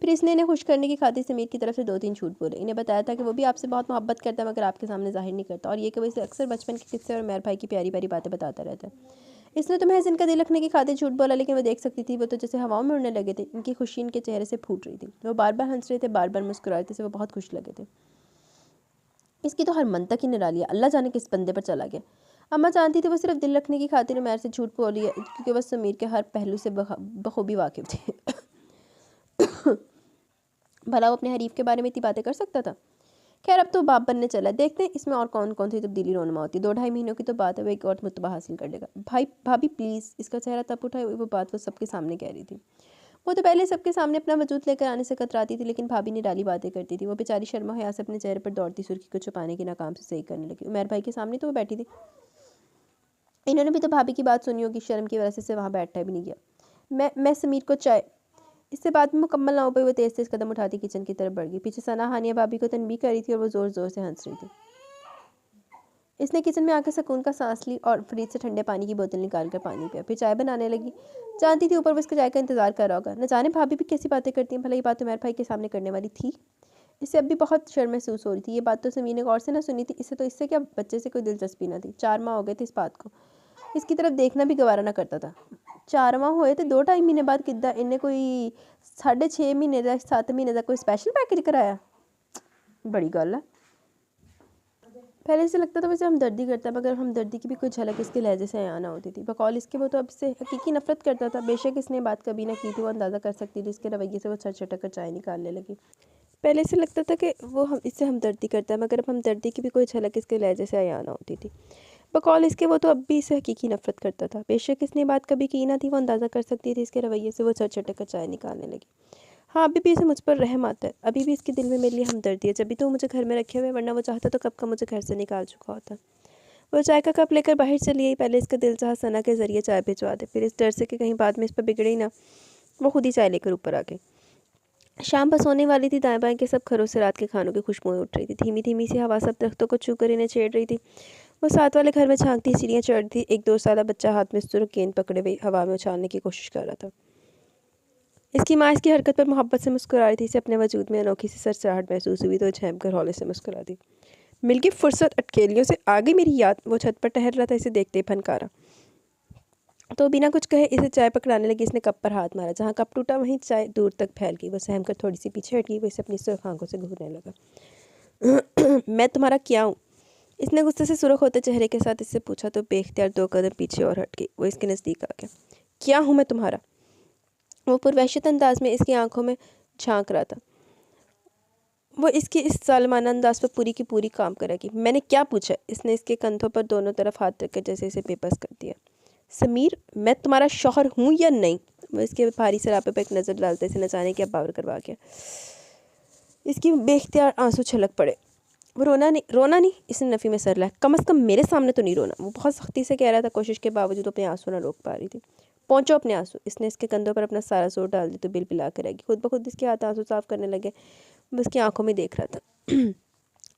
[SPEAKER 1] फिर इसने इन्हें खुश करने की खातिर समीर की तरफ से 2-3 झूठ बोले। इन्हें बताया था कि वो भी आपसे बहुत मोहब्बत करता है मगर आपके सामने जाहिर नहीं करता, और ये कि वो इसे अक्सर बचपन के किस्से और मेहर भाई की प्यारी प्यारी बातें बताता रहता है। इसने तो महज इनका दिल रखने की खातिर झूठ बोला, लेकिन वो देख सकती थी वो तो जैसे हवाओं में उड़ने लगे थे। इनकी खुशी इनके चेहरे से फूट रही थी। वो बार बार हंस रहे थे, बार बार मुस्कुरा रहे थे, वो बहुत खुश लगे थे। इसकी तो हर मन तक ही निराली है, अल्लाह जाने किस बंदे पर चला गया। अम्मा जानती थी वो सिर्फ दिल रखने की खातिर उमैर से झूठ बोली है, क्योंकि वह समीर के हर पहलू से बखूबी वाकिफ थी। भला वो अपने हरीफ के बारे में इतनी बातें कर सकता था? खैर, अब तो बाप बनने चला है, देखते हैं इसमें और कौन कौन सी तब्दीली रोनमा होती है। 2-2.5 महीनों की तो बात है, वो एक और मुतबा हासिल कर लेगा। भाई भाभी प्लीज़। इसका चेहरा तब उठा, वो बात वो सबके सामने कह रही थी। वो तो पहले सबके सामने अपना वजूद लेकर आने से कतराती थी, लेकिन भाभी निराली बातें करती थी। वो बेचारी शर्मा हया से अपने चेहरे पर दौड़ती सुर्खी को छुपाने की नाकाम से सही करने लगी। उमैर भाई के सामने तो वो बैठी थी। इन्होंने भी तो भाभी की बात सुनी होगी, शर्म की वजह से वहाँ बैठा भी नहीं गया। मैं समीर को चाय। इससे बात में मुकम्मल ना हो पाई, वो तेज़ तेज़ कदम उठाती किचन की तरफ बढ़ गई। पीछे सना हानिया भाभी को तनबीह कर रही थी और वो ज़ोर ज़ोर से हंस रही थी। इसने किचन में आकर सुकून का सांस ली और फ्रिज से ठंडे पानी की बोतल निकाल कर पानी पिया, फिर चाय बनाने लगी। जानती थी ऊपर वो इसके चाय का इंतजार कर रहा होगा। न जाने भाभी भी कैसी बातें करती हैं, भला ये बात तो मेरे भाई के सामने करने वाली थी। इससे अब भी बहुत शर्म महसूस हो रही थी। ये बात तो समीर ने गौर से ना सुनी थी। इससे क्या बच्चे से कोई दिलचस्पी ना थी। 4 माह हो गए थे इस बात को, इसकी तरफ देखना भी गवारा ना करता था। 4 माह होए थे, 2-2.5 महीने बाद किदा इन्हें कोई 6.5 महीने का 7 महीने का कोई स्पेशल पैकेज कराया। बड़ी गल है। पहले से लगता था वैसे हमदर्दी करता है, मगर हमदर्दी की भी कोई झलक इसके लहजे से आना होती थी। बकौल इसके वो तो अब से हकीकी नफरत करता था। बेशक इसने बात कभी ना की थी, वो अंदाज़ा कर सकती थी इसके रवैये से। वो छटक कर चाय निकालने लगी। पहले से लगता था कि वो हम इससे हमदर्दी करता है, मगर अब हमदर्दी की भी कोई झलक इसके लहजे से आना होती थी। बकौल इसके वो तो अब भी इसे हकीकी नफरत करता था। बेशक इसने बात कभी की ना थी, वो अंदाज़ा कर सकती थी इसके रवैये से। वो छटक कर चाय निकालने लगी। हाँ, अभी भी इसे मुझ पर रहम आता है। अभी भी इसके दिल में मेरे लिए हमदर्दी है। जब भी तो मुझे घर में रखे हुए, वरना वो चाहता तो कब का मुझे घर से निकाल चुका होता। वो चाय का कप लेकर बाहर चली आई। पहले इसका दिल चाहा सना के ज़रिए चाय भिजवा दे, फिर इस डर से कि कहीं बाद में इस पर बिगड़े ही ना, वो खुद ही चाय लेकर ऊपर आ गई। शाम बस होने वाली थी। दाएं बाएं के सब घरों से रात के खानों की खुशबुएं उठ रही थी। धीमी धीमी सी हवा सब दरख्तों को छूकर इन्हें छेड़ रही थी। वो साथ वाले घर में झांकती सीढ़ियाँ चढ़ रही थी। एक 2 साल बच्चा हाथ में सुर्ख गेंद पकड़े हुए हवा में उछालने की कोशिश कर रहा था। इसकी माँ इसकी हरकत पर मोहब्बत से मुस्कुरा रही थी। इसे अपने वजूद में अनोखी सी सरसराहट महसूस हुई तो झेम कर हौले से मुस्कुरा दी। मिलकी फुर्सत अटकेलियों से आ गई मेरी याद। वो छत पर टहल रहा था, इसे देखते ही फनकारा तो बिना कुछ कहे इसे चाय पकड़ाने लगी। इसने कप पर हाथ मारा, जहाँ कप टूटा वहीं चाय दूर तक फैल गई। वो सहम कर थोड़ी सी पीछे हट गई। वो इसे अपनी सुर्ख आंखों से घूरने लगा। मैं तुम्हारा क्या हूँ? इसने गुस्से से सुर्ख होते चेहरे के साथ इससे पूछा तो बेख्तियार 2 कदम पीछे और हट गई। वो इसके नज़दीक आ गया। क्या हूँ मैं तुम्हारा? वो पुरवहशत अंदाज में इसकी आंखों में झांक रहा था। वो इसके इस जालिमाना अंदाज पर पूरी की पूरी काम करेगी। मैंने क्या पूछा? इसने इसके कंधों पर दोनों तरफ हाथ रखकर जैसे इसे बेबस कर दिया। समीर, मैं तुम्हारा शौहर हूँ या नहीं? वो इसके भारी सरापे पर एक नज़र डालते इसे न जाने क्या बावर करवा गया। इसकी बेख्तियार आंसू छलक पड़े। वो रोना नहीं। इसने नफ़ी में सर लाया। कम से कम मेरे सामने तो नहीं रोना। वो बहुत सख्ती से कह रहा था, कोशिश के बावजूद अपने आंसू ना रोक पा रही थी। पहुँचो अपने आंसू। इसने इसके कंधों पर अपना सारा जोर डाल दिया तो बिल बिला कर रहेगी। खुद ब खुद इसके हाथ आंसू साफ करने लगे। वो उसकी आंखों में देख रहा था।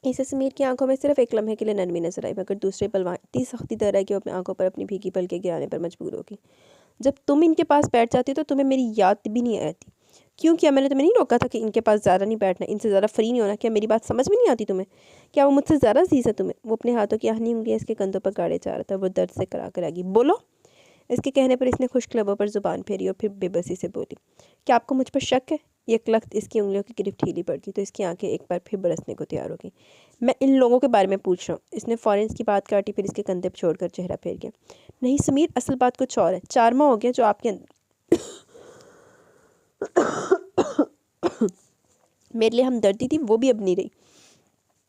[SPEAKER 1] इसे समीर की आंखों में सिर्फ एक लम्हे के लिए नरमी नजर आई, मगर दूसरे पल वहाँ इतनी सख्ती दर है कि वो अपनी आंखों पर अपनी भीगी पलकें गिराने पर मजबूर होगी। जब तुम इनके पास बैठ जाती तो तुम्हें मेरी याद भी नहीं आती। क्यों? क्या मैंने तुम्हें नहीं रोका था कि इनके पास ज़्यादा नहीं बैठना, इनसे ज़्यादा फ्री नहीं होना? क्या मेरी बात समझ में नहीं आती तुम्हें? क्या वो मुझसे ज़्यादा अजीज़ है तुम्हें? वो अपने हाथों की आहनी उंगलियाँ इसके कंधों पर गाड़े जा रहा था। वो दर्द से करा कर आगी। बोलो। इसके कहने पर इसने खुश्क लबों पर ज़ुबान फेरी और फिर बेबसी से बोली, क्या आपको मुझ पर शक है? एक लख्त इसकी उंगलियों की गिरफ्त ढीली पड़ गई तो इसकी आंखें एक बार फिर बरसने को तैयार हो गई। मैं इन लोगों के बारे में पूछ रहा हूँ। इसने फ़ौरन की बात काटी, फिर इसके कंधे पर छोड़कर चेहरा फेर गया। नहीं समीर, असल बात कुछ और है। 4 माह हो गया जो आपके मेरे लिए हमदर्दी थी, वो भी अब नहीं रही।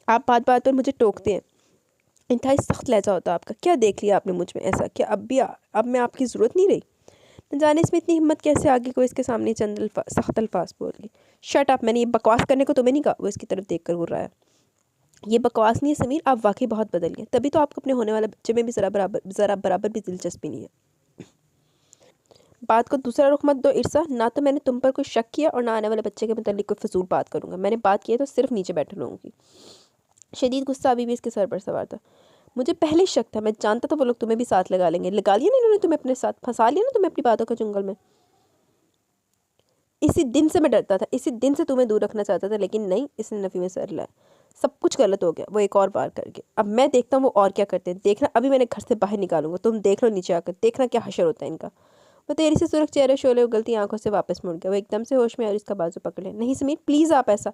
[SPEAKER 1] आप बात बात पर मुझे टोकते हैं। इंतहाई सख्त लहजा होता आपका। क्या देख लिया आपने मुझ में ऐसा? क्या अब मैं आपकी ज़रूरत नहीं रही? न जाने इसमें इतनी हिम्मत कैसे आ गई कोई इसके सामने चंद सख्त अल्फाज बोल ली। शट अप, मैंने ये बकवास करने को तुम्हें नहीं कहा। वो इसकी तरफ देख कर घूर रहा है। ये बकवास नहीं है समीर, आप वाकई बहुत बदल गए। तभी तो आपको अपने होने वाले बच्चे में भी ज़रा बराबर भी दिलचस्पी नहीं है। बात को दूसरा रुख मत दो इरसा, ना तो मैंने तुम पर कोई शक किया और ना आने वाले बच्चे के मतलब कोई फजूल बात करूंगा। मैंने बात की है तो सिर्फ नीचे बैठे लोगों की। शदीद गुस्सा अभी भी इसके सर पर सवार था। मुझे पहले शक था, मैं जानता था वो लोग तुम्हें भी साथ लगा लेंगे। लगा लिया ना इन्होंने तुम्हें अपने साथ, फंसा लिया ना तुम्हें अपनी बातों के चुंगल में। इसी दिन से मैं डरता था, इसी दिन से तुम्हें दूर रखना चाहता था, लेकिन नहीं, इसने नफ़ी में सर लाया। सब कुछ गलत हो गया, वो एक और बार करके। अब मैं देखता हूँ वो और क्या करते हैं, देखना अभी मैंने घर से बाहर निकालूंगा, तुम देख लो नीचे आकर, देखना क्या हशर होता है इनका। वो तेरी से सुरख चेहरे शोले और गलती आंखों से वापस मुड़ गया। वो एकदम से होश में और इसका बाजू पकड़ लिया। नहीं समीर प्लीज़, आप ऐसा,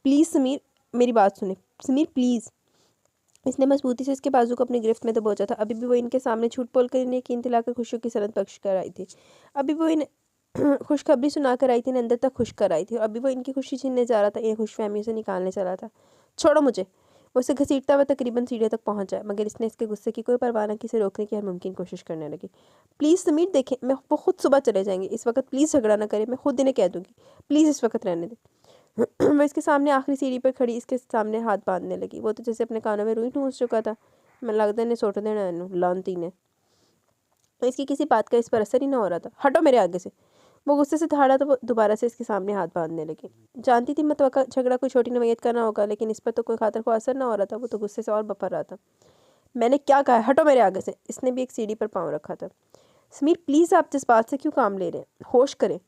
[SPEAKER 1] प्लीज़ समीर मेरी बात सुने, समीर प्लीज़। इसने मजबूती से इसके बाजू को अपनी गिरफ्त में दबोचा था। अभी भी वो इनके सामने झूठ बोलकर इन्हें यकीन दिलाकर खुशियों की सनद बख्श कर आई थी। अभी वो इन्हें खुशखबरी सुनाकर आई थी, इन्हें अंदर तक खुश कर आई थी। और अभी वो इनकी खुशी छीनने जा रहा था, इन्हें खुशफहमी से निकालने चला था। छोड़ो मुझे। वो उसे घसीटता हुआ तकरीबन सीढ़ियों तक पहुंच जाए, मगर इसने इसके गुस्से की कोई परवाह न की, इसे रोकने की हर मुमकिन कोशिश करने लगी। प्लीज़ समीर देखें, मैं वो खुद सुबह चले जाएंगे, इस वक्त प्लीज़ झगड़ा ना करें, मैं खुद इन्हें कह दूंगी, प्लीज़ इस वक्त रहने दें। वो इसके सामने आखिरी सीढ़ी पर खड़ी इसके सामने हाथ बांधने लगी। वो तो जैसे अपने कानों में रुई ठूंस चुका था। मैं लगता ने सोट देना इन्हू लानती ने। इसकी किसी बात का इस पर असर ही ना हो रहा था। हटो मेरे आगे से। वो गुस्से से दहाड़ा तो वो दोबारा से इसके सामने हाथ बांधने लगी। जानती थी मतवक्का झगड़ा कोई छोटी नवैयत का ना होगा, लेकिन इस पर तो कोई खातर को असर ना हो रहा था। वो तो गुस्से से और बफर रहा था। मैंने क्या कहा, हटो मेरे आगे से। इसने भी एक सीढ़ी पर पाँव रखा था। समीर प्लीज़, आप जिस बात से क्यों काम ले रहे हैं, होश करें।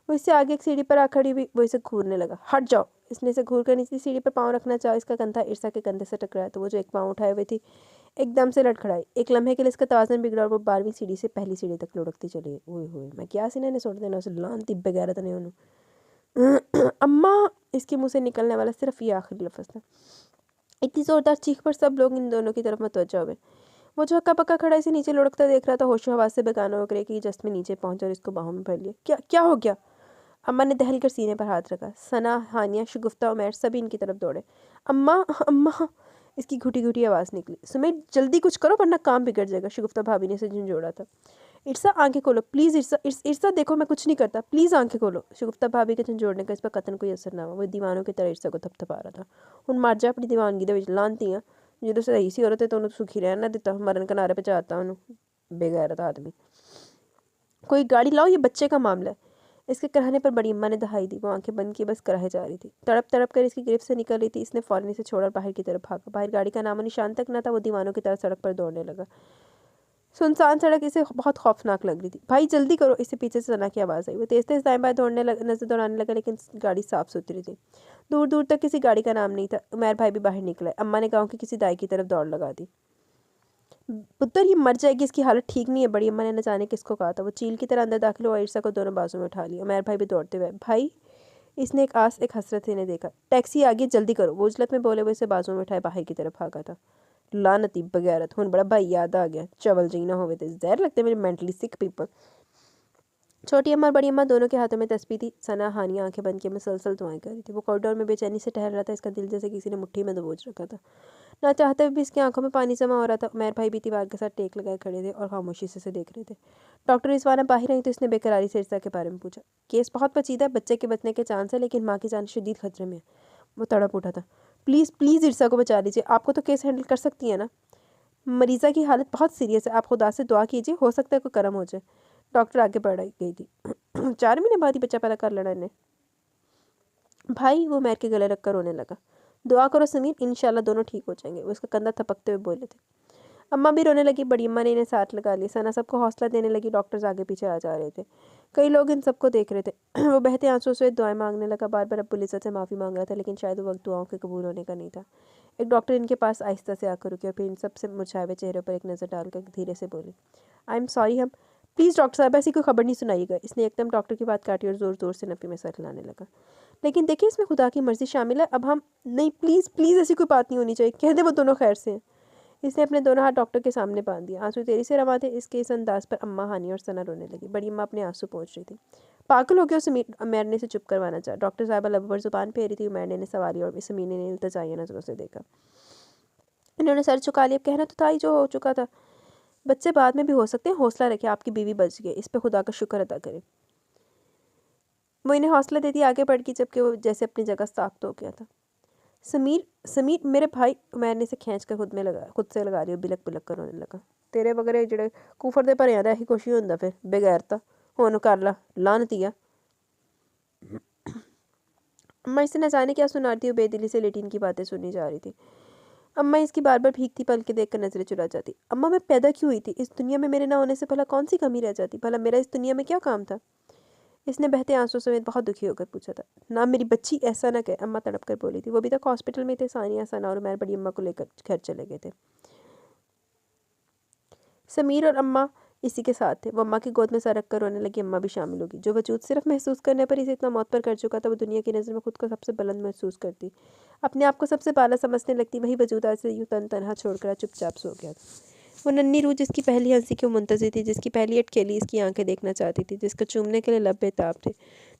[SPEAKER 1] वो इससे आगे एक सीढ़ी पर आ खड़ी हुई, वो इसे घूरने लगा। हट जाओ। इसने इसे घूर कर निचली सीढ़ी पर पाँव रखना चाहा, इसका कंधा इरसा के कंधे से टकराया तो वो जो एक पाँव उठाए हुए थी एकदम से लड़खड़ाई। एक लम्हे के लिए इसका तवाज़ुन बिगड़ा और वो 12वीं सीढ़ी से पहली सीढ़ी तक लुढ़कती चली गई। ओए होए, मैं क्या सीने ने सोट देना उसे, लानती बेगैरत ने उन्हें। अम्मा। इसके मुंह से निकलने वाला सिर्फ ये आखिरी लफ्ज़ था। इतनी ज़ोरदार चीख पर सब लोग इन दोनों की तरफ मुतवज्जह हुए। वो जो हक्का पक्का खड़ा इसे नीचे लुढ़कता देख रहा था, होशो हवास से बेगाना होकर एक ही जस्ट में नीचे पहुंचा और इसको बाहों में भर लिया। क्या क्या हो गया? अम्मा ने दहल कर सीने पर हाथ रखा। सना, हानिया, शगुफ्ता, उमैर सभी इनकी तरफ दौड़े। अम्मा, अम्मा। इसकी घुटी घुटी आवाज़ निकली। सुमित जल्दी कुछ करो वरना काम बिगड़ जाएगा। शगुफ्ता भाभी ने इसे झंझोड़ा था। इरसा आंखें खोलो प्लीज़, इरसा इरसा देखो मैं कुछ नहीं करता, प्लीज़ आंखें खोलो। शगुफ्ता भाभी के झंझोड़ने का इस पर कतन कोई असर ना हुआ। वो दीवानों की तरह इरसा को थपथपा रहा था। हुन मर जा अपनी दीवानगी दे विच, लानती आ। जो सही सी औरत है तो उन्हें सुखी रहना दिता, मरन किनारे पे चाहता उन्होंने। बेगैरत आदमी। कोई गाड़ी लाओ, ये बच्चे का मामला है। इसके कराहने पर बड़ी अम्मा ने दहाई दी। वो आंखें बंद किए बस कराहे जा रही थी। तड़प तड़प कर इसकी गिरफ्त से निकल रही थी। इसने फौरन इसे छोड़ा बाहर की तरफ भागा। बाहर गाड़ी का नामो निशान तक न था। वो दीवानों की तरह सड़क पर दौड़ने लगा। सुनसान सड़क इसे बहुत खौफनाक लग रही थी। भाई जल्दी करो, इसे पीछे से सना की आवाज़ आई। वो तेज तेज दाएं बाएं नजर दौड़ाने लगा, लेकिन गाड़ी साफ सुथरी थी। दूर दूर तक किसी गाड़ी का नाम नहीं था। उमैर भाई भी बाहर निकला। अम्मा ने गाँव की किसी दाई की तरफ दौड़ लगा दी। पुत्र ये मर जाएगी, इसकी हालत ठीक नहीं है। बड़ी अम्मा ने न जाने किसको कहा था। वो चील की तरह अंदर दाखिल हुआ, ईर्षा को दोनों बाजू में उठा लिया। उमैर भाई भी दौड़ते हुए। भाई। इसने एक आस एक हसरत से इन्हें देखा। टैक्सी आ गई, जल्दी करो। वो उजलत में बोले हुए इसे बाजू में उठाए बाहर की तरफ भागा था। लानती बगैरत, हुन बड़ा भाई याद आ गया, चवल जी ना होवे थे जहर लगते मेरे मेंटली सिक पीपल। छोटी अम्मा और बड़ी अम्मा दोनों के हाथों में तस्बीह थी। सना हानिया आंखें बंद किए मुसलसल दुआएं कर रही थी। वो कॉरिडोर में बेचैनी से टहल रहा था। इसका दिल जैसे किसी ने मुट्ठी में दबोच रखा था। ना चाहते हुए भी इसकी आंखों में पानी जमा हो रहा था। उमैर भाई भी दीवार के साथ टेक लगाए खड़े थे और खामोशी से देख रहे थे। डॉक्टर रिजवाना बाहर आई तो इसने बेकरारी से इर्सा के बारे में पूछा। केस बहुत पेचीदा है, बच्चे के बचने के चांस है, लेकिन माँ की जान शदीद खतरे में है। वो तड़प उठा था। प्लीज़ प्लीज़ इर्सा को बचा लीजिए, आपको तो केस हैंडल कर सकती है ना। मरीज़ा की हालत बहुत सीरियस है, आप खुदा से दुआ कीजिए, हो सकता है कोई करम हो जाए। डॉक्टर आगे बढ़ गई थी। 4 महीने बाद ही बच्चा पैदा कर लेना इन्हें। भाई। वो मैर के गले रखकर रोने लगा। दुआ करो समीर, इंशाल्लाह दोनों ठीक हो जाएंगे। वो उसका कंधा थपकते हुए बोले थे। अम्मा भी रोने लगी। बड़ी अम्मा ने इन्हें साथ लगा लिया। सना सबको हौसला देने लगी। डॉक्टर्स आगे पीछे आ जा रहे थे। कई लोग इन सबको देख रहे थे। वो बहते आंसुओं से दुआएं मांगने लगा। बार बार अब्बुल इज़्ज़त से माफ़ी मांग रहा था, लेकिन शायद वो वक्त दुआओं के कबूल होने का नहीं था। एक डॉक्टर इनके पास आहिस्ता से आकर रुके और फिर इन सबसे मुरझाए हुए चेहरे पर एक नज़र डालकर धीरे से बोली, आई एम सॉरी हम प्लीज़ डॉक्टर साहब ऐसी कोई खबर नहीं सुनाइएगा। इसने एकदम डॉक्टर की बात काटी और ज़ोर ज़ोर से नफ़ी में सर हिलाने लगा। लेकिन देखिए इसमें खुदा की मर्ज़ी शामिल है। अब हम नहीं, प्लीज़ प्लीज़ ऐसी कोई बात नहीं होनी चाहिए, कह दे वो दोनों खैर से हैं। इसने अपने दोनों हाथ डॉक्टर के सामने बांध दिया। आंसू तेजी से रवा थे। इसके इस अंदाज पर अम्मा, हानी और सना रोने लगी। बड़ी अम्मा अपने आंसू पहुँच रही थी। पागल हो गया, उसे उमैर ने इसे चुप करवाना चाहा। डॉक्टर साहबा लब पर जुबान फेरी थी। उमैर ने सवाली और समीने ने इल्तजाइया नज़रों से देखा। इन्होंने सर चुका लिया। कहना तो था ही जो हो चुका था। बच्चे बाद में भी हो सकते हैं, हौसला रखें, आपकी बीवी बच गई, इस पर खुदा का शुक्र अदा करें। वो इन्हें हौसला देती आगे बढ़ गई, जबकि वो जैसे अपनी जगह साख्त हो गया था। समीर समीर मेरे भाई। मैंने इसे खींच कर खुद से लगा लिया। बिलक बिलक कर रोने लगा। तेरे वगैरह जड़े कुफर दे भरे ऐसी कुछ ही होंदा फिर बेगैरता। ओनो कर ला लानतिया। अम्मा इससे न जाने क्या सुना रही थी, वो बेदिली से लेटीन की बातें सुनी जा रही थी। अम्मा इसकी बार बार भीगती पलकें देखकर नजरें चुरा जाती। अम्मा मैं पैदा क्यों हुई थी? इस दुनिया में मेरे ना होने से भला कौन सी कमी रह जाती? भला मेरा इस दुनिया में क्या काम था? इसने बहते आंसू समेत बहुत दुखी होकर पूछा था। ना मेरी बच्ची, ऐसा ना कहे, अम्मा तड़प कर बोली थी। वो अभी तक हॉस्पिटल में थे। सानिया, सना और उमैर बड़ी अम्मा को लेकर घर चले गए थे। समीर और अम्मा इसी के साथ थे। वो अम्मा की गोद में सर रख कर रोने लगी। अम्मा भी शामिल होगी। जो वजूद सिर्फ महसूस करने पर इसे इतना मौत पर कर चुका था, वो दुनिया की नज़र में खुद को सबसे बुलंद महसूस करती, अपने आप को सबसे बाला समझने लगती। वही वजूद आज से यूँ तनहा छोड़कर चुपचाप सो गया था। वो नन्ही रूह जिसकी पहली हंसी की मुंतज़िर थी, जिसकी पहली अटखेली इसकी आंखें देखना चाहती थी, जिसको चूमने के लिए लब बेताब थे,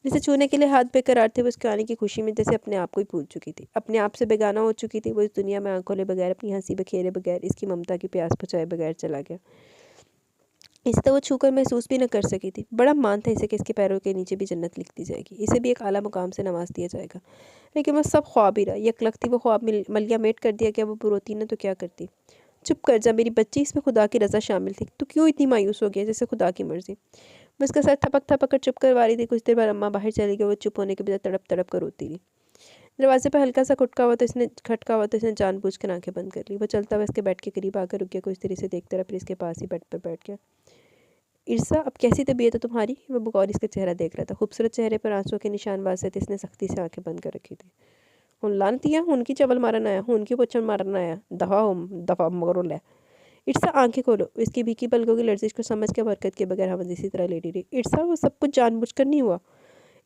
[SPEAKER 1] जिसे छूने के लिए हाथ बेकरार थे, वो उसके आने की खुशी में जैसे अपने आप को ही भूल चुकी थी, अपने आप से बेगाना हो चुकी थी। वो इस दुनिया में आंखों ले बगैर, अपनी हंसी बखेरे बगैर, इसकी ममता की प्यास बुझाए बगैर चला गया। इसे तो वो छूकर महसूस भी न कर सकी थी। बड़ा मान था इसे कि इसके पैरों के नीचे भी जन्नत लिख दी जाएगी, इसे भी एक आला मुकाम से नवाज दिया जाएगा। लेकिन वो सब ख्वाब ही रहा। यकलखती वो ख्वाब मलिया मेट कर दिया गया। वो रोती न तो क्या करती। चुप कर जा मेरी बच्ची, इसमें खुदा की रज़ा शामिल थी। तू क्यों इतनी मायूस हो गया? जैसे खुदा की मर्जी। मैं उसका सर थपक थपक कर चुप करवा रही थी। कुछ देर बाद अम्मा बाहर चली गई। वो चुप होने के बजाय तड़प तड़प कर रोती रही। दरवाजे पर हल्का सा खटका हुआ तो इसने जानबूझकर आंखें बंद कर ली। वो चलता हुआ इसके बेड के करीब आकर रुक गया। कुछ देर इसे देखता रहा, फिर इसके पास ही बेड पर बैठ गया। ईर्षा, अब कैसी तबीयत है तुम्हारी? वो बगौर इसका चेहरा देख रहा था। खूबसूरत चेहरे पर आंसुओं के निशान वासे थे। इसने सख्ती से आंखें बंद कर रखी थी। हुन लानतिया, उनकी चवल मारन आया, उनकी पुछन मारन आया, दफा मगरो ले। ईर्षा आंखें खोलो। इसकी भीगी पलकों की लर्जिश को समझ के हरकत के बगैर हम इसी तरह लेटी रही। ईर्षा, वो सब कुछ जानबूझकर नहीं हुआ।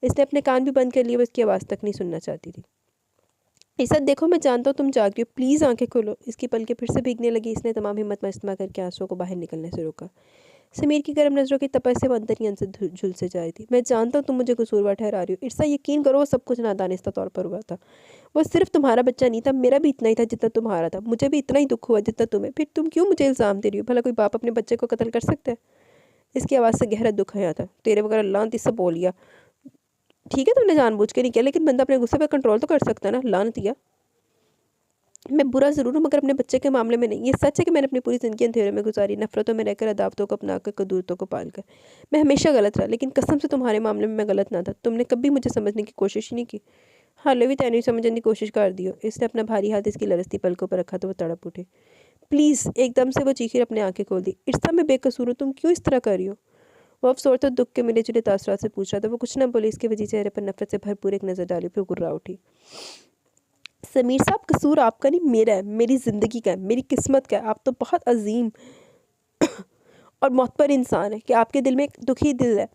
[SPEAKER 1] इसने अपने कान भी बंद कर लिए। वो इसकी आवाज़ तक नहीं सुनना चाहती थी। ईर्षा देखो, मैं जानता हूँ तुम जाग रही हो, प्लीज़ आंखें खोलो। इसकी पलकें फिर से भीगने लगी। इसने तमाम हिम्मत मजमा करके आंसुओं को बाहर निकलने से रोका। समीर की गर्म नज़रों की तपश से वो अंदर ही अंदर झुलसे जा रही थी। मैं जानता हूँ तुम मुझे कसूरवार ठहरा रही हो ईर्षा, यकीन करो वो सब कुछ नादानिस्ता तौर पर हुआ था। वो सिर्फ तुम्हारा बच्चा नहीं था, मेरा भी इतना ही था जितना तुम्हारा था। मुझे भी इतना ही दुख हुआ जितना तुम्हें। फिर तुम क्यों मुझे इल्ज़ाम दे रही हो? भला कोई बाप अपने बच्चे को कत्ल कर सकता है? इसकी आवाज़ से गहरा दुख आया था। तेरे वगैरह लानत इससे बोलिया। ठीक है तुमने जानबूझ के नहीं किया, लेकिन बंदा अपने गुस्से पर कंट्रोल तो कर सकता है ना। लानतिया, मैं बुरा ज़रूर हूँ मगर अपने बच्चे के मामले में नहीं। ये सच है कि मैंने अपनी पूरी ज़िंदगी अंधेरे में गुजारी, नफरतों में रहकर, अदावतों को अपनाकर, कदूरतों को पालकर। मैं हमेशा गलत रहा, लेकिन कसम से तुम्हारे मामले में मैं गलत ना था। तुमने कभी मुझे समझने की कोशिश ही नहीं की। हाले भी तैਨੂੰ समझने की कोशिश कर दी हो। इसने अपना भारी हाथ इसकी लरसती पलकों पर रखा तो वो तड़प उठे। प्लीज़, एकदम से वो चीखी अपने आंखें खोल दी। ईर्षा, मैं बेकसूर हूँ, तुम क्यों इस तरह कर रही हो? वो अफसोस और दुख के मिले जुले तासरात से पूछ रहा था। वो कुछ ना बोली। इसके वजी चेहरे पर नफरत से भरपूर एक नज़र डाली, फिर गुर्रा उठी। समीर साहब, कसूर आपका नहीं, मेरा है, मेरी ज़िंदगी का है, मेरी किस्मत का है। आप तो बहुत अजीम और मोहतर इंसान है कि आपके दिल में एक दुखी दिल है।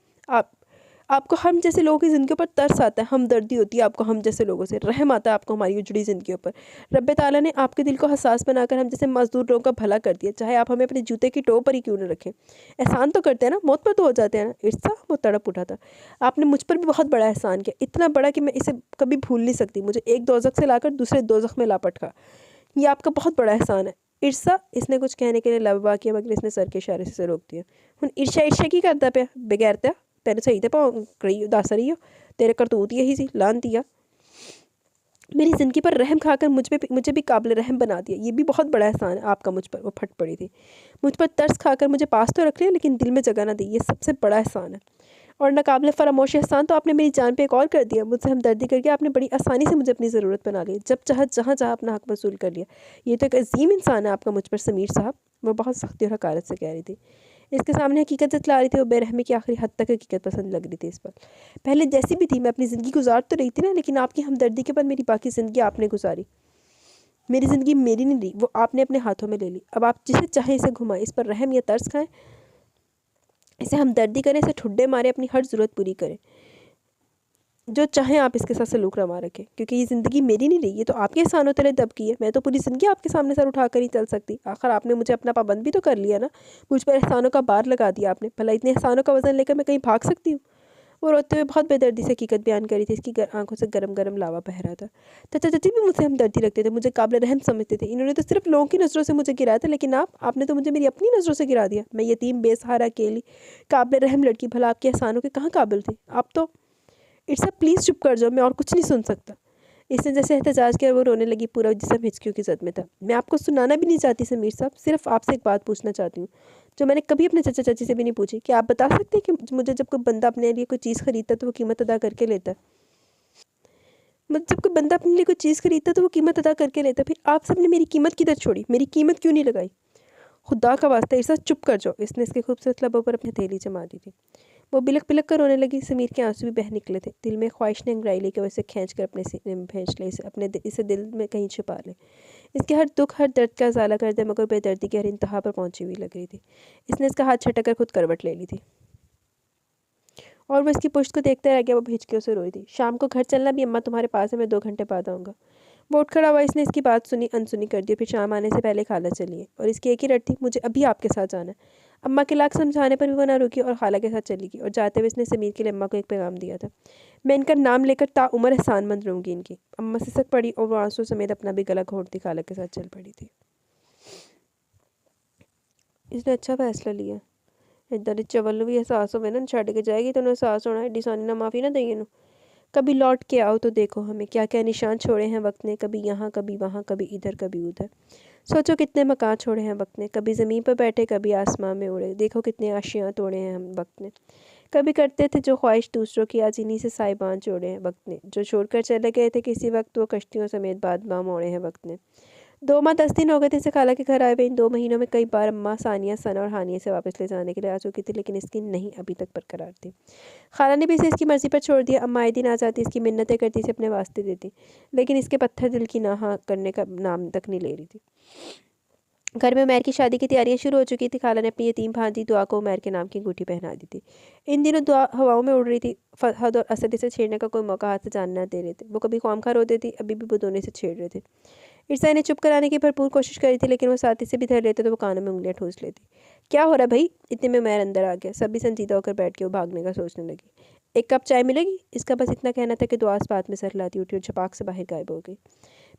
[SPEAKER 1] आपको हम जैसे लोगों की ज़िंदगी पर तरस आता है, हमदर्दी होती है आपको हम जैसे लोगों से, रहम आता है आपको हमारी उजड़ी ज़िंदगियों पर। रब्बे ताला ने आपके दिल को हसास बनाकर हम जैसे मजदूर लोगों का भला कर दिया, चाहे आप हमें अपने जूते की टो पर ही क्यों न रखें। एहसान तो करते हैं ना, मौत पर तो हो जाते हैं ना। ईर्षा, वो तड़प उठा था। आपने मुझ पर भी बहुत बड़ा एहसान किया, इतना बड़ा कि मैं इसे कभी भूल नहीं सकती। मुझे एक दोज़ख से लाकर दूसरे दोज़ख में ला पटका, ये आपका बहुत बड़ा एहसान है। ईर्षा, इसने कुछ कहने के लिए लबवा किया मगर इसने सर के इशारे से रोक दिया। हुन ईर्षा ईर्षा की करता पे बगैरता तेरे सही ते पाओ करी दस रही हो, तेरे करतूत यही सी लानतिया। मेरी ज़िंदगी पर रहम खाकर मुझे भी काबिल रहम बना दिया, ये भी बहुत बड़ा एहसान है आपका मुझ पर। वो फट पड़ी थी। मुझ पर तरस खाकर मुझे पास तो रख लिया, लेकिन दिल में जगह ना दी, ये सबसे बड़ा एहसान है। और नाकाबिल फरामोश एहसान तो आपने मेरी जान पे एक और कर दिया। मुझसे हमदर्दी करके आपने बड़ी आसानी से मुझे अपनी ज़रूरत बना ली, जब चाह जहाँ जहाँ अपना हक वसूल कर लिया। ये तो एक अजीम इंसान है आपका मुझ पर समीर साहब। वो बहुत सख्ती और हकारत से कह रही थी। इसके सामने हकीकत जतला रही थी। वो बेरहमी की आखिरी हद तक हकीकत पसंद लग रही थी इस पर। पहले जैसी भी थी मैं अपनी ज़िंदगी गुजार तो रही थी ना, लेकिन आपकी हमदर्दी के बाद मेरी बाकी ज़िंदगी आपने गुजारी। मेरी ज़िंदगी मेरी नहीं रही, वो आपने अपने हाथों में ले ली। अब आप जिसे चाहें इसे घुमाएं, इस पर रहम या तरस खाएं, इसे हमदर्दी करें, इसे ठुड्डे मारें, अपनी हर ज़रूरत पूरी करें। जो चाहें आप इसके साथ सलूक रमा रखें, क्योंकि ये ज़िंदगी मेरी नहीं रही, ये तो आपके एहसानों तले दब की है। मैं तो पूरी ज़िंदगी आपके सामने सर उठा कर ही चल सकती। आखिर आपने मुझे अपना पाबंद भी तो कर लिया ना, मुझ पर एहसानों का बार लगा दिया आपने। भला इतने एहसानों का वज़न लेकर मैं कहीं भाग सकती हूँ? वो रोते हुए बहुत बेदर्दी से हकीकत बयान करी थी। इसकी आंखों से गरम गरम लावा बह रहा था। चाचा चाची भी मुझसे हमदर्दी रखते थे, मुझे काबिल रहम समझते थे। इन्होंने तो सिर्फ लोगों की नज़रों से मुझे गिराया था, लेकिन आपने तो मुझे मेरी अपनी नज़रों से गिरा दिया। मैं यतीम, बेसहारा, अकेली, काबिल रहम लड़की, भला आपके एहसानों के कहाँ काबिल थे आप? तो ईर्षा, प्लीज़ चुप कर जाओ, मैं और कुछ नहीं सुन सकता। इसने जैसे एहतजाज किया, वो रोने लगी। पूरा जिस्म हिचकियों की जद में था। मैं आपको सुनाना भी नहीं चाहती समीर साहब, सिर्फ आपसे एक बात पूछना चाहती हूँ। जो मैंने कभी अपने चाचा चाची से भी नहीं पूछी। क्या आप बता सकते हैं कि मुझे जब कोई बंदा अपने लिए कोई चीज़ खरीदता है तो वो कीमत अदा करके लेता है? मतलब जब कोई बंदा अपने लिए कोई चीज़ खरीदता है तो वो कीमत अदा करके लेता है। फिर आप सबने मेरी कीमत किधर छोड़ी? मेरी कीमत क्यों नहीं लगाई? खुदा का वास्ता इरसा चुप कर जाओ। इसने इसके खूबसूरत लबों पर अपनी हथेली जमा दी थी। वो बिलक बिलक कर रोने लगी। समीर के आंसू भी बह निकले थे। दिल में ख्वाहिश ने अंगड़ाई ली कि वो इसे खींच कर अपने सीने में भेज ले, इसे दिल में कहीं छुपा ले। इसके हर दुख हर दर्द का उजाला कर दे, मगर बेदर्दी की हर इंतहा पर पहुंची हुई लग रही थी। इसने इसका हाथ छटक कर खुद करवट ले ली थी और वो इसकी पुश्त को देखते रह गया। वो भीज के उसे रोई थी। शाम को घर चलना भी अम्मा तुम्हारे पास है, मैं 2 घंटे बाद आऊँगा। वो उठ खड़ा हुआ। इसने इसकी बात सुनी, अनसुनी कर दी। फिर शाम आने से पहले खाला चली है और इसकी एक ही रट थी, मुझे अभी आपके साथ जाना है। अम्मा के लाख समझाने पर भी वो ना रुकी और खाला के साथ चली गई। और जाते हुए इसने समीर के लिए अम्मा को एक पैगाम दिया था, मैं इनका नाम लेकर ताउम्र एहसानमंद रहूँगी इनकी। अम्मा सिसक पड़ी और वो आंसू समेत अपना भी गला घोंटती खाला के साथ चल पड़ी थी। इसने अच्छा फैसला लिया। इधर चवल भी एहसास होवे ना, छड़ के जाएगी तो एहसास होना एडी आसानी ना माफ़ी ना देगी। कभी लौट के आओ तो देखो हमें क्या क्या निशान छोड़े हैं वक्त ने, कभी यहाँ कभी वहाँ, कभी इधर कभी उधर। सोचो कितने मकान छोड़े हैं वक्त ने, कभी ज़मीन पर बैठे कभी आसमान में उड़े। देखो कितने आशियाँ तोड़े हैं हम वक्त ने। कभी करते थे जो ख्वाहिश दूसरों की, आज इन्हीं से साहिबान जोड़े हैं वक्त ने। जो छोड़कर चले गए थे किसी वक्त, वो कश्तियों समेत बाद बाम मोड़े हैं वक्त ने। 2 माह 10 दिन हो गए थे इसे खाला के घर आए हुए। इन 2 महीनों में कई बार अम्मा सानिया, सना और हानिया से वापस ले जाने के लिए आ चुकी थी, लेकिन इसकी नहीं अभी तक बरकरार थी। खाला ने भी इसे इसकी मर्जी पर छोड़ दिया। अम्मा आए दिन आ जाती, इसकी मिन्नतें करती, इसे अपने वास्ते देती, लेकिन इसके पत्थर दिल की ना हाँ करने का नाम तक नहीं ले रही थी। घर में उमैर की शादी की तैयारियां शुरू हो चुकी थी। खाला ने अपनी यतीम भांजी दुआ को उमैर के नाम की अंगूठी पहना दी थी। इन दिनों दुआ हवाओं में उड़ रही थी। फहद और असद इसे छेड़ने का कोई मौका हाथ से जाने न दे रहे थे। वो कभी ख्वामखा होते थे, अभी भी वो दोनों से छेड़ रहे थे। ईर्षा ने चुप कराने की भरपूर कोशिश करी थी, लेकिन वो साथी से भी धर लेते तो वो कानों में उंगलियां ठूस लेती। क्या हो रहा है भाई? इतने में उमैर अंदर आ गया। सभी संजीदा होकर बैठ के वो भागने का सोचने लगी। एक कप चाय मिलेगी? इसका बस इतना कहना था कि दुआ बात में सर लाती उठी और छपाक से बाहर गायब हो गई।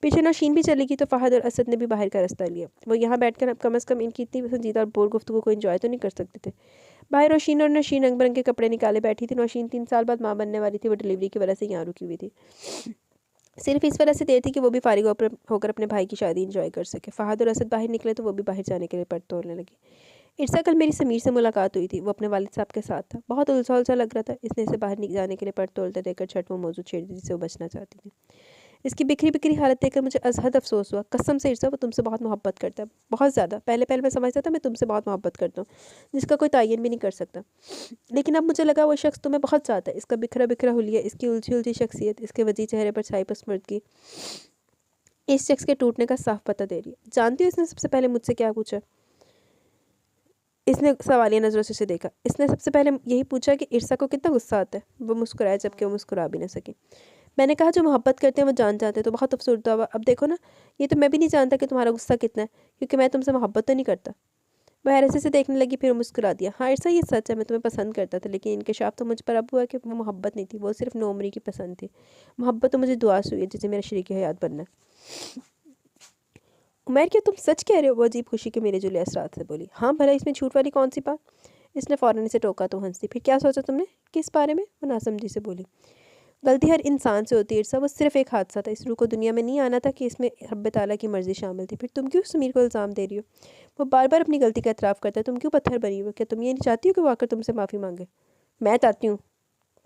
[SPEAKER 1] पीछे नौशीन भी चली गई तो फहद और असद ने भी बाहर का रास्ता लिया। वो यहाँ बैठकर अब कम अज़ कम इनकी इतनी संजीदा और बोर गुफ्तगू को एंजॉय तो नहीं कर सकते थे। बाहर रोशीन और नौशीन रंग बिरंगे कपड़े निकाले बैठी थी। नौशीन 3 साल बाद माँ बनने वाली थी। वो डिलीवरी की वजह से यहाँ रुकी हुई थी। सिर्फ इस वजह से देर थी कि वो भी फारिग होकर अपने भाई की शादी एंजॉय कर सके। फहद और असद बाहर निकले तो वो भी बाहर जाने के लिए पट तोड़ने लगी। इर्सा, कल मेरी समीर से मुलाकात हुई थी। वो अपने वालिद साहब के साथ था। बहुत उलझा उलझा लग रहा था। इसने इसे बाहर जाने के लिए पट तोड़ते देखकर छठ वो मौजूद छेड़ दी जिससे वो बचना चाहती थी। इसकी बिखरी बिखरी हालत देखकर मुझे अजहद अफसोस हुआ। कसम से इर्सा, वो तुमसे बहुत मोहब्बत करता है, बहुत ज़्यादा। पहले पहले मैं समझता था मैं तुमसे बहुत मोहब्बत करता हूँ, जिसका कोई तयन भी नहीं कर सकता, लेकिन अब मुझे लगा वो शख्स तुम्हें बहुत चाहता है। इसका बिखरा बिखरा हुलिया, इसकी उलझी उलझी शख्सियत, इसके वजी चेहरे पर छाई पसमर्दगी इस शख्स के टूटने का साफ पता दे रही है। जानती हो इसने सबसे पहले मुझसे क्या पूछा? इसने सवालिया नज़रों से उसे देखा। इसने सबसे पहले यही पूछा कि इर्सा को कितना गुस्सा आता है। वो मुस्कुराए, जबकि वो मुस्कुरा भी न सकी। मैंने कहा जो मोहब्बत करते हैं वो जान जाते हैं। तो बहुत अफसरदा हुआ। अब देखो ना, ये तो मैं भी नहीं जानता कि तुम्हारा गुस्सा कितना है, क्योंकि मैं तुमसे मोहब्बत तो नहीं करता। वह हैरत से देखने लगी, फिर मुस्कुरा दिया। हाँ इर्सा, ये सच है, मैं तुम्हें पसंद करता था, लेकिन इनकशाफ तो मुझ पर अब हुआ कि वो मोहब्बत नहीं थी, वो सिर्फ नोमरी की पसंद थी। मोहब्बत तो मुझे दुआ से हुई है, जिसे मेरा शरीक हयात बनना है। उमैर, क्या तुम सच कह रहे हो? वो अजीब खुशी के मेरे जुले असरात से बोली। हाँ भला इसमें झूठ वाली कौन सी बात? इसने फ़ौरन इसे टोका तो हंसी। फिर क्या सोचा तुमने? किस बारे में? वो नासमझी से बोली। गलती हर इंसान से होती है इरसा, वो सिर्फ एक हादसा था। इस रूह को दुनिया में नहीं आना था कि इसमें रब्बे ताला की मर्जी शामिल थी। फिर तुम क्यों समीर को इल्ज़ाम दे रही हो? वो बार बार अपनी गलती का एतराफ़ करता है, तुम क्यों पत्थर बनी हो? क्या तुम ये नहीं चाहती हो कि वो आकर तुमसे माफ़ी मांगे? मैं चाहती हूँ।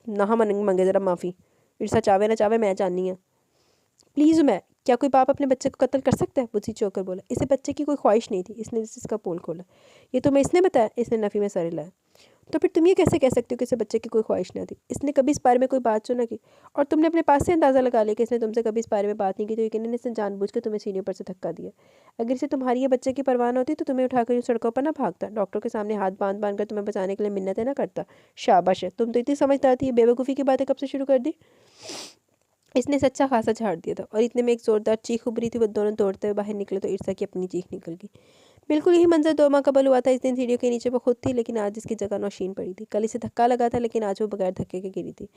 [SPEAKER 1] ना मांगे ज़रा माफ़ी। इरसा चाहे ना चाहे, मैं चाहनी है। प्लीज़ मैं, क्या कोई बाप अपने बच्चे को कत्ल कर सकता है? बुझी चौकर बोला। इसे बच्चे की कोई ख्वाहिश नहीं थी। इसने इसका पोल खोला। ये तुम्हें इसने बताया? इसने नफ़ी में सर हिलाया। तो फिर तुम ये कैसे कह सकते हो कि इसे बच्चे की कोई ख्वाहिश ना थी? इसने कभी इस बारे में कोई बात सुना की? और तुमने अपने पास से अंदाज़ा लगा लिया कि इसने तुमसे कभी इस बारे में बात नहीं की, तो यकीनन इसने जानबूझ के तुम्हें सीढ़ियों पर से धक्का दिया। अगर इसे तुम्हारी ये बच्चे की परवाह होती तो तुम्हें उठाकर यूँ सड़कों पर ना भागता, डॉक्टर के सामने हाथ बांध बांध कर तुम्हें बचाने के लिए मिन्नतें ना करता। शाबाश है, तुम तो इतनी समझदार थी। बेवकूफ़ी की बातें कब से शुरू कर दी? इसने सच्चा खासा झाड़ दिया था और इतने में एक जोरदार चीख उभरी थी। वो दोनों दौड़ते हुए बाहर निकले तो ईर्षा की अपनी चीख निकल गई। बिल्कुल यही मंजर 2 माह कबल हुआ था। इस दिन सीढ़ियों के नीचे वो खुद थी, लेकिन आज इसकी जगह नौशीन पड़ी थी। कल इसे धक्का लगा था, लेकिन आज वो बगैर धक्के के गिरी थी।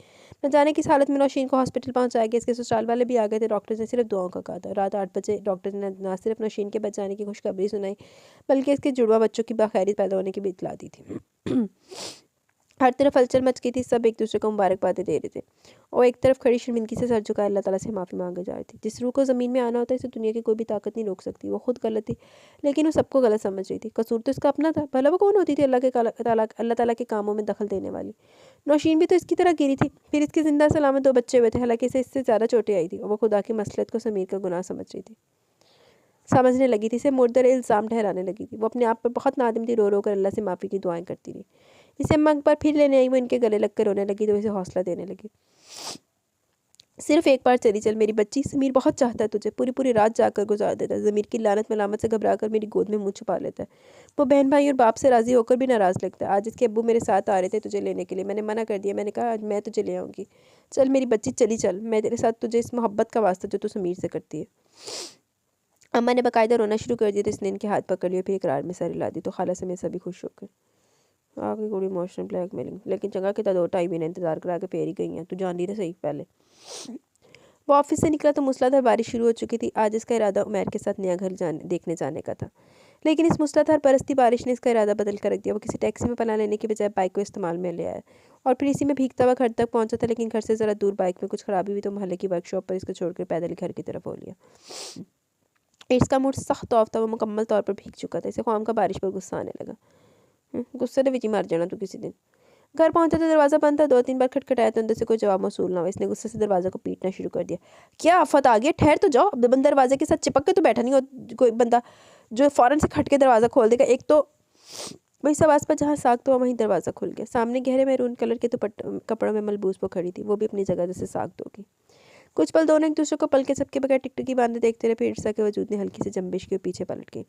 [SPEAKER 1] न जाने किस हालत में नौशीन को हॉस्पिटल पहुंचाया गया। इसके ससुराल वाले भी आ गए थे। डॉक्टर ने सिर्फ दुआओं का कहा था। रात 8 बजे डॉक्टर ने न सिर्फ नौशीन के बच जाने की खुशखबरी सुनाई, बल्कि इसके जुड़वा बच्चों की बाखैरियत पैदा होने की भी इतला दी थी। हर तरफ हलचल मच गई थी, सब एक दूसरे को मुबारकबादें दे रहे थे और एक तरफ खड़ी शर्मिंदगी से सर झुकाए अल्लाह ताला से माफ़ी मांगे जा रही थी। जिस रूह को ज़मीन में आना होता है इसे दुनिया की कोई भी ताकत नहीं रोक सकती। वो खुद गलत थी, लेकिन वो सबको गलत समझ रही थी। कसूर तो इसका अपना था, भला वो कौन होती थी अल्लाह ताला के कामों में दखल देने वाली। नौशीन भी तो इसकी तरह गिरी थी, फिर इसके जिंदा सलामत 2 बच्चे हुए थे, हालांकि इसे इससे ज़्यादा चोटें आई थी और वो खुदा की मसलहत को समीर का गुनाह समझने लगी थी, इसे मुर्दर इल्ज़ाम ठहराने लगी थी। वो अपने आप पर बहुत नादिम थी, रो रो कर अल्लाह से माफ़ी की दुआएं करती रही। इसे अम्मा एक बार फिर लेने आई, वो इनके गले लग कर रोने लगी तो इसे हौसला देने लगी। सिर्फ एक बार चली चल मेरी बच्ची, समीर बहुत चाहता है तुझे, पूरी पूरी रात जाकर गुजार देता है। ज़मीर की लानत मलामत से घबरा कर मेरी गोद में मुँह छुपा लेता है। वो बहन भाई और बाप से राज़ी होकर भी नाराज़ लगता है। आज इसके अब्बू मेरे साथ आ रहे थे तुझे लेने के लिए, मैंने मना कर दिया। मैंने कहा आज मैं तुझे ले आऊँगी। चल मेरी बच्ची चली चल, मैं तेरे साथ तुझे इस मोहब्बत का वास्ता जो तू समीर से करती है। अम्मा ने बाकायदा रोना शुरू कर दिया तो इसने इनके हाथ पकड़ लिया, फिर इकरार में सर हिला दी तो खाला से मैं सभी खुश होकर आगे थोड़ी इमोशनल ब्लैकमेलिंग, लेकिन चंगा कि 2 ढाई महीने इंतजार करा के फेर ही गई हैं, तू जान दी तो सही पहले। वो ऑफिस से निकला तो मूसलाधार बारिश शुरू हो चुकी थी। आज इसका इरादा उमैर के साथ नया घर देखने जाने का था, लेकिन इस मूसलाधार बरसती बारिश ने इसका इरादा बदल कर रख दिया। वो किसी टैक्सी में पनाह लेने के बजाय बाइक को इस्तेमाल में ले आया और फिर इसी में भीगता हुआ घर तक पहुंचा था, लेकिन घर से ज़रा दूर बाइक में कुछ खराबी हुई तो मोहल्ले की वर्कशॉप पर इसको छोड़कर पैदल ही घर की तरफ हो लिया। इसका मूड सख्त ऑफ था, वो मुकम्मल तौर पर भीग चुका था। इसे ख्वाम का बारिश पर गुस्सा आने लगा। गुस्से ने विची मार जाना तू किसी दिन। घर पहुंचा तो दरवाज़ा बंद था। 2-3 बार खटखटाया तो अंदर से कोई जवाब मौसूल ना हुआ। इसने गुस्से से दरवाज़ा को पीटना शुरू कर दिया। क्या आफत आ गई, ठहर तो जाओ। अब दरवाजे के साथ चिपक के तो बैठा नहीं हो कोई बंदा जो फ़ौरन से खट के दरवाज़ा खोल देगा। एक तो वही सवास पर जहाँ साग तो वहीं दरवाज़ा खुल गया। सामने गहरे मैरून कलर के कपड़ों में मलबूस वो खड़ी थी, वो भी अपनी जगह जैसे साग धोगी। कुछ पल दोनों एक दूसरे को पल के सबके बगैर टिकटिकी बांधे देखते रहे। फिर इर्सा के वजूद ने हल्की सी जंबिश के पीछे पलट गई।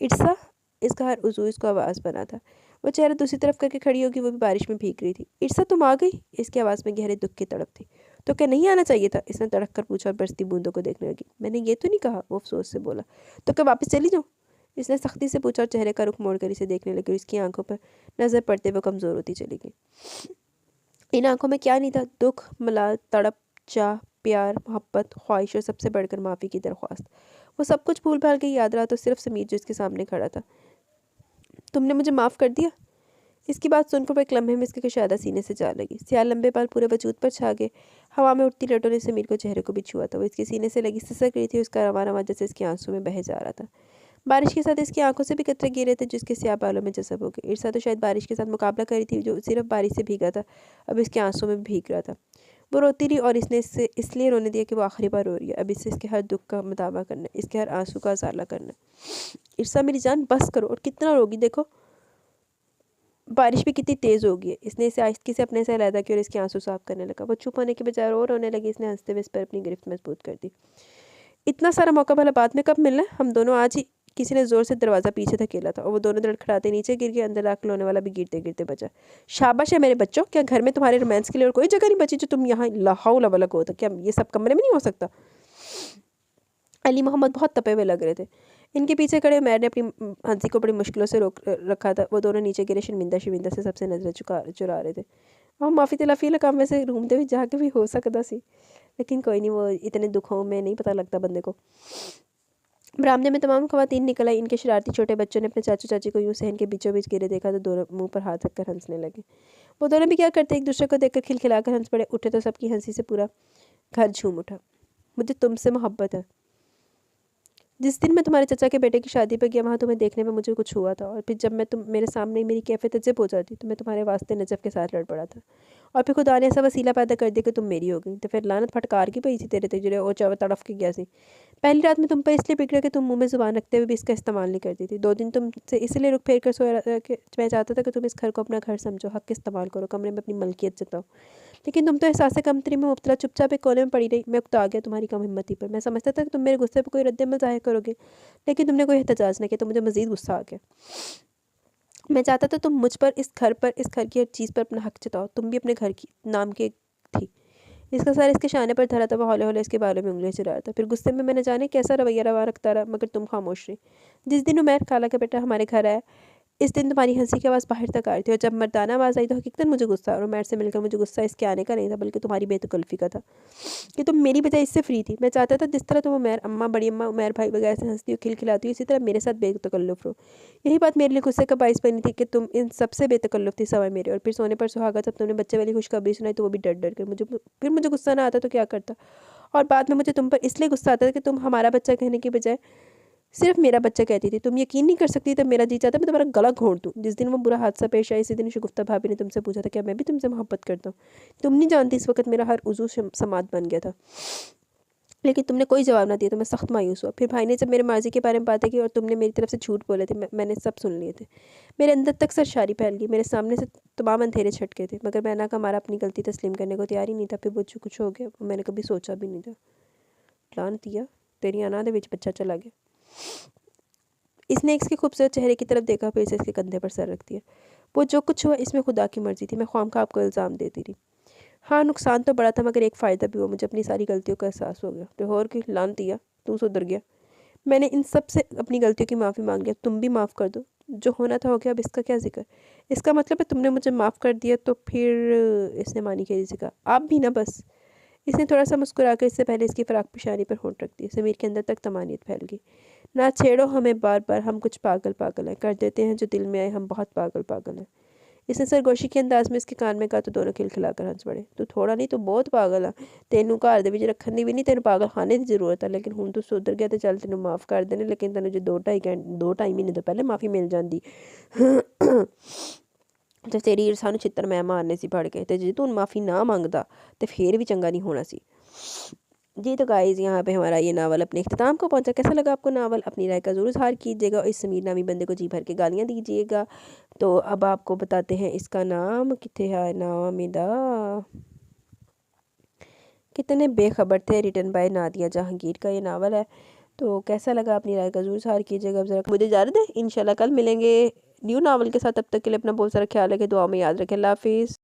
[SPEAKER 1] इर्सा, इसका हर उज़ू इसको आवाज़ बना था। वो चेहरा दूसरी तरफ करके खड़ी होगी, वो भी बारिश में भीग रही थी। इर्सा तुम आ गई? इसकी आवाज़ में गहरे दुख की तड़प थी। तो क्या नहीं आना चाहिए था? इसने तड़क कर पूछा और बरसती बूंदों को देखने लगी। मैंने ये तो नहीं कहा, वो अफसोस से बोला। तो क्या वापस चली जाऊँ? इसने सख्ती से पूछा और चेहरे का रुख मोड़कर इसे देखने लगी और इसकी आंखों पर नज़र पड़ते हुए कमज़ोर होती चली गई। इन आंखों में क्या नहीं था? दुख, मलाल, तड़प, चाह, प्यार, मोहब्बत, ख्वाहिश और सबसे बढ़कर माफ़ी की दरख्वास्त। वो सब कुछ भूल भाल के याद रहा तो सिर्फ समीर जो इसके सामने खड़ा था। तुमने मुझे माफ़ कर दिया? इसकी बात सुनकर वो एक लम्हे में इसके कशादा सीने से जा लगी। सियाह लंबे बाल पूरे वजूद पर छा गए। हवा में उठती लटों ने समीर को चेहरे को भी छुआ था। वो इसके सीने से लगी सिसक रही थी, उसका रवा रवा जैसे इसके आंसू में बह जा रहा था। बारिश के साथ इसकी आंखों से भी कतरे गिर रहे थे जो इसके स्याह बालों में जज़ब हो गए। इर्सा तो शायद बारिश के साथ मुकाबला करी थी, जो सिर्फ बारिश से भीगा था, अब इसके आंसू में भी भीग रहा था। वो रोती रही और इसने इससे इसलिए रोने दिया कि वो आखिरी बार रो रही है। अब इससे इसके हर दुख का मुताबा करना है, इसके हर आंसू का उजाला करना है। इर्सा मेरी जान बस करो, और कितना रोगी, देखो बारिश भी कितनी तेज़ हो गई है। इसने इसे आहिस्ती से अपने से अलहदा किया और इसके आंसू साफ करने लगा। वो चुप होने के बजाय और रोने लगी। इसने हंसते हुए इस पर अपनी गिरफ्त मजबूत कर दी। इतना सारा मौका भला बाद में कब मिलना है? हम दोनों आज ही। किसी ने जोर से दरवाज़ा पीछे धकेला था और वो दोनों धड़खड़ाते नीचे गिर गए। अंदर दाखिल होने वाला भी गिरते गिरते बचा। शाबाश है मेरे बच्चों, क्या घर में तुम्हारे रोमांस के लिए और कोई जगह नहीं बची जो तुम यहाँ ला हौल वला को होता? क्या ये सब कमरे में नहीं हो सकता? अली मोहम्मद बहुत तपे हुए लग रहे थे। इनके पीछे खड़े उमैर ने अपनी हंसी को बड़ी मुश्किलों से रोक रखा था। वो दोनों नीचे गिरे शर्मिंदा शर्मिंदा से सबसे नजरें चुरा रहे थे। और माफ़ी तलाफ़ी काम में से घूमते हुए जाके भी हो सकता सी, लेकिन कोई नहीं, वो इतने दुखों में नहीं पता लगता बंदे को। बरामदे में तमाम ख़वातीन निकल आई। इनके शरारती छोटे बच्चों ने अपने चाचू चाची को यूँ सहन के बीचों बीच गिरे देखा तो दोनों मुंह पर हाथ रखकर हंसने लगे। वो दोनों भी क्या करते, एक दूसरे को देखकर खिलखिलाकर हंस पड़े। उठे तो सबकी हंसी से पूरा घर झूम उठा। मुझे तुमसे मोहब्बत है। जिस दिन मैं तुम्हारे चचा के बेटे की शादी पर गया, वहाँ तुम्हें देखने में मुझे कुछ हुआ था, और फिर जब मैं तुम मेरे सामने मेरी कैफियत अजब हो जाती तो मैं तुम्हारे वास्ते नजफ़ के साथ लड़ पड़ा था, और फिर खुदा ने ऐसा वसीला पैदा कर दिया कि तुम मेरी हो गई। तो फिर लानत फटकार की पई सी तेरे ते जुड़े और चाव तड़फ के गया सी। पहली रात में तुम पर इसलिए बिगड़ा कि तुम मुंह में ज़ुबान रखते हुए भी इसका इस्तेमाल नहीं करती थी। 2 दिन तुमसे इसलिए रुक फेर कर सोया कि मैं चाहता था कि तुम इस घर को अपना घर समझो, हक इस्तेमाल करो, कमरे में अपनी मलकियत जताओ, लेकिन तुम तो एहसास कमतरी में मुब्तला चुपचाप एक कोने में पड़ी रही। मैं उकता आ गया तुम्हारी कम हिम्मती पर। मैं समझता था कि तुम मेरे गुस्से पर कोई रद्द-ए-अमल ज़ाहिर करोगे, लेकिन तुमने कोई एहतजाज न किया, तो मुझे मज़ीद गुस्सा आ गया। मैं चाहता था तुम मुझ पर, इस घर की हर चीज़ पर अपना हक जताओ। तुम भी अपने घर की नाम की थी। इसका सर इसके शाने पर धरा था। वह हौले हौले इसके बालों में उंगलियां चला रहा था। फिर गुस्से में मैंने जाने कैसा रवैया रवा रखता रहा, मगर तुम खामोश रही। जिस दिन उमैर खाला का बेटा हमारे घर आया, इस दिन तुम्हारी हंसी की आवाज़ बाहर तक आ रही थी, और जब मर्दाना आवाज़ आई तो हकीकतन मुझे गुस्सा, और उमैर से मिलकर मुझे गुस्सा इसके आने का नहीं था बल्कि तुम्हारी बेतकल्फ़ी का था कि तुम मेरी बजाय इससे फ्री थी। मैं चाहता था जिस तरह तुम उमैर अम्मा, बड़ी अम्मा, उमैर भाई वगैरह से हंसती हो, खिलखिलाती हो, इसी तरह मेरे साथ बेतकल्लुफ़ रहो। यही बात मेरे लिए गुस्से का बाइस बनी थी कि तुम इन सबसे बेतकल्लुफ़ थी सवाए मेरे। और फिर सोने पर सुहागा जब तुमने बच्चे वाली खुशखबरी सुनाई तो वो भी डर डर कर मुझे, फिर मुझे गुस्सा ना आता तो क्या करता। और बाद में मुझे तुम पर इसलिए गुस्सा आता था कि तुम हमारा बच्चा कहने की बजाय सिर्फ मेरा बच्चा कहती थी। तुम यकीन नहीं कर सकती, तब मेरा जी चाहता मैं तुम्हारा गला घोंट दूँ। जिस दिन वो बुरा हादसा पेश आया, इसी दिन शगुफ्ता भाभी ने तुमसे पूछा था क्या मैं भी तुमसे मोहब्बत करता हूँ। तुम नहीं जानती इस वक्त मेरा हर उज़ू समात बन गया था, लेकिन तुमने कोई जवाब ना दिया तो मैं सख्त मायूस हुआ। फिर भाई ने जब मेरे माजी के बारे में बातें की और तुमने मेरी तरफ से झूठ बोले थे, मैंने सब सुन लिए थे। मेरे अंदर तक सरशारी फैल गई, मेरे सामने से तमाम अंधेरे छट गए थे, मगर मैंने का हमारा अपनी गलती तस्लीम करने को तैयार ही नहीं था। फिर वो जो कुछ हो गया वो मैंने कभी सोचा भी नहीं था। लानत दिया तेरी अना दे विच बच्चा चला गया। इसने इसके खूबसूरत चेहरे की तरफ देखा, फिर इसे इसके कंधे पर सर रख दिया। वो जो कुछ हुआ इसमें खुदा की मर्जी थी, मैं ख्वामखा आपको इल्ज़ाम देती रही। हाँ, नुकसान तो बड़ा था मगर एक फ़ायदा भी हुआ, मुझे अपनी सारी गलतियों का एहसास हो गया। तो और की लानत दिया तू सुधर गया। मैंने इन सब से अपनी गलतियों की माफ़ी मांग लिया, तुम भी माफ़ कर दो। जो होना था हो गया, अब इसका क्या जिक्र। इसका मतलब है तुमने मुझे माफ़ कर दिया तो फिर, इसने मानी खेली से कहा, आप भी ना बस। इसने थोड़ा सा मुस्कुराकर इससे पहले इसकी फ़राक पेशानी पर होंठ रख दी। समीर के अंदर तक तमानियत फैल गई। ना छेड़ो हमें बार बार, हम कुछ पागल पागल हैं, कर देते हैं जो दिल में आए, हम बहुत पागल पागल हैं। इसने सरगोशी के अंदाज में इसके कान में कहा तो दोनों खिलखिलाकर हंस पड़े। तू थोड़ा नहीं तो बहुत पागल है, तेनू घर दे विच रखन दी भी नहीं, तेन पागल खाने की जरूरत है, लेकिन हुण तू सुधर गया तो चल तेन माफ़ कर देने, लेकिन तेन जो 2 महीने तो पहले माफ़ी मिल जाती तो तेरी सानू छित्तर मैं मारने सी फड़ के, ते जे तू माफ़ी ना मंगदा तो फिर भी चंगा नहीं होना सी। जी तो गाइज़ यहाँ पे हमारा ये नावल अपने इख्तिताम को पहुँचा। कैसा लगा आपको नावल, अपनी राय का ज़रूर इज़हार कीजिएगा और इस समीर नामी बंदे को जी भर के गालियाँ दीजिएगा। तो अब आपको बताते हैं इसका नाम, कितने है नाम इदा, कितने बेखबर थे, रिटन बाय नादिया जहांगीर का ये नावल है। तो कैसा लगा अपनी राय का ज़रूर इज़हार कीजिएगा। अब ज़रा मुझे इजाज़त है, इंशाल्लाह कल मिलेंगे न्यू नावल के साथ। तब तक के लिए अपना बहुत सारा ख्याल रखें, दुआ में याद रखें। अल्लाह हाफिज़।